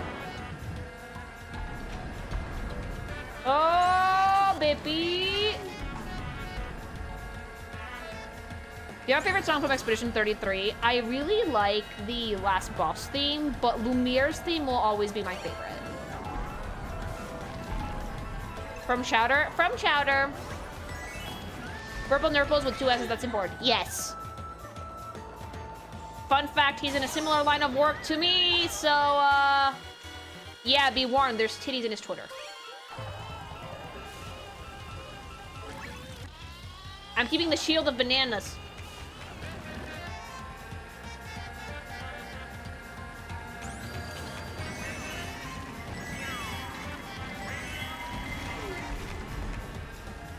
Oh, baby! Do you have a favorite song from Expedition 33? I really like the last boss theme, but Lumiere's theme will always be my favorite. From Chowder? From Chowder. Burple Nurples with 2 S's, that's important. Yes. Fun fact, he's in a similar line of work to me, so, yeah, be warned, there's titties in his Twitter. I'm keeping the shield of bananas.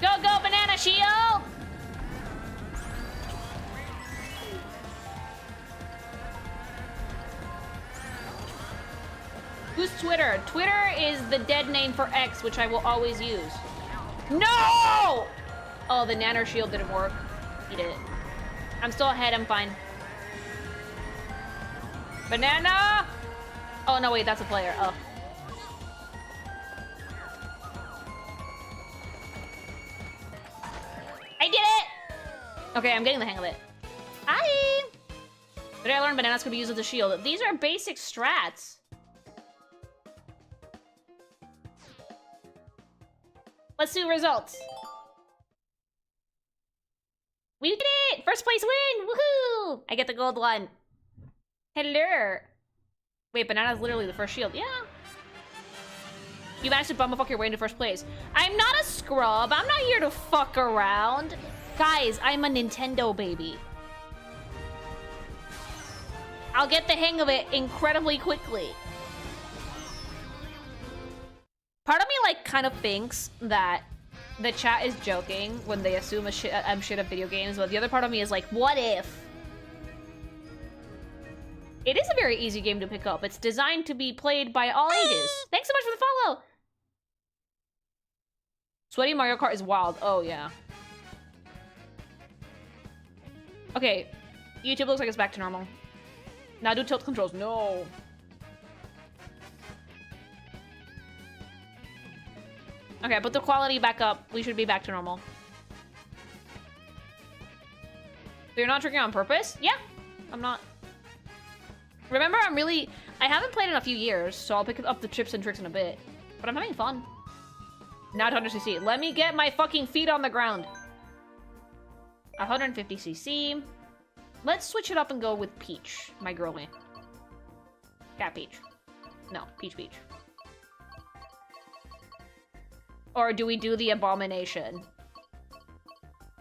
Go, go, banana shield! Who's Twitter? Twitter is the dead name for X, which I will always use. No! Oh, the Nanner shield didn't work. Eat it. I'm still ahead, I'm fine. Banana! Oh, no, wait, that's a player. Oh. I did it! Okay, I'm getting the hang of it. Hi! Today I learned bananas could be used as a shield. These are basic strats. Let's do results. We did it! First place win! Woohoo! I get the gold one. Hello. Wait, Banana's literally the first shield. Yeah. You managed to bumblefuck your way into first place. I'm not a scrub. I'm not here to fuck around. Guys, I'm a Nintendo baby. I'll get the hang of it incredibly quickly. Part of me, like, kind of thinks that the chat is joking when they assume I'm shit at video games, but the other part of me is like, what if? It is a very easy game to pick up. It's designed to be played by all ages. Thanks so much for the follow! Sweaty Mario Kart is wild. Oh, yeah. Okay, YouTube looks like it's back to normal. Now do tilt controls. No. Okay, put the quality back up. We should be back to normal. So you're not tricking on purpose? Yeah, I'm not. Remember, I haven't played in a few years, so I'll pick up the tips and tricks in a bit. But I'm having fun. Now 100cc. Let me get my fucking feet on the ground. 150cc. Let's switch it up and go with Peach, my girlie. Cat Peach. No, Peach Peach. Or do we do the abomination?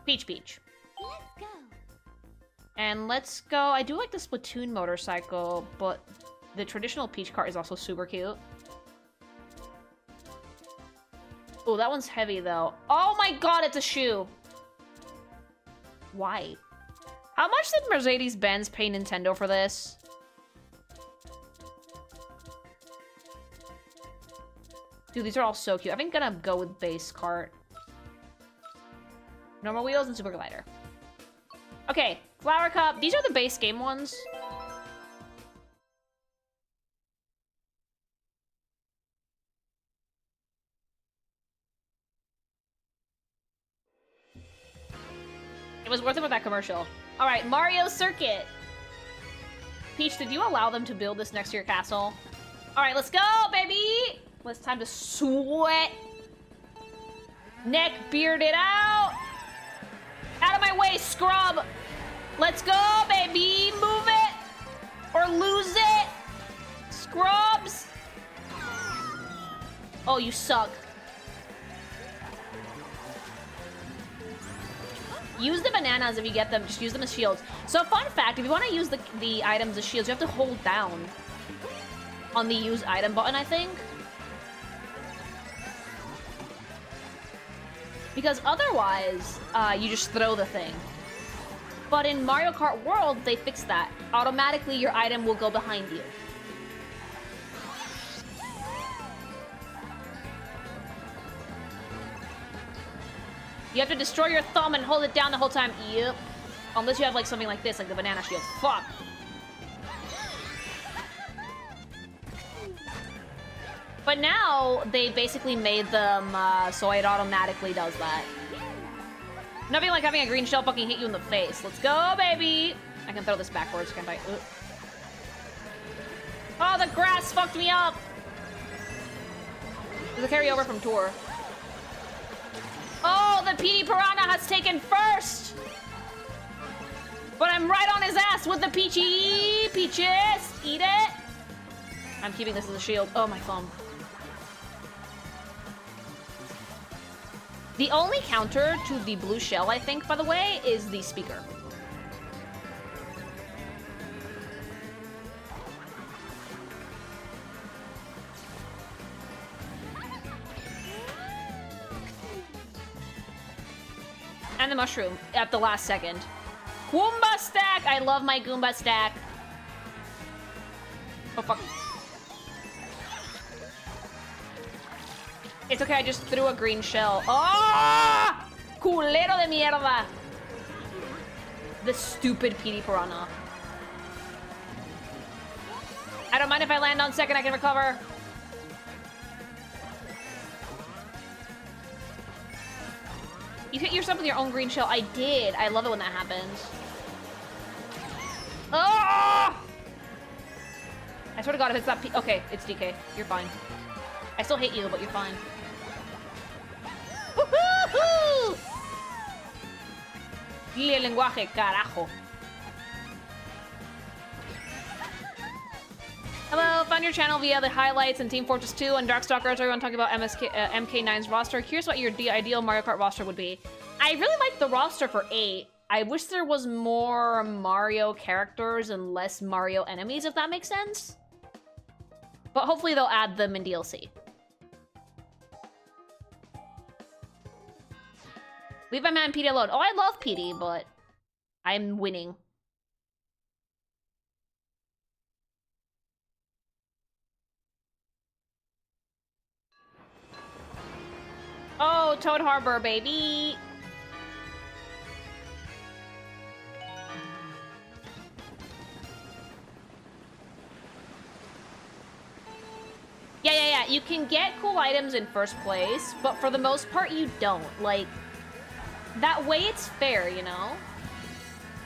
Peach Peach. Let's go. And let's go. I do like the Splatoon motorcycle, but the traditional Peach cart is also super cute. Oh, that one's heavy though. Oh my god, it's a shoe. Why? How much did Mercedes-Benz pay Nintendo for this? Dude, these are all so cute. I think I'm gonna go with base cart. Normal wheels and super glider. Okay, flower cup. These are the base game ones. It was worth it with that commercial. All right, Mario Circuit. Peach, did you allow them to build this next to your castle? All right, let's go, baby. Well, it's time to sweat. Neck bearded out. Out of my way, scrub. Let's go, baby. Move it or lose it. Scrubs. Oh, you suck. Use the bananas if you get them. Just use them as shields. So, fun fact, if you want to use the items as shields, you have to hold down on the use item button, I think. Because otherwise, you just throw the thing. But in Mario Kart World, they fixed that. Automatically, your item will go behind you. You have to destroy your thumb and hold it down the whole time. Yep. Unless you have like something like this, like the banana shield. Fuck. But now, they basically made them so it automatically does that. Nothing like having a green shell fucking hit you in the face. Let's go, baby! I can throw this backwards, can't I? Ooh. Oh, the grass fucked me up! There's a carryover from Tour. Oh, the PD Piranha has taken first! But I'm right on his ass with the Peachy! Peaches! Eat it! I'm keeping this as a shield. Oh, my thumb. The only counter to the blue shell, I think, by the way, is the speaker. And the mushroom at the last second. Goomba stack! I love my Goomba stack. Oh, fuck. It's okay, I just threw a green shell. Oh! Culero de mierda! The stupid PD Piranha. I don't mind if I land on second, I can recover. You hit yourself with your own green shell. I did. I love it when that happens. Oh! I swear to God, if it's that okay, it's DK. You're fine. I still hate you, but you're fine. Lee el lenguaje, carajo. Hello, found your channel via the highlights in Team Fortress 2 and Darkstalkers. Everyone talking about MK9's roster. Curious what your ideal Mario Kart roster would be. I really like the roster for 8. I wish there was more Mario characters and less Mario enemies, if that makes sense. But hopefully they'll add them in DLC. Leave my man Petey alone. Oh, I love Petey, but I'm winning. Oh, Toad Harbor, baby! Yeah. You can get cool items in first place, but for the most part, you don't. Like, that way it's fair, you know?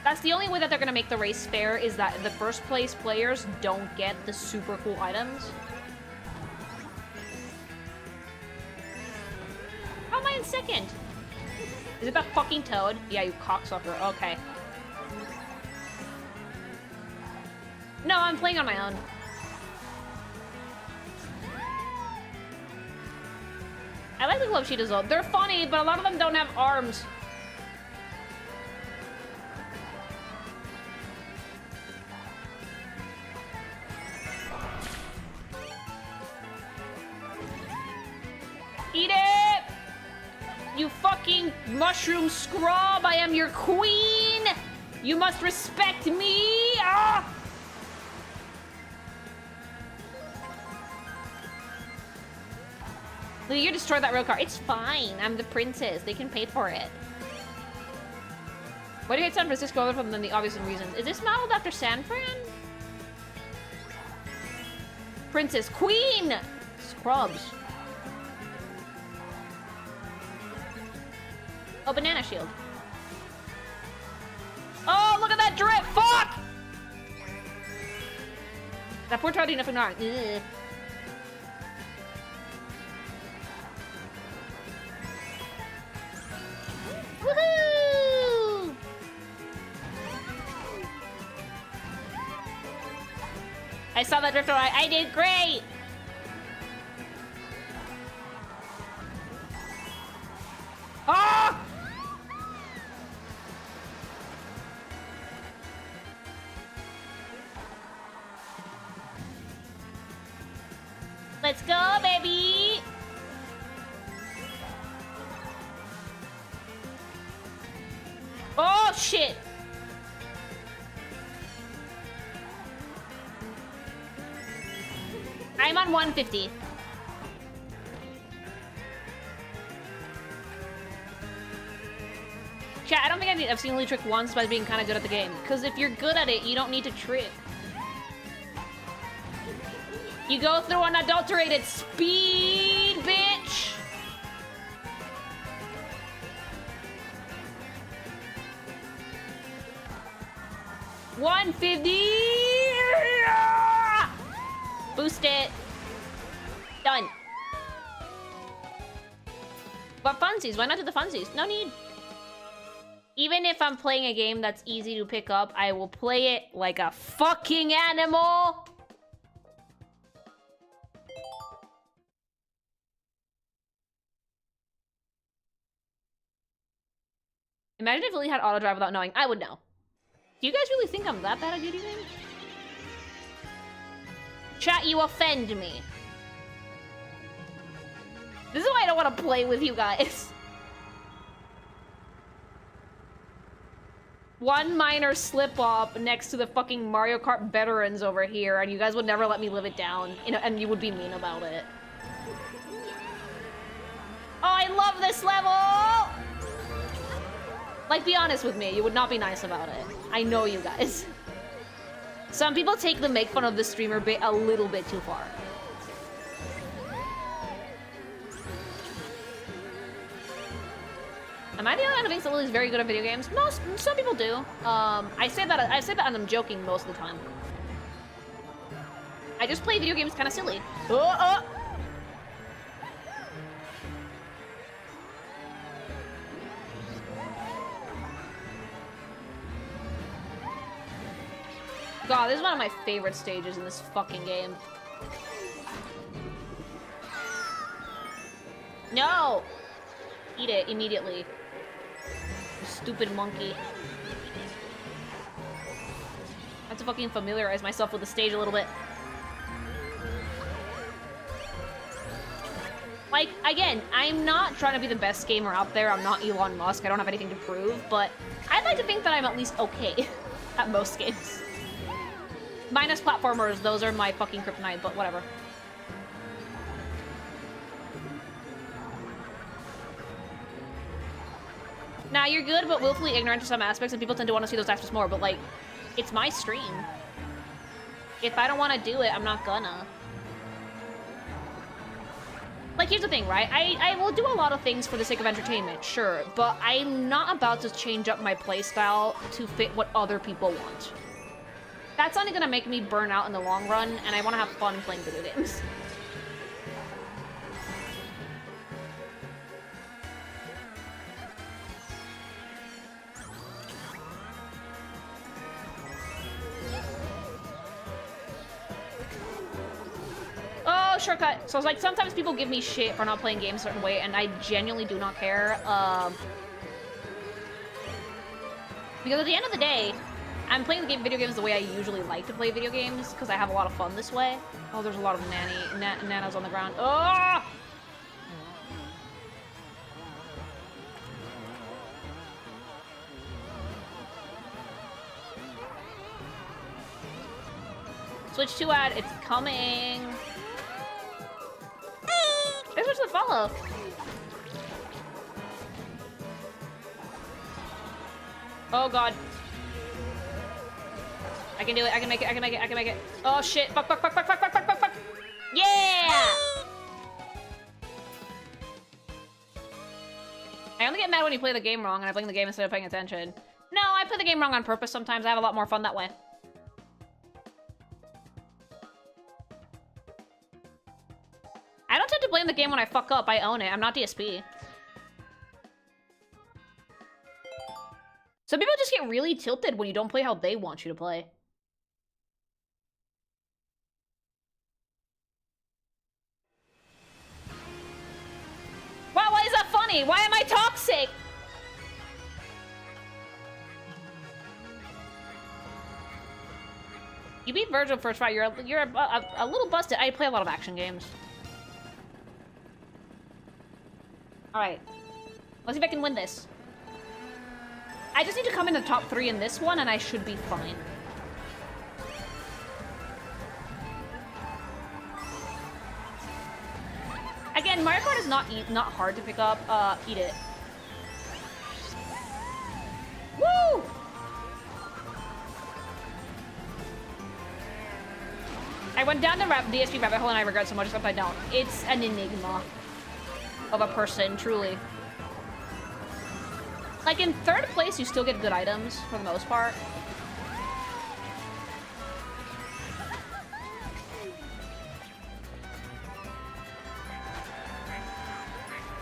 That's the only way that they're gonna make the race fair, is that the first place players don't get the super cool items. How am I in second? Is it that fucking Toad? Yeah, you cocksucker. Okay. No, I'm playing on my own. I like the glove cheetahs though. They're funny, but a lot of them don't have arms. Eat it! You fucking mushroom scrub! I am your queen! You must respect me! Ah! You destroyed that road car. It's fine. I'm the princess. They can pay for it. Why do you hate San Francisco other than the obvious reasons? Is this modeled after San Fran? Princess. Queen! Scrubs. Oh, banana shield. Oh, look at that drip! Fuck! That poor Toad did nothing wrong. Ugh. Woohoo! I saw that drift alright. I did great! Ah! Let's go, baby! Oh, shit! I'm on 150. Chat, I don't think I've seen Lee trick once by being kind of good at the game. Because if you're good at it, you don't need to trick. You go through unadulterated speed, bitch! $150! Boost it. Done. But funsies, why not do the funsies? No need. Even if I'm playing a game that's easy to pick up, I will play it like a fucking animal! Imagine if Lily had auto drive without knowing. I would know. Do you guys really think I'm that bad at video games? Chat, you offend me. This is why I don't want to play with you guys. One minor slip-up next to the fucking Mario Kart veterans over here, and you guys would never let me live it down, and you would be mean about it. Oh, I love this level! Like, be honest with me, you would not be nice about it. I know you guys. Some people take the make fun of the streamer bit a little bit too far. Am I the only one who thinks that Lily's very good at video games? Some people do. I say that and I'm joking most of the time. I just play video games kind of silly. God, this is one of my favorite stages in this fucking game. No! Eat it immediately. You stupid monkey. I have to fucking familiarize myself with the stage a little bit. Like, again, I'm not trying to be the best gamer out there. I'm not Elon Musk. I don't have anything to prove, but I'd like to think that I'm at least okay at most games. Minus platformers, those are my fucking kryptonite, but whatever. Nah, you're good, but willfully ignorant to some aspects, and people tend to want to see those aspects more, but like, it's my stream. If I don't want to do it, I'm not gonna. Like, here's the thing, right? I will do a lot of things for the sake of entertainment, sure, but I'm not about to change up my playstyle to fit what other people want. That's only gonna make me burn out in the long run, and I want to have fun playing video games. Oh, shortcut. So it's like sometimes people give me shit for not playing games a certain way, and I genuinely do not care. Because at the end of the day, I'm playing the video games the way I usually like to play video games, because I have a lot of fun this way. Oh, there's a lot of nanas on the ground. Oh! Switch to ad, it's coming. Let's switch to follow. Oh god. I can do it, I can make it, I can make it, I can make it. Oh shit, fuck, fuck, fuck, fuck, fuck, fuck, fuck, fuck, fuck. Yeah! I only get mad when you play the game wrong and I'm playing the game instead of paying attention. No, I play the game wrong on purpose sometimes. I have a lot more fun that way. I don't tend to blame the game when I fuck up. I own it. I'm not DSP. Some people just get really tilted when you don't play how they want you to play. Wow, why is that funny? Why am I toxic? You beat Birdo first try. You're a little busted. I play a lot of action games. Alright. Let's see if I can win this. I just need to come in the top 3 in this one, and I should be fine. Again, Mario Kart is not hard to pick up. Eat it. Woo! I went down the DSP rabbit hole and I regret so much, except I don't. It's an enigma of a person, truly. Like, in 3rd place, you still get good items, for the most part.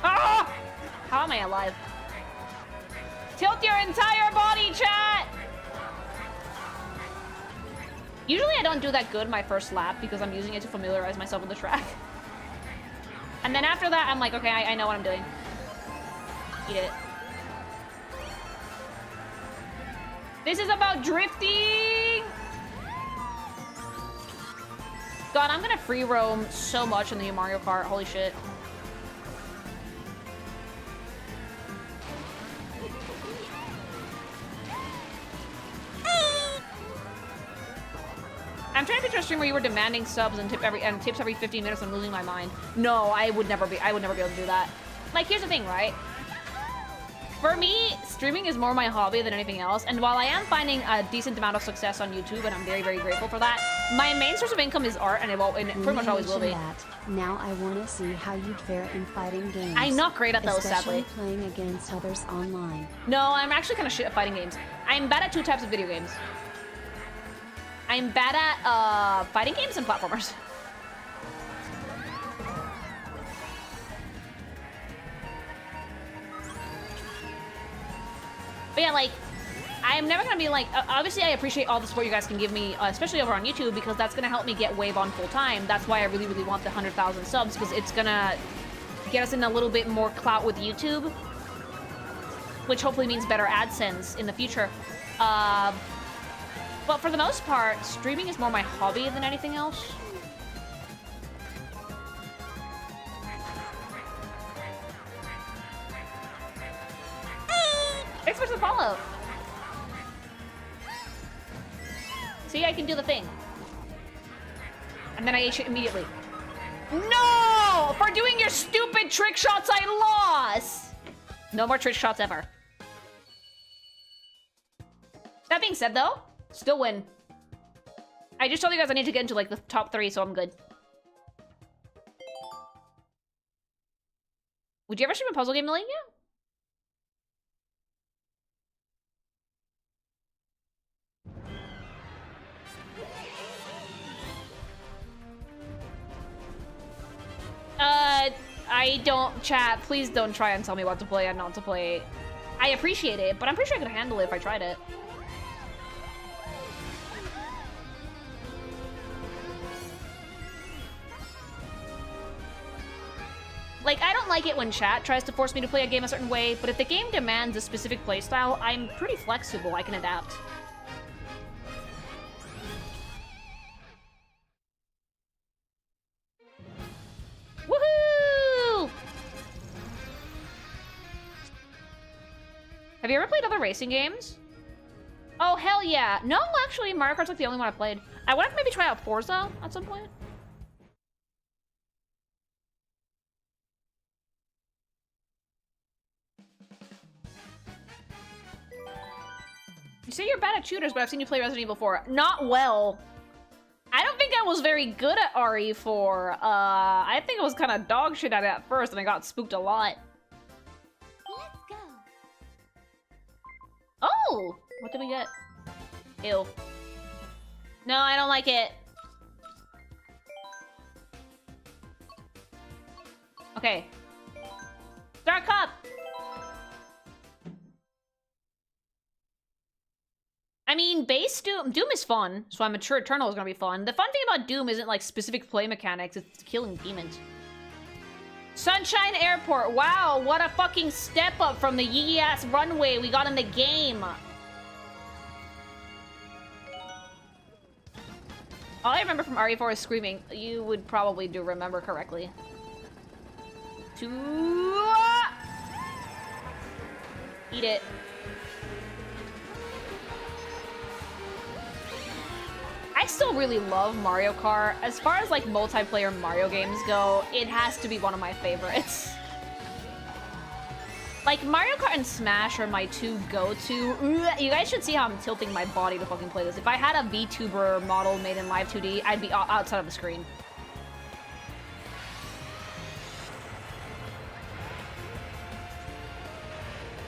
Ah! How am I alive? Tilt your entire body, chat! Usually I don't do that good my first lap, because I'm using it to familiarize myself with the track. And then after that, I'm like, okay, I know what I'm doing. Eat it. This is about drifting! God, I'm gonna free roam so much in the Mario Kart. Holy shit. I'm trying to picture a stream where you were demanding subs and tips every 15 minutes and losing my mind. No, I would never be able to do that. Like, here's the thing, right? For me, streaming is more my hobby than anything else, and while I am finding a decent amount of success on YouTube, and I'm very, very grateful for that, my main source of income is art, and it pretty much always will be. Now I want to see how you'd fare in fighting games. I'm not great at those, especially sadly. Playing against others online. No, I'm actually kind of shit at fighting games. I'm bad at 2 types of video games. I'm bad at fighting games and platformers. But yeah, like, I am never gonna be like, obviously I appreciate all the support you guys can give me, especially over on YouTube, because that's gonna help me get Wave on full time. That's why I really, really want the 100,000 subs, because it's gonna get us in a little bit more clout with YouTube, which hopefully means better AdSense in the future. But for the most part, streaming is more my hobby than anything else. Thanks for the follow. See, I can do the thing. And then I ate you immediately. No! For doing your stupid trick shots, I lost! No more trick shots ever. That being said, though, still win. I just told you guys I need to get into, like, the top 3, so I'm good. Would you ever stream a puzzle game, Melania? I don't, chat. Please don't try and tell me what to play and not to play. I appreciate it, but I'm pretty sure I could handle it if I tried it. Like, I don't like it when chat tries to force me to play a game a certain way, but if the game demands a specific playstyle, I'm pretty flexible. I can adapt. Woohoo! Have you ever played other racing games? Oh, hell yeah. No, actually, Mario Kart's like the only one I played. I want to maybe try out Forza at some point. You say you're bad at shooters, but I've seen you play Resident Evil 4. Not well. I don't think I was very good at RE4. I think it was kind of dog shit at it at first, and I got spooked a lot. Let's go. Oh! What did we get? Ew. No, I don't like it. Okay. Start cup! I mean, base Doom is fun, so I'm sure Eternal is gonna be fun. The fun thing about Doom isn't like specific play mechanics, it's killing demons. Sunshine Airport, wow, what a fucking step up from the yee-ass runway we got in the game. All I remember from RE4 is screaming. You would probably do remember correctly. Eat it. I still really love Mario Kart. As far as like multiplayer Mario games go, it has to be one of my favorites. Like Mario Kart and Smash are my two go-to. You guys should see how I'm tilting my body to fucking play this. If I had a VTuber model made in Live 2D, I'd be outside of the screen.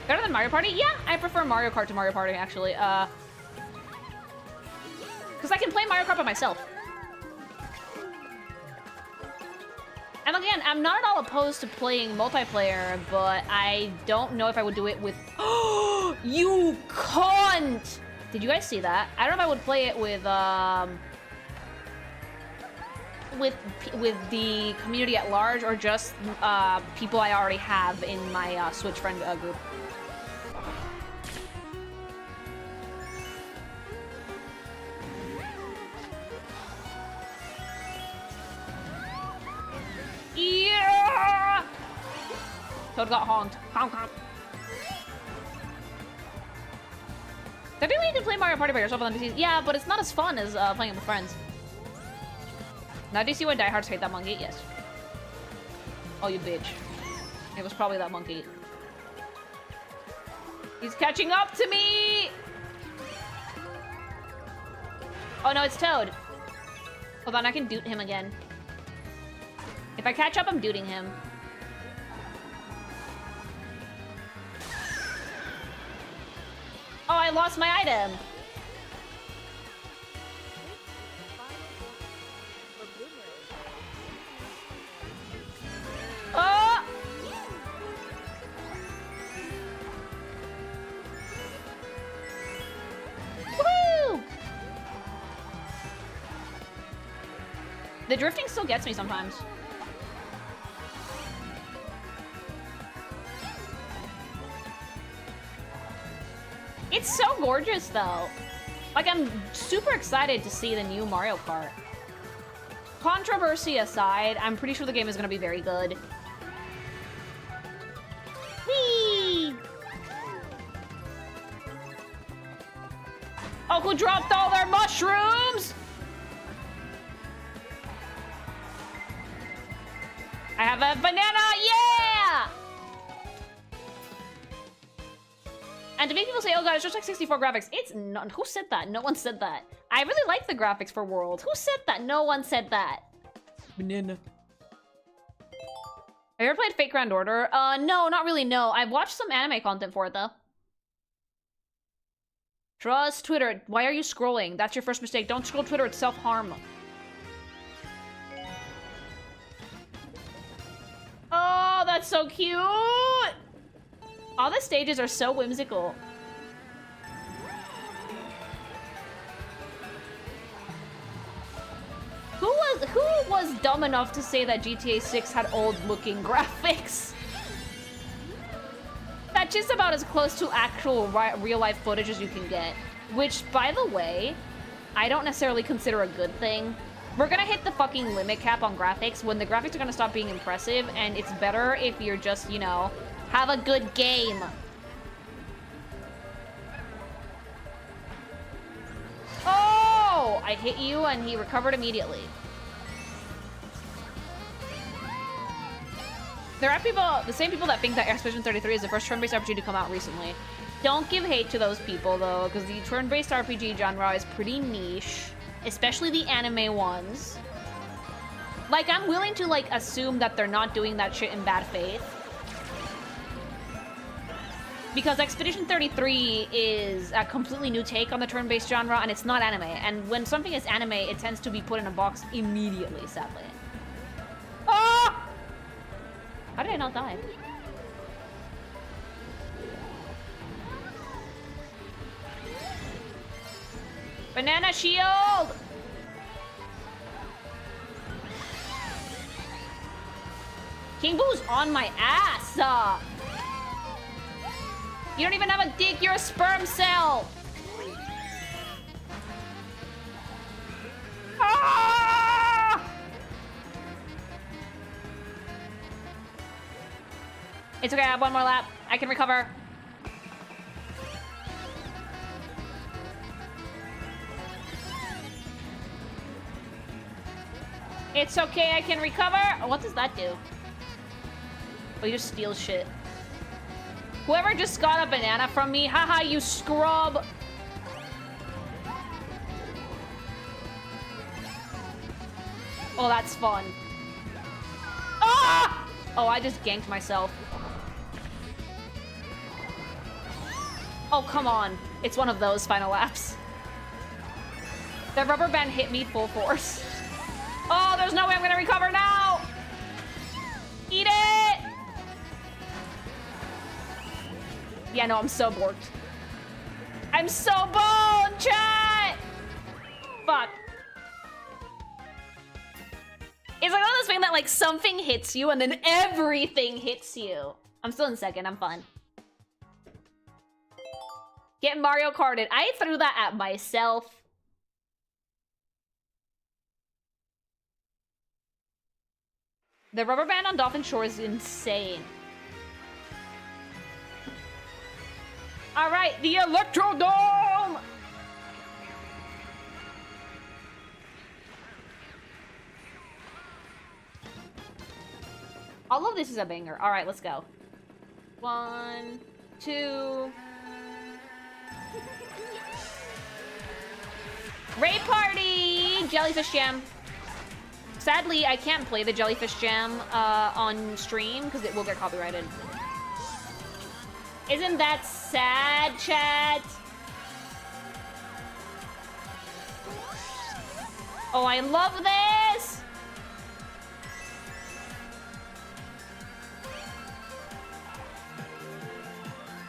Better than Mario Party? Yeah, I prefer Mario Kart to Mario Party actually. Because I can play Mario Kart by myself. And again, I'm not at all opposed to playing multiplayer, but I don't know if I would do it with... You cunt! Did you guys see that? I don't know if I would play it with the community at large, or just people I already have in my Switch friend group. Yeah! Toad got honked. Honk, honk. Technically, you can play Mario Party by yourself on NPCs. Yeah, but it's not as fun as playing it with friends. Now, do you see why diehards hate that monkey? Yes. Oh, you bitch. It was probably that monkey. He's catching up to me! Oh, no, it's Toad. Hold on, I can doot him again. If I catch up, I'm dooting him. Oh, I lost my item. Oh! drifting still gets me sometimes. It's so gorgeous, though. Like, I'm super excited to see the new Mario Kart. Controversy aside, I'm pretty sure the game is going to be very good. Whee! Oh, who dropped all their mushrooms? I have a banana, yeah! And to make people say, oh god, it's just like 64 graphics. It's not. Who said that? No one said that. I really like the graphics for World. Who said that? No one said that. Banana. Have you ever played Fate Grand Order? No, not really, no. I've watched some anime content for it, though. Trust Twitter. Why are you scrolling? That's your first mistake. Don't scroll Twitter, it's self-harm. Oh, that's so cute! All the stages are so whimsical. Who was dumb enough to say that GTA 6 had old-looking graphics? That's just about as close to actual real-life footage as you can get. Which, by the way, I don't necessarily consider a good thing. We're gonna hit the fucking limit cap on graphics when the graphics are gonna stop being impressive, and it's better if you're just, you know, have a good game. Oh! I hit you and he recovered immediately. There are people, the same people that think that Expedition 33 is the first turn-based RPG to come out recently. Don't give hate to those people, though, because the turn-based RPG genre is pretty niche, especially the anime ones. Like, I'm willing to, like, assume that they're not doing that shit in bad faith. Because Expedition 33 is a completely new take on the turn-based genre, and it's not anime. And when something is anime, it tends to be put in a box immediately, sadly. Ah! How did I not die? Banana shield! King Boo's on my ass! You don't even have a dick, you're a sperm cell! Ah! It's okay, I have one more lap. I can recover. It's okay, I can recover. Oh, what does that do? Oh, you just steal shit. Whoever just got a banana from me, haha, you scrub. Oh, that's fun. Ah! Oh, I just ganked myself. Oh, come on. It's one of those final laps. The rubber band hit me full force. Oh, there's no way I'm gonna recover now! Eat it! Yeah, no, I'm so borked. I'm so boned, chat! Fuck. It's like all this thing that, like, something hits you and then everything hits you. I'm still in second, I'm fun. Get Mario Karted. I threw that at myself. The rubber band on Dolphin Shore is insane. Alright, the Electrodome! All of this is a banger. Alright, let's go. 1, 2... Ray Party! Jellyfish Jam. Sadly, I can't play the Jellyfish Jam on stream because it will get copyrighted. Isn't that sad, chat? Oh, I love this!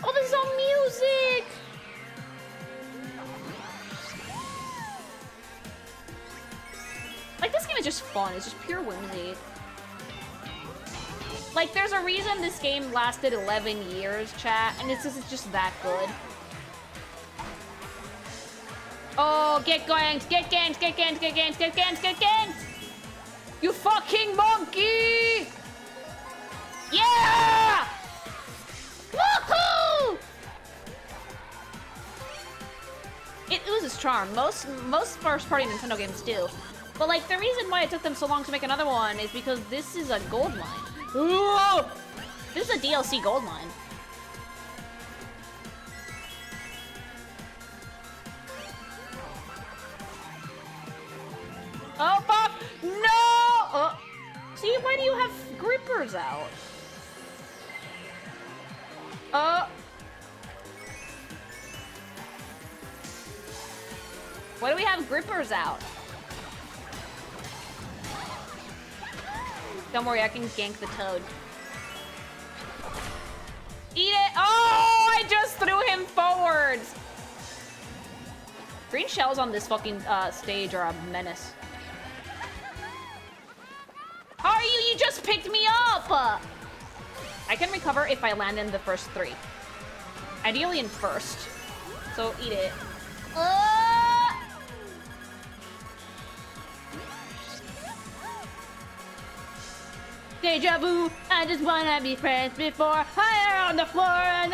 Oh, this is all music! Like, this game is just just fun. It's just pure whimsy. Like, there's a reason this game lasted 11 years, chat, and it's just that good. Oh, get ganked, get ganked, get ganked, get ganked, get ganked, get ganked! You fucking monkey! Yeah! Woohoo! It oozes charm. Most first-party Nintendo games do. But, like, the reason why it took them so long to make another one is because this is a gold mine. Ooh! This is a DLC gold mine. Oh, fuck! No! See, why do you have grippers out? Why do we have grippers out? Don't worry, I can gank the toad. Eat it! Oh! I just threw him forwards! Green shells on this fucking stage are a menace. How are you? You just picked me up! I can recover if I land in the first 3. Ideally in first. So eat it. Deja vu, I just wanna be friends before higher on the floor.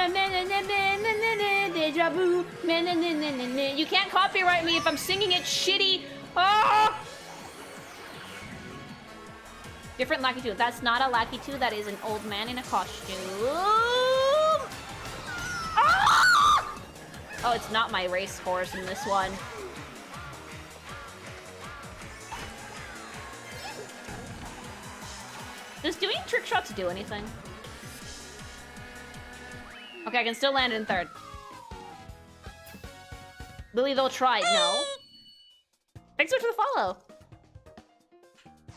Deja vu. You can't copyright me if I'm singing it shitty. Oh! Different Lucky 2. That's not a Lucky 2, that is an old man in a costume. Ah! Oh, it's not my race horse in this one. Does doing trick shots do anything? Okay, I can still land in third. Lily, they'll try. No. Thanks so much for the follow.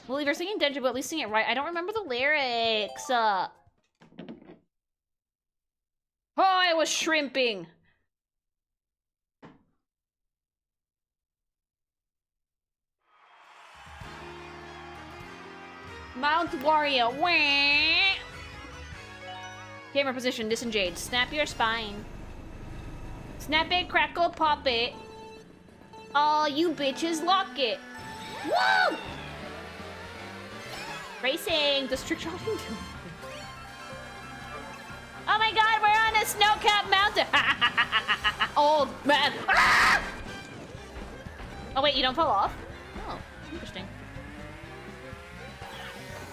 Lily, you're singing Deja, but at least sing it right. I don't remember the lyrics. Oh, I was shrimping. Mount Wario. Wah! Camera position, disengage. Snap your spine. Snap it, crackle, pop it. All you bitches lock it. Woo! Racing. Does trick shotting do? Oh my god, we're on a snow-capped mountain. Oh man. Ah! Oh wait, you don't fall off? Oh, interesting.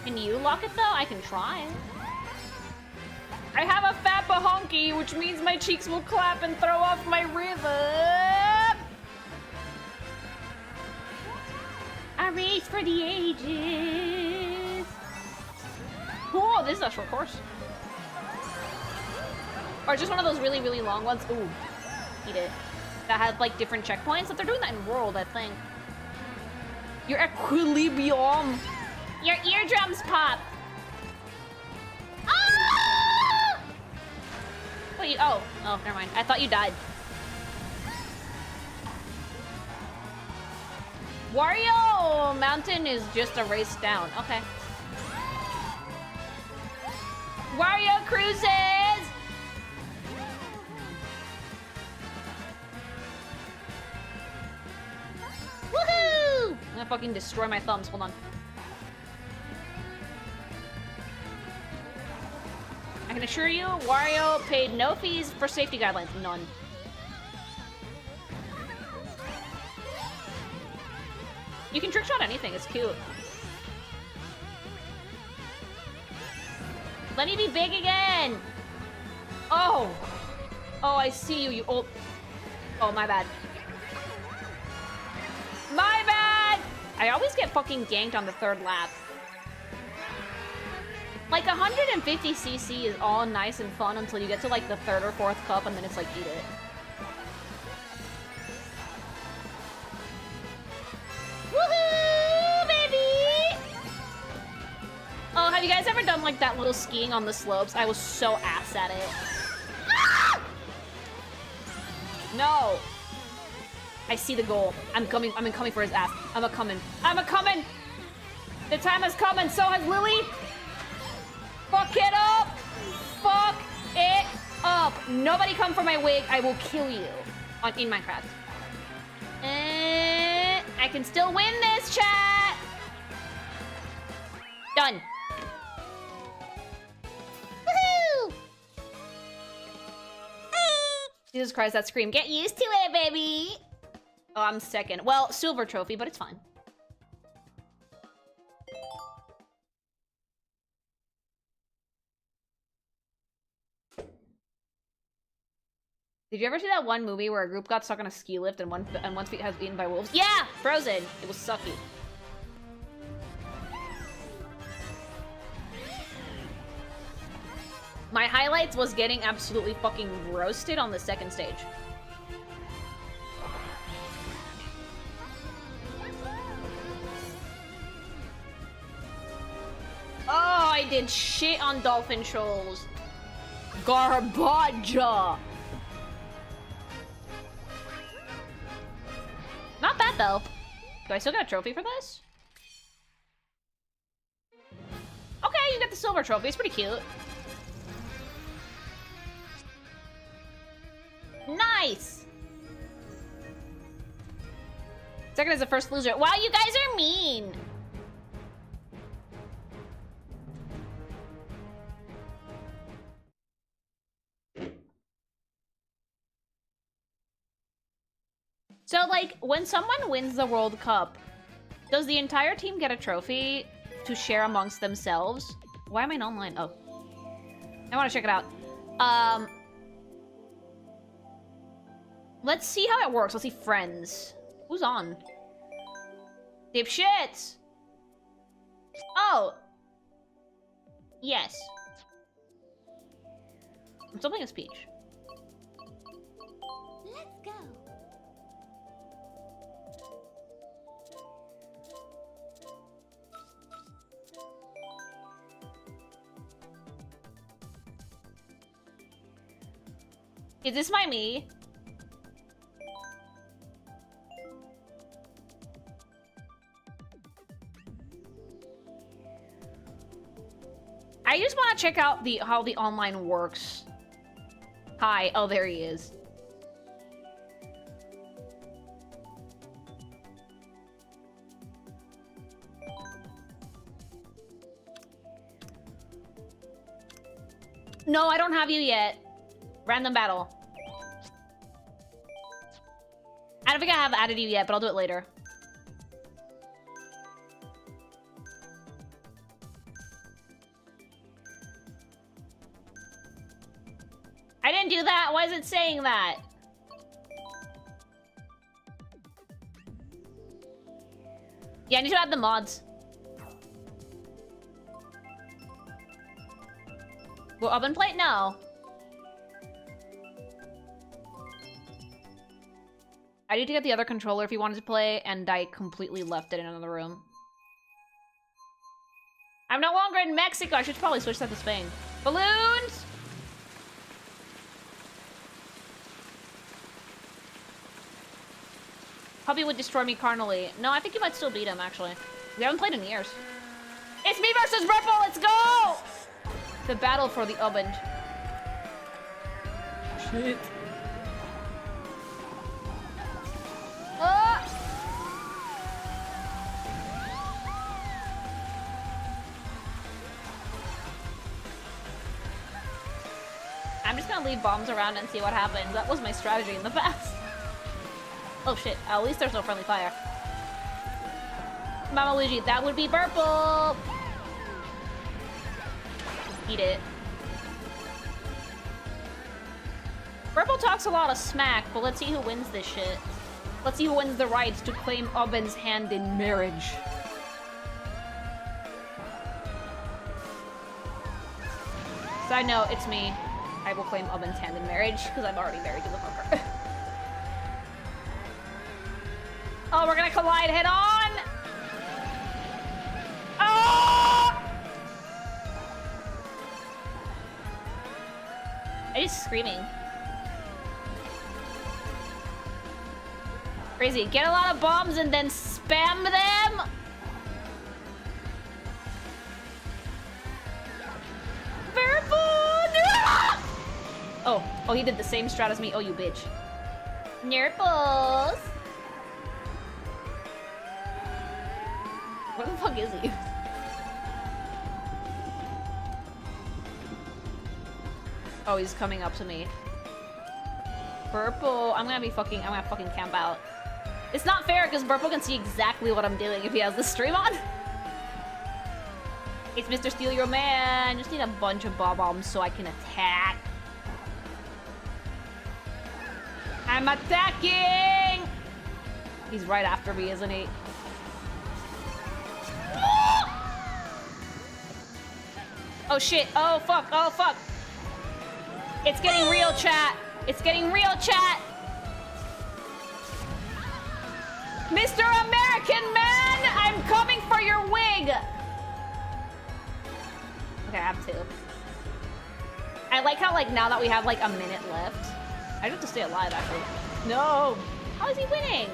Can you lock it though? I can try. I have a fat bahonky, which means my cheeks will clap and throw off my rhythm. A race for the ages. Oh, this is a short course. Or just one of those really, really long ones. Ooh, eat it. That has like different checkpoints. But they're doing that in World, I think. Your equilibrium. Your eardrums pop. Ah! Wait, oh, never mind. I thought you died. Wario Mountain is just a race down. Okay. Wario cruises. Woohoo! I'm gonna fucking destroy my thumbs. Hold on. I can assure you, Wario paid no fees for safety guidelines. None. You can trick shot anything. It's cute. Let me be big again. Oh. Oh, I see you, you old... Oh, my bad. My bad! I always get fucking ganked on the third lap. Like, 150cc is all nice and fun until you get to, like, the third or fourth cup, and then it's like, eat it. Woohoo, baby! Oh, have you guys ever done, like, that little skiing on the slopes? I was so ass at it. Ah! No! I see the goal. I'm coming for his ass. I'm a-coming. I'm a-coming! The time has come and so has Lily. Fuck it up. Fuck it up. Nobody come for my wig. I will kill you in Minecraft. I can still win this, chat. Done. Woohoo! Jesus Christ, that scream. Get used to it, baby. Oh, I'm second. Well, silver trophy, but it's fine. Did you ever see that one movie where a group got stuck on a ski lift and one's feet has been eaten by wolves? Yeah! Frozen! It was sucky. My highlights was getting absolutely fucking roasted on the second stage. Oh, I did shit on dolphin shoals. Garbage! Not bad, though. Do I still get a trophy for this? Okay, you get the silver trophy. It's pretty cute. Nice! Second is the first loser. Wow, you guys are mean! So, like, when someone wins the World Cup, does the entire team get a trophy to share amongst themselves? Why am I not online? Oh. I want to check it out. Let's see how it works. Let's see friends. Who's on? Dipshits! Oh! Yes. I'm still playing a speech. Let's go. Is this my me? I just want to check out how the online works. Hi. Oh, there he is. No, I don't have you yet. Random battle. I don't think I have added you yet, but I'll do it later. I didn't do that. Why is it saying that? Yeah, I need to add the mods. Will oven plate? No. I need to get the other controller if you wanted to play, and I completely left it in another room. I'm no longer in Mexico. I should probably switch that to Spain. Balloons! Puppy would destroy me carnally. No, I think you might still beat him, actually. We haven't played in years. It's me versus Ripple! Let's go! The battle for the oven. Shit. I'm just gonna leave bombs around and see what happens. That was my strategy in the past. Oh shit, at least there's no friendly fire. Mama Luigi, that would be purple! Eat it. Purple talks a lot of smack, but let's see who wins this shit. Let's see who wins the rights to claim Oben's hand in marriage. Side note, it's me. I will claim Oben's hand in marriage, because I'm already married to the fucker. Oh, we're gonna collide head on! Oh! He's screaming. Crazy. Get a lot of bombs and then spam them! Oh, he did the same strat as me. Oh, you bitch. Nurples. Where the fuck is he? Oh, he's coming up to me. Purple. I'm gonna fucking camp out. It's not fair because Purple can see exactly what I'm doing if he has the stream on. It's Mr. Steal Your Man. Just need a bunch of bob-ombs so I can attack. I'm attacking! He's right after me, isn't he? Oh shit. Oh fuck. Oh fuck. It's getting real, chat. It's getting real, chat. Mr. American Man, I'm coming for your wig. Okay, I have two. I like how, like, now that we have, like, a minute left. I have to stay alive, actually. No! How is he winning?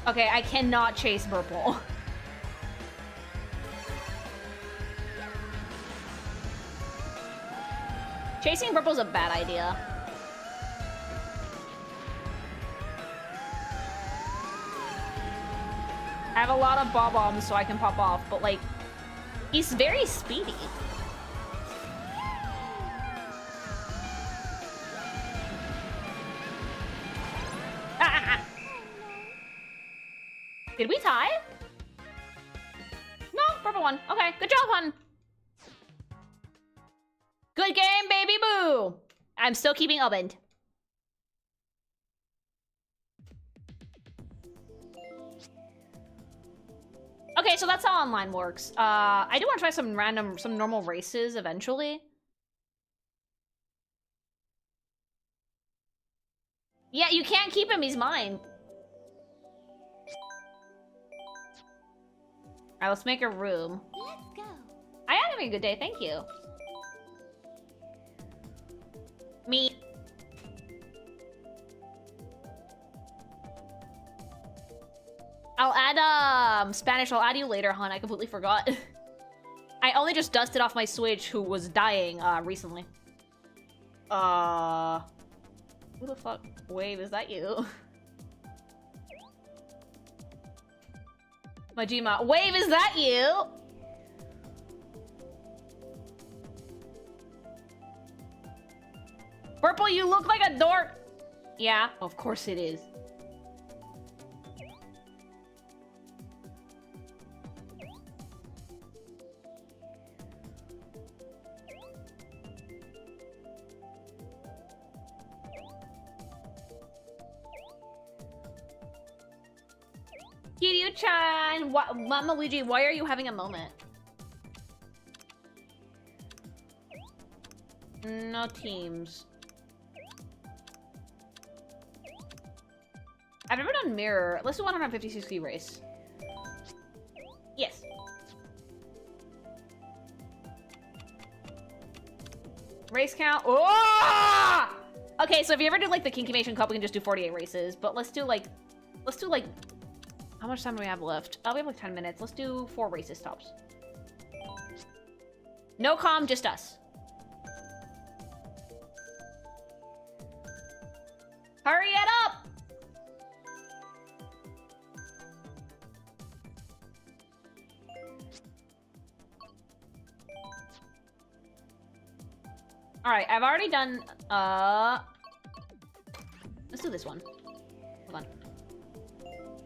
Okay, I cannot chase Purple. Chasing Purple's a bad idea. I have a lot of bob-ombs so I can pop off, but like, he's very speedy. Did we tie? No, Purple won. Okay, good job, hun. Good game, baby boo! I'm still keeping opened. Okay, so that's how online works. I do want to try some normal races eventually. Yeah, you can't keep him, he's mine. Alright, let's make a room. Let's go. I am having a good day, thank you. Me. I'll add Spanish. I'll add you later, hon. I completely forgot. I only just dusted off my Switch, who was dying recently. Who the fuck? Wave, is that you? Majima, Wave, is that you? Purple, you look like a dork. Yeah, of course it is. Kiryu-chan, Mama Luigi, why are you having a moment? No teams. I've never done mirror. Let's do 150cc race. Yes. Race count. Oh! Okay, so if you ever do like the Kinkimation Cup, we can just do 48 races. But let's do like, how much time do we have left? Oh, we have like 10 minutes. Let's do 4 races tops. No comm, just us. Hurry it up! Alright, I've already done, let's do this one. Hold on.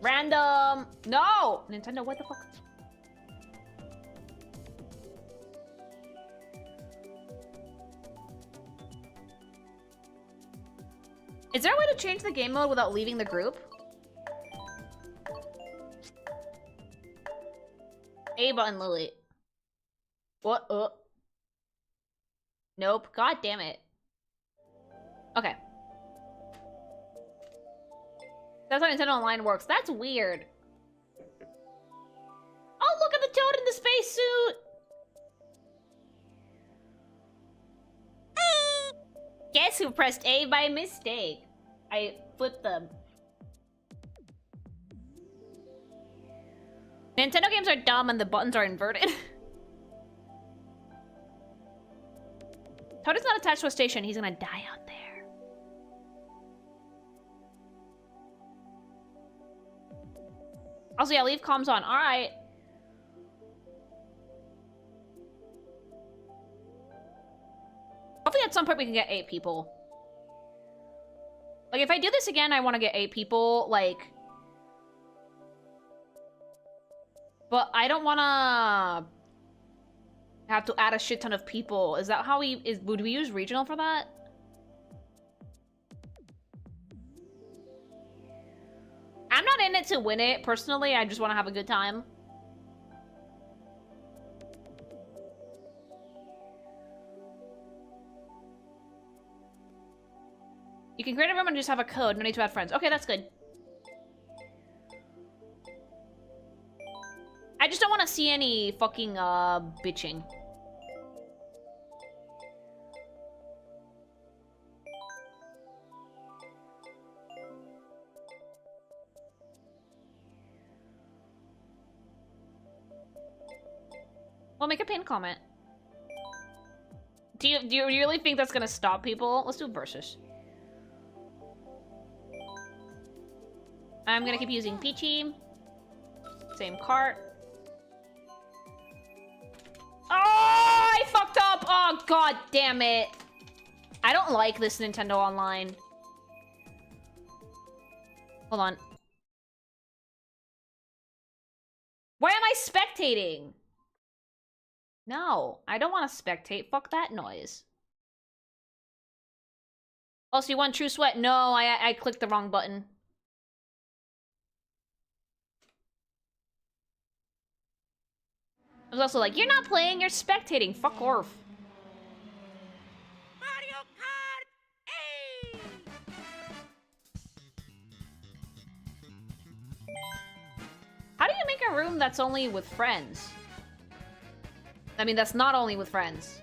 Random! No! Nintendo, what the fuck? Is there a way to change the game mode without leaving the group? A button, Lily. What? Nope. God damn it. Okay. That's how Nintendo Online works. That's weird. Oh, look at the toad in the spacesuit! Guess who pressed A by mistake? I flipped them. Nintendo games are dumb and the buttons are inverted. Toad is not attached to a station. He's gonna die out there. Also, yeah, leave comms on. All right. Hopefully at some point we can get 8 people. Like, if I do this again, I want to get 8 people, like... But I don't want to have to add a shit ton of people. Is that how would we use regional for that? I'm not in it to win it, personally. I just want to have a good time. You can create a room and just have a code. No need to add friends. Okay, that's good. I just don't want to see any fucking, bitching. Well, make a pinned comment. Do you really think that's gonna stop people? Let's do versus. I'm gonna keep using Peachy. Same Kart. Oh, I fucked up! Oh, god damn it. I don't like this Nintendo Online. Hold on. Why am I spectating? No, I don't want to spectate. Fuck that noise. Oh, so you want True Sweat? No, I clicked the wrong button. I was also like, you're not playing, you're spectating. Fuck off. Mario Kart! Hey! How do you make a room that's only with friends? I mean, that's not only with friends.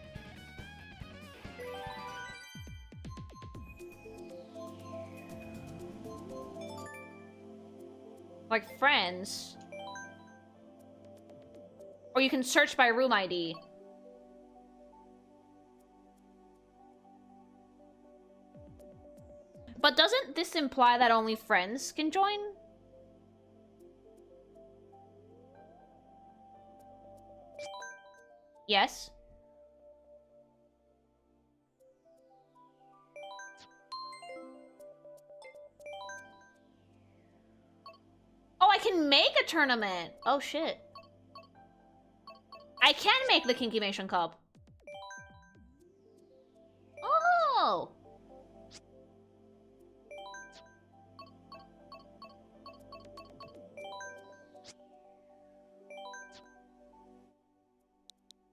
Like friends. Or you can search by room ID. But doesn't this imply that only friends can join? Yes. Oh, I can make a tournament. Oh, shit. I can make the Kinky Mation Cup. Oh!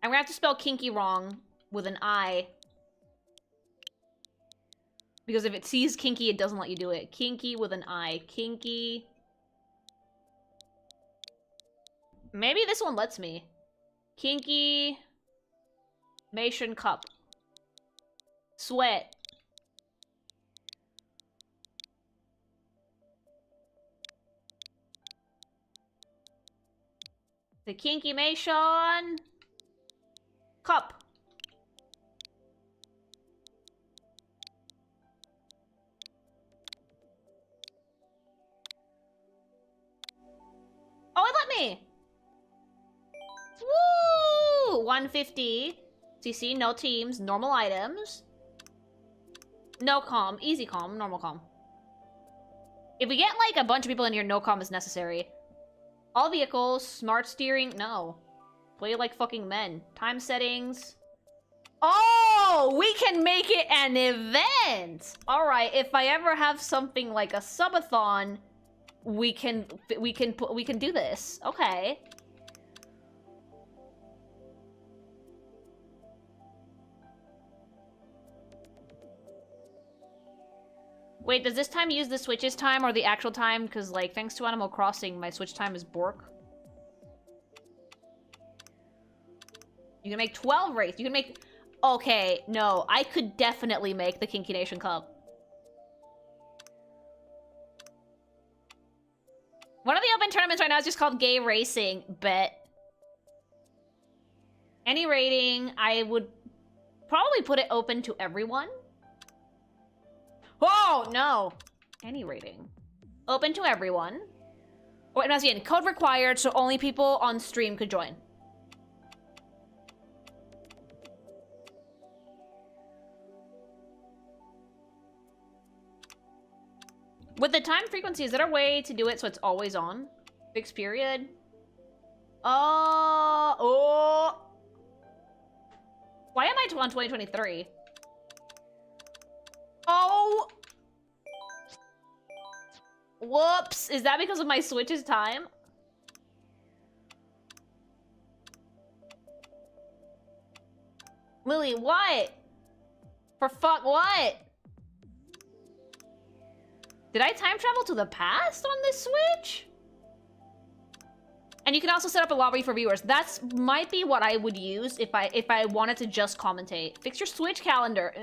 I'm gonna have to spell kinky wrong with an I. Because if it sees kinky, it doesn't let you do it. Kinky with an I. Kinky. Maybe this one lets me. Kinky Mation Cup. Sweat. The Kinky Mation Cup. Oh, it let me! Woo! 150. CC, no teams, normal items. No comm, easy comm, normal comm. If we get like a bunch of people in here, no comm is necessary. All vehicles, smart steering, no. Play like fucking men. Time settings. Oh, we can make it an event. All right, if I ever have something like a subathon, we can do this. Okay. Wait, does this time use the Switch's time or the actual time? Because, like, thanks to Animal Crossing, my Switch time is Bork. You can make 12 races. You can make... Okay, no. I could definitely make the Kinky Nation Cup. One of the open tournaments right now is just called Gay Racing. Bet. Any rating, I would probably put it open to everyone. Oh, no. Any rating. Open to everyone. Oh, it must be in code required, so only people on stream could join. With the time frequency, is there a way to do it so it's always on? Fixed period? Oh. Why am I on 2023? Oh. Whoops. Is that because of my Switch's time? Lily, what? For fuck, what? Did I time travel to the past on this Switch? And you can also set up a lobby for viewers. That's might be what I would use if I wanted to just commentate. Fix your Switch calendar.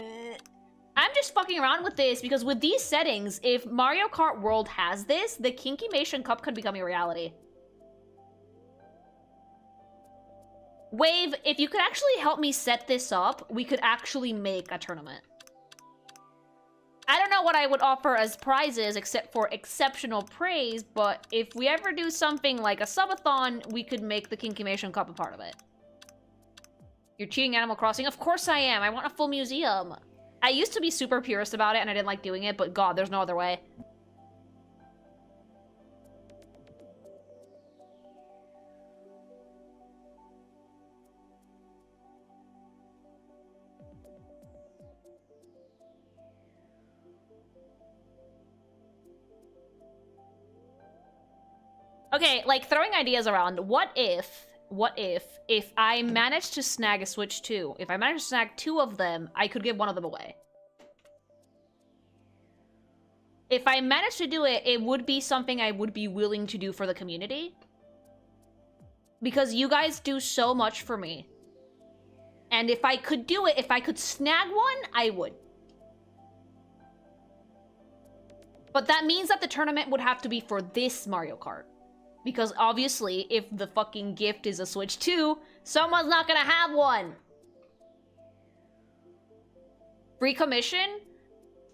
I'm just fucking around with this because with these settings, if Mario Kart World has this, the Kinkymation Cup could become a reality. Wave, if you could actually help me set this up, we could actually make a tournament. I don't know what I would offer as prizes except for exceptional praise, but if we ever do something like a subathon, we could make the Kinkymation Cup a part of it. You're cheating Animal Crossing? Of course I am. I want a full museum. I used to be super purist about it and I didn't like doing it, but God, there's no other way. Okay, like throwing ideas around. What if I managed to snag a Switch 2, if I managed to snag 2 of them, I could give one of them away. If I managed to do it, it would be something I would be willing to do for the community. Because you guys do so much for me. And if I could do it, if I could snag one, I would. But that means that the tournament would have to be for this Mario Kart. Because obviously, if the fucking gift is a Switch 2, someone's not gonna have one. Free commission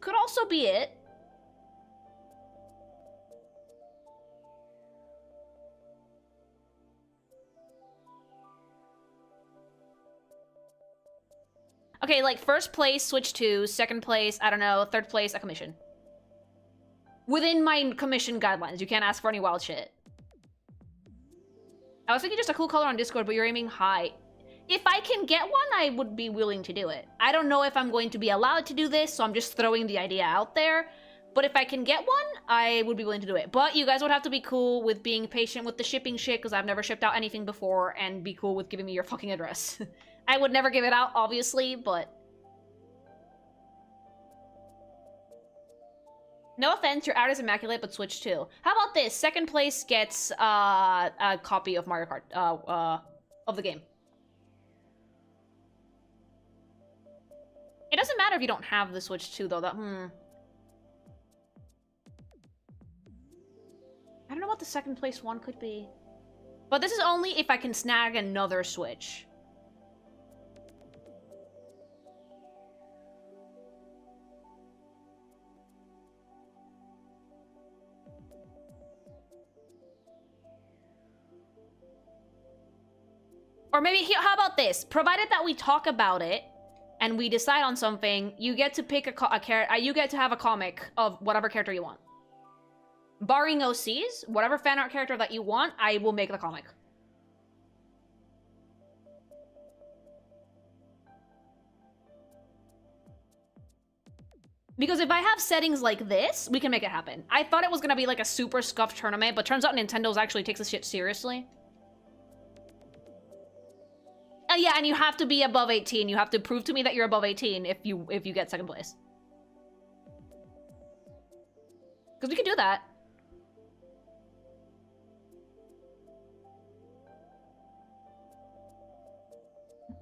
could also be it. Okay, like first place, Switch 2, second place, I don't know, third place, a commission. Within my commission guidelines, you can't ask for any wild shit. I was thinking just a cool color on Discord, but you're aiming high. If I can get one, I would be willing to do it. I don't know if I'm going to be allowed to do this, so I'm just throwing the idea out there. But if I can get one, I would be willing to do it. But you guys would have to be cool with being patient with the shipping shit, because I've never shipped out anything before, and be cool with giving me your fucking address. I would never give it out, obviously, but... No offense, your art is immaculate, but Switch 2. How about this? Second place gets a copy of Mario Kart, of the game. It doesn't matter if you don't have the Switch 2, though. I don't know what the second place one could be. But this is only if I can snag another Switch. Or maybe, how about this? Provided that we talk about it, and we decide on something, you get to pick a character. You get to have a comic of whatever character you want. Barring OCs, whatever fan art character that you want, I will make the comic. Because if I have settings like this, we can make it happen. I thought it was gonna be like a super scuffed tournament, but turns out Nintendo's actually takes this shit seriously. Yeah, and you have to be above 18. You have to prove to me that you're above 18 if you get second place. Because we could do that.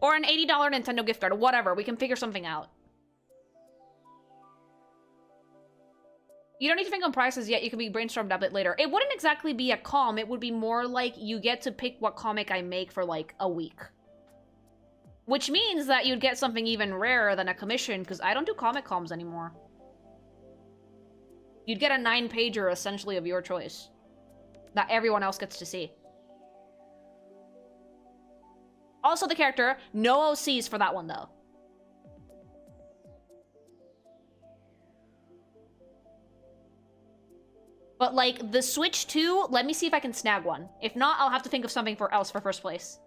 Or an $80 Nintendo gift card, or whatever. We can figure something out. You don't need to think on prices yet. You can be brainstormed a bit later. It wouldn't exactly be a comm. It would be more like you get to pick what comic I make for like a week. Which means that you'd get something even rarer than a commission, because I don't do comic comms anymore. You'd get a 9-pager essentially of your choice that everyone else gets to see. Also the character, no OCs for that one though. But, like, the Switch 2, let me see if I can snag one. If not, I'll have to think of something else for first place.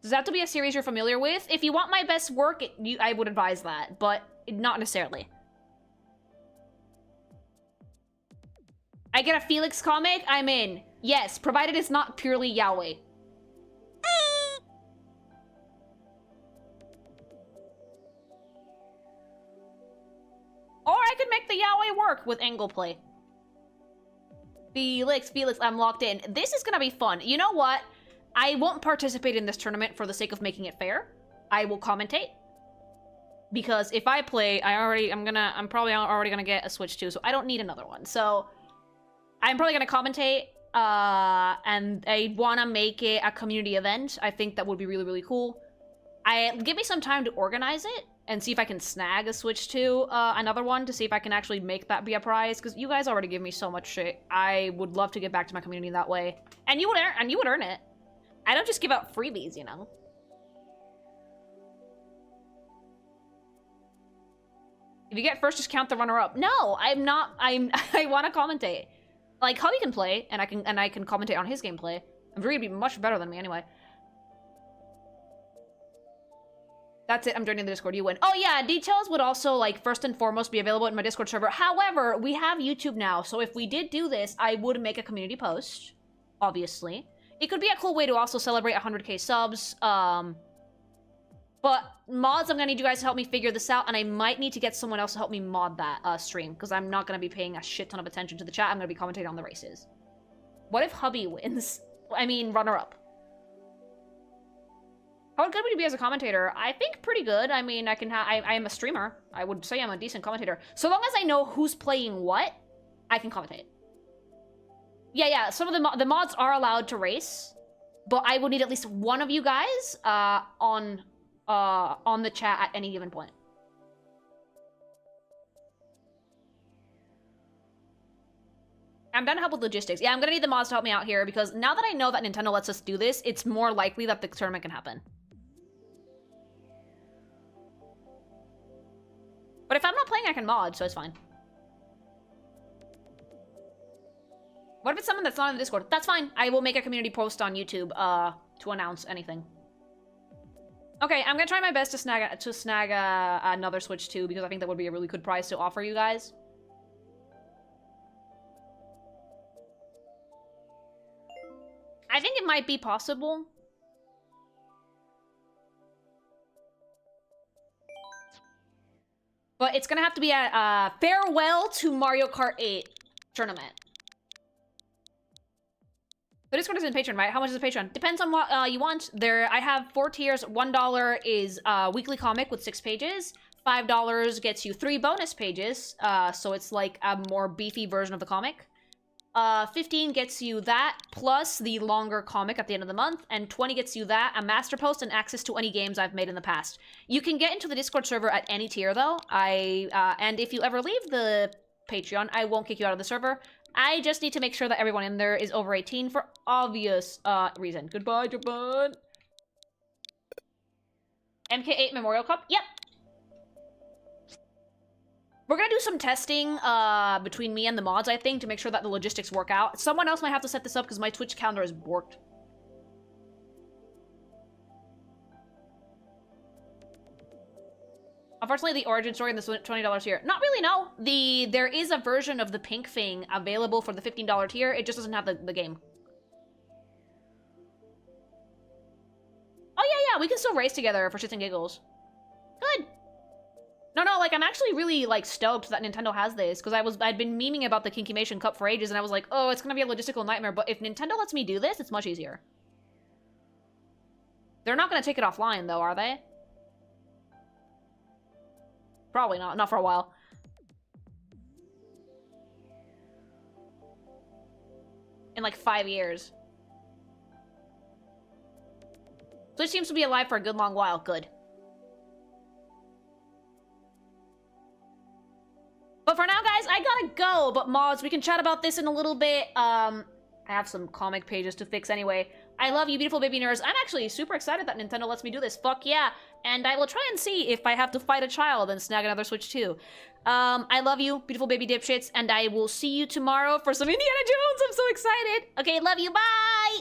Does that have to be a series you're familiar with? If you want my best work, I would advise that, but not necessarily. I get a Felix comic, I'm in. Yes, provided it's not purely yaoi. Or I could make the yaoi work with angle play. Felix, I'm locked in. This is gonna be fun. You know what? I won't participate in this tournament for the sake of making it fair. I will commentate. Because if I play, I'm probably already gonna get a Switch 2, so I don't need another one. So I'm probably gonna commentate, and I wanna make it a community event. I think that would be really, really cool. Give me some time to organize it and see if I can snag a Switch 2, another one, to see if I can actually make that be a prize, because you guys already give me so much shit. I would love to give back to my community that way. And you would earn it. I don't just give out freebies, you know? If you get first, just count the runner-up. No, I want to commentate. Like, Hubby can play, and I can commentate on his gameplay. I'm sure he'd be much better than me anyway. That's it, I'm joining the Discord, you win. Oh yeah, details would also, like, first and foremost be available in my Discord server. However, we have YouTube now, so if we did do this, I would make a community post, obviously. It could be a cool way to also celebrate 100k subs, but mods, I'm gonna need you guys to help me figure this out, and I might need to get someone else to help me mod that stream, because I'm not gonna be paying a shit ton of attention to the chat. I'm gonna be commentating on the races. What if Hubby wins? I mean, runner-up. How good would you be as a commentator? I think pretty good. I mean, I am a streamer. I would say I'm a decent commentator. So long as I know who's playing what, I can commentate. Yeah, some of the mods are allowed to race, but I would need at least one of you guys on the chat at any given point. I'm done to help with logistics. Yeah, I'm gonna need the mods to help me out here, because now that I know that Nintendo lets us do this, it's more likely that the tournament can happen. But if I'm not playing, I can mod, so it's fine. What if it's someone that's not in the Discord? That's fine. I will make a community post on YouTube to announce anything. Okay, I'm gonna try my best to snag another Switch 2, because I think that would be a really good prize to offer you guys. I think it might be possible. But it's gonna have to be a farewell to Mario Kart 8 tournament. The Discord is in Patreon, right? How much is the Patreon? Depends on what you want. I have 4 tiers. $1 is weekly comic with 6 pages. $5 gets you 3 bonus pages. So it's like a more beefy version of the comic. 15 gets you that, plus the longer comic at the end of the month, and 20 gets you that, a master post, and access to any games I've made in the past. You can get into the Discord server at any tier, though. And if you ever leave the Patreon, I won't kick you out of the server. I just need to make sure that everyone in there is over 18 for obvious reason. Goodbye, Japan! MK8 Memorial Cup? Yep! We're gonna do some testing between me and the mods, I think, to make sure that the logistics work out. Someone else might have to set this up because my Twitch calendar is borked. Unfortunately, the origin story in this $20 tier. Not really, no. There is a version of the pink thing available for the $15 tier. It just doesn't have the game. Oh, yeah, we can still race together for shits and giggles. Good. No, like, I'm actually really, like, stoked that Nintendo has this, because I'd been memeing about the Kinkimation Cup for ages, and I was like, oh, it's gonna be a logistical nightmare, but if Nintendo lets me do this, it's much easier. They're not gonna take it offline, though, are they? Probably not. Not for a while. In like 5 years. Switch seems to be alive for a good long while. Good. But for now, guys, I gotta go. But mods, we can chat about this in a little bit. I have some comic pages to fix anyway. I love you, beautiful baby nerds. I'm actually super excited that Nintendo lets me do this. Fuck yeah. And I will try and see if I have to fight a child and snag another Switch too. I love you, beautiful baby dipshits. And I will see you tomorrow for some Indiana Jones. I'm so excited. Okay, love you. Bye.